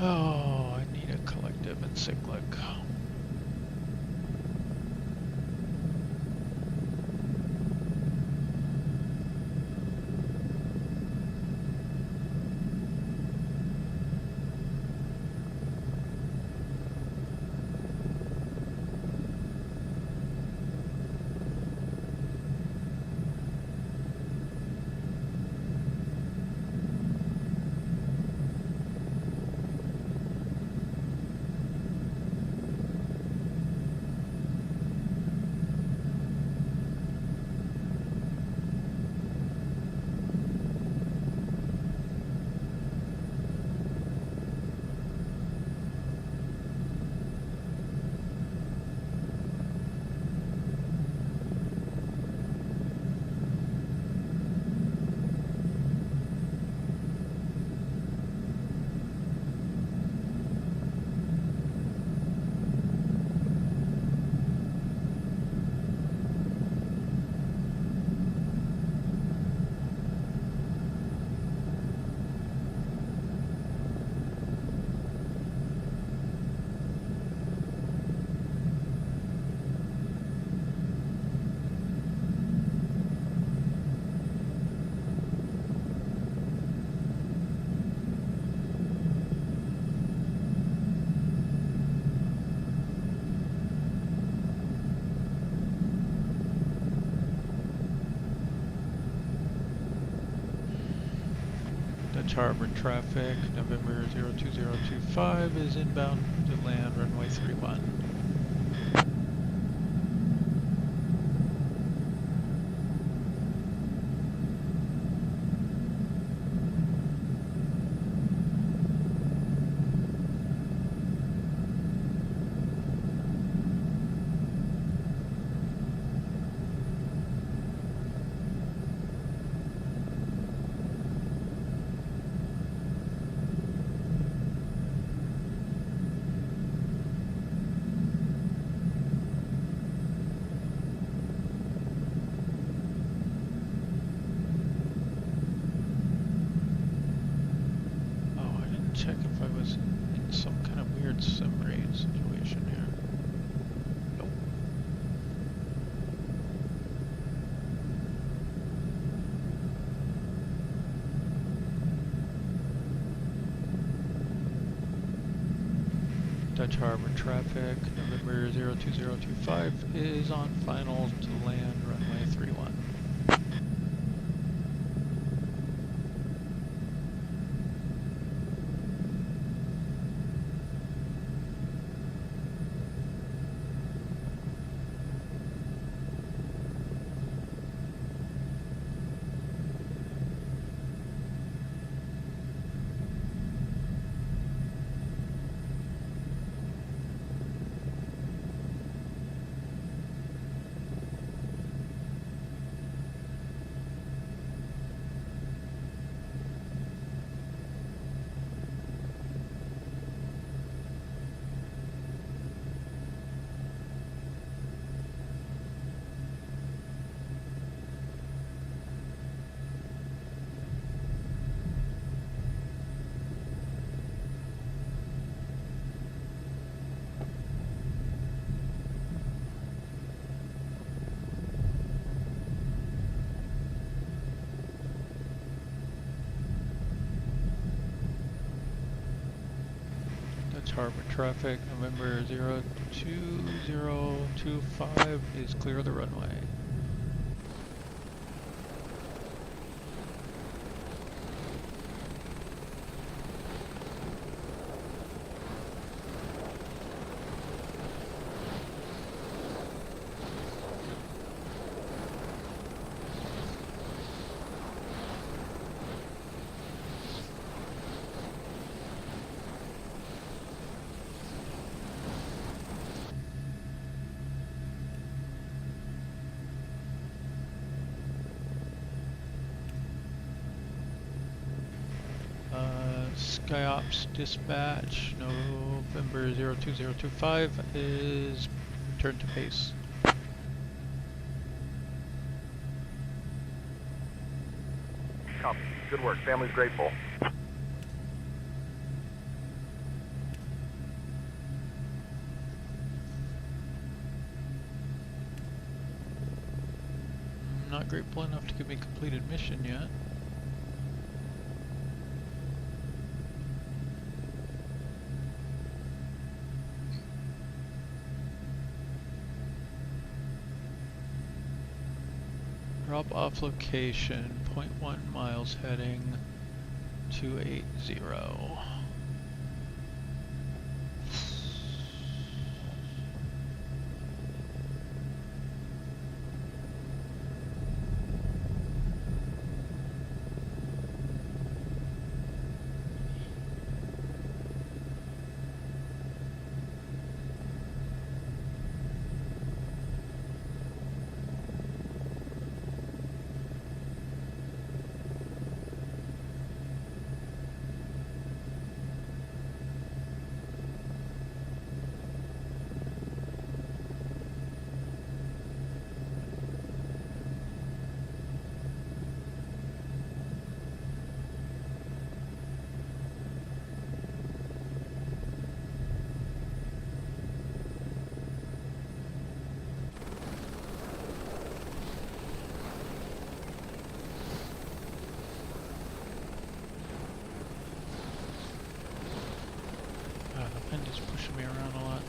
Oh, I need a collective and cyclic. Harbor traffic, November 02025 is inbound to land runway 31. Check if I was in some kind of weird Simbrief situation here. Nope. Dutch Harbor traffic, November 02025 is on final to land runway 31. Harbor traffic, November 02025 is clear of the runway. SkyOps dispatch, November 02025 is return to base. Copy. Good work. Family's grateful. Not grateful enough to give me completed mission yet. Drop off location, 0.1 miles heading 280. The wind is pushing me around a lot.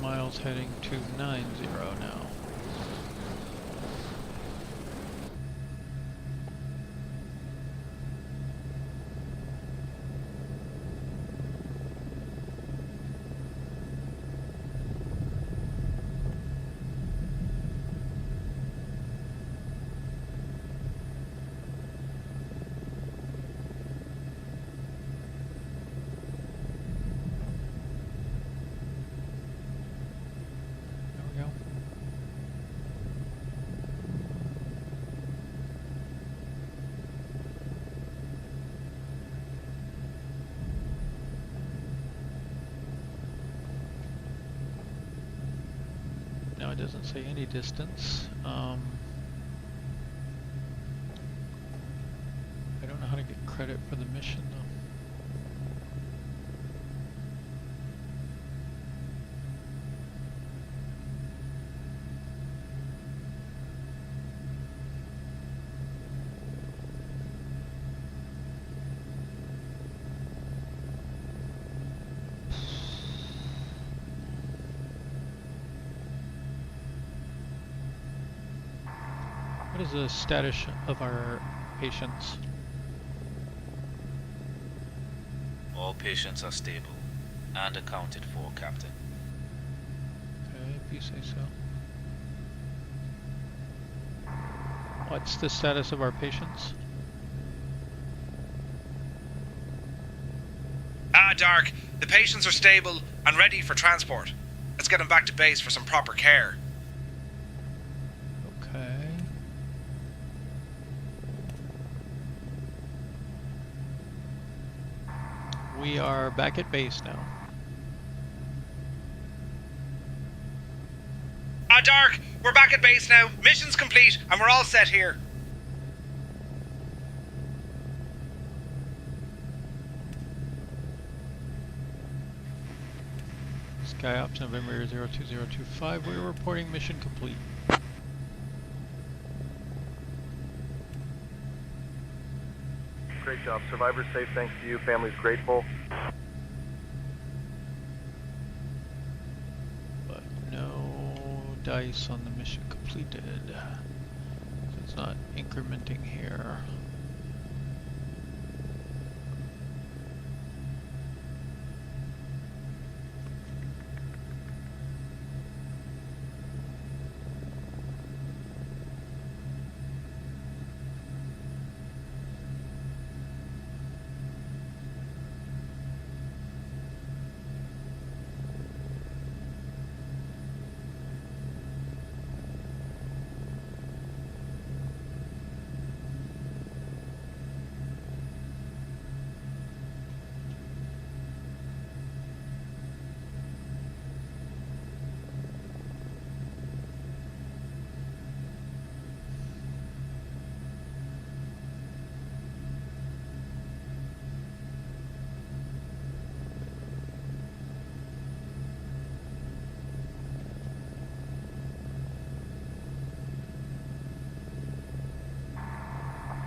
Miles heading to 90 now. It doesn't say any distance. I don't know how to get credit credit for the mission though. What is the status of our patients? All patients are stable and accounted for, Captain. Okay, if you say so. What's the status of our patients? Dark. The patients are stable and ready for transport. Let's get them back to base for some proper care. Okay. We are back at base now. Dark. We're back at base now. Mission's complete and we're all set here. SkyOps November 02025, we're reporting mission complete. Great job. Survivors safe, thanks to you. Family's grateful. But no dice on the mission completed. So it's not incrementing here.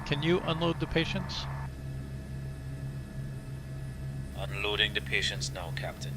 Can you unload the patients? Unloading the patients now, Captain.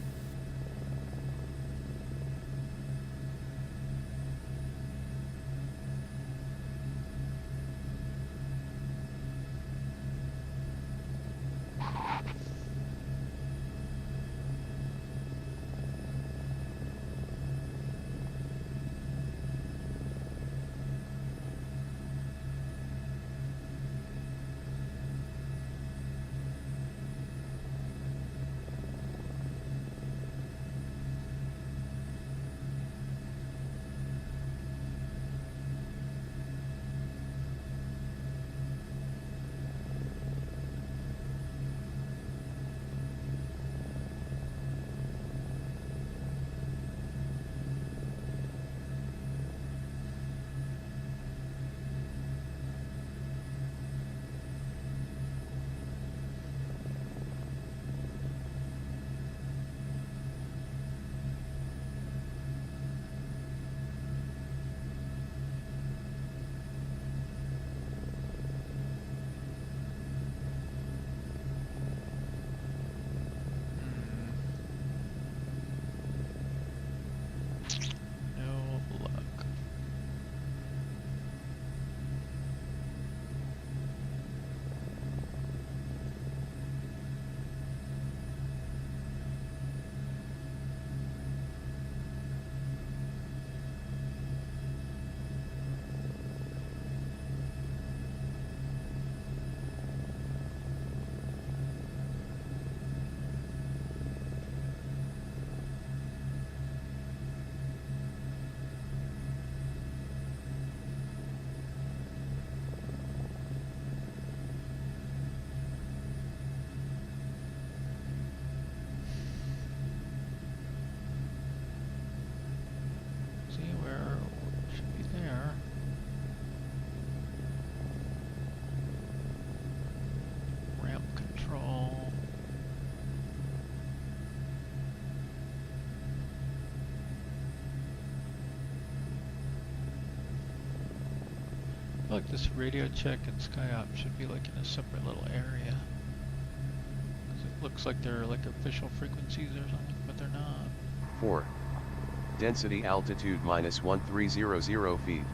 like this radio check and SkyOps should be like in a separate little area. 'Cause it looks like they're like official frequencies or something, but they're not. 4. Density altitude minus 1300 feet.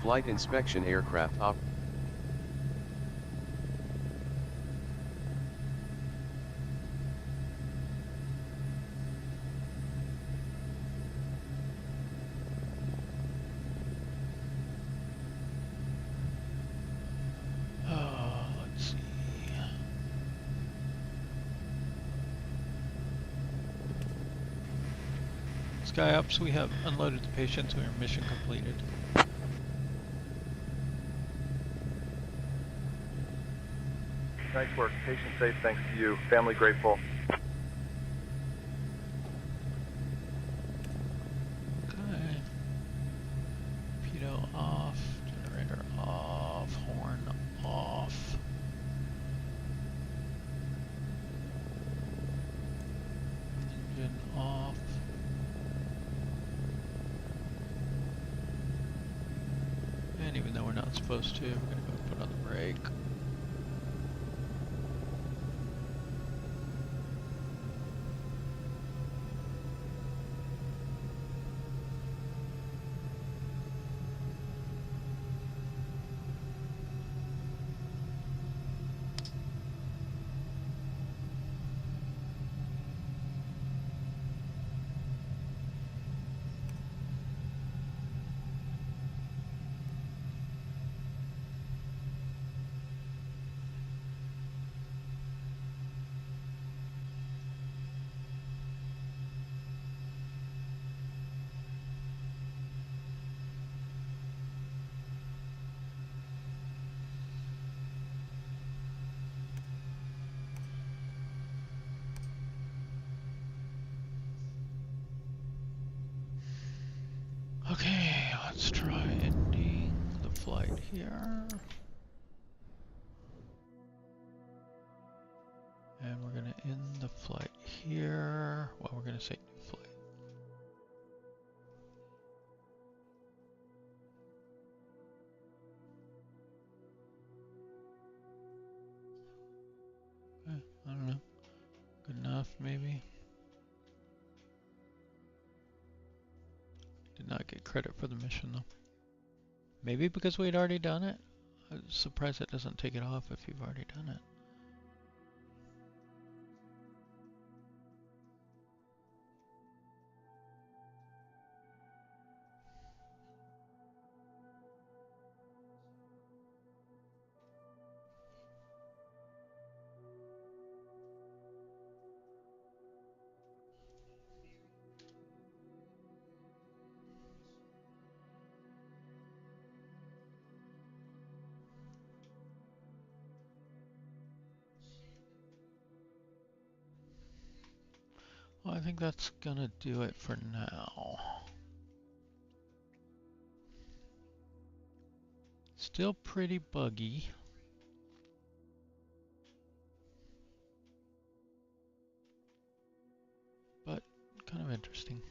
Flight inspection aircraft op. SkyOps, we have unloaded the patients. We are mission completed. Nice work. Patient safe thanks to you. Family grateful. Okay. Pitot off. Generator off. Horn off. Engine off. And even though we're not supposed to, we're going to go put on the brake. Okay, let's try ending the flight here. And we're going to end the flight here. Well, we're going to say new flight. Okay, I don't know. Good enough, maybe. Did not get credit for the mission though. Maybe because we'd already done it? I'm surprised it doesn't take it off if you've already done it. Well, I think that's gonna do it for now. Still pretty buggy. But kind of interesting.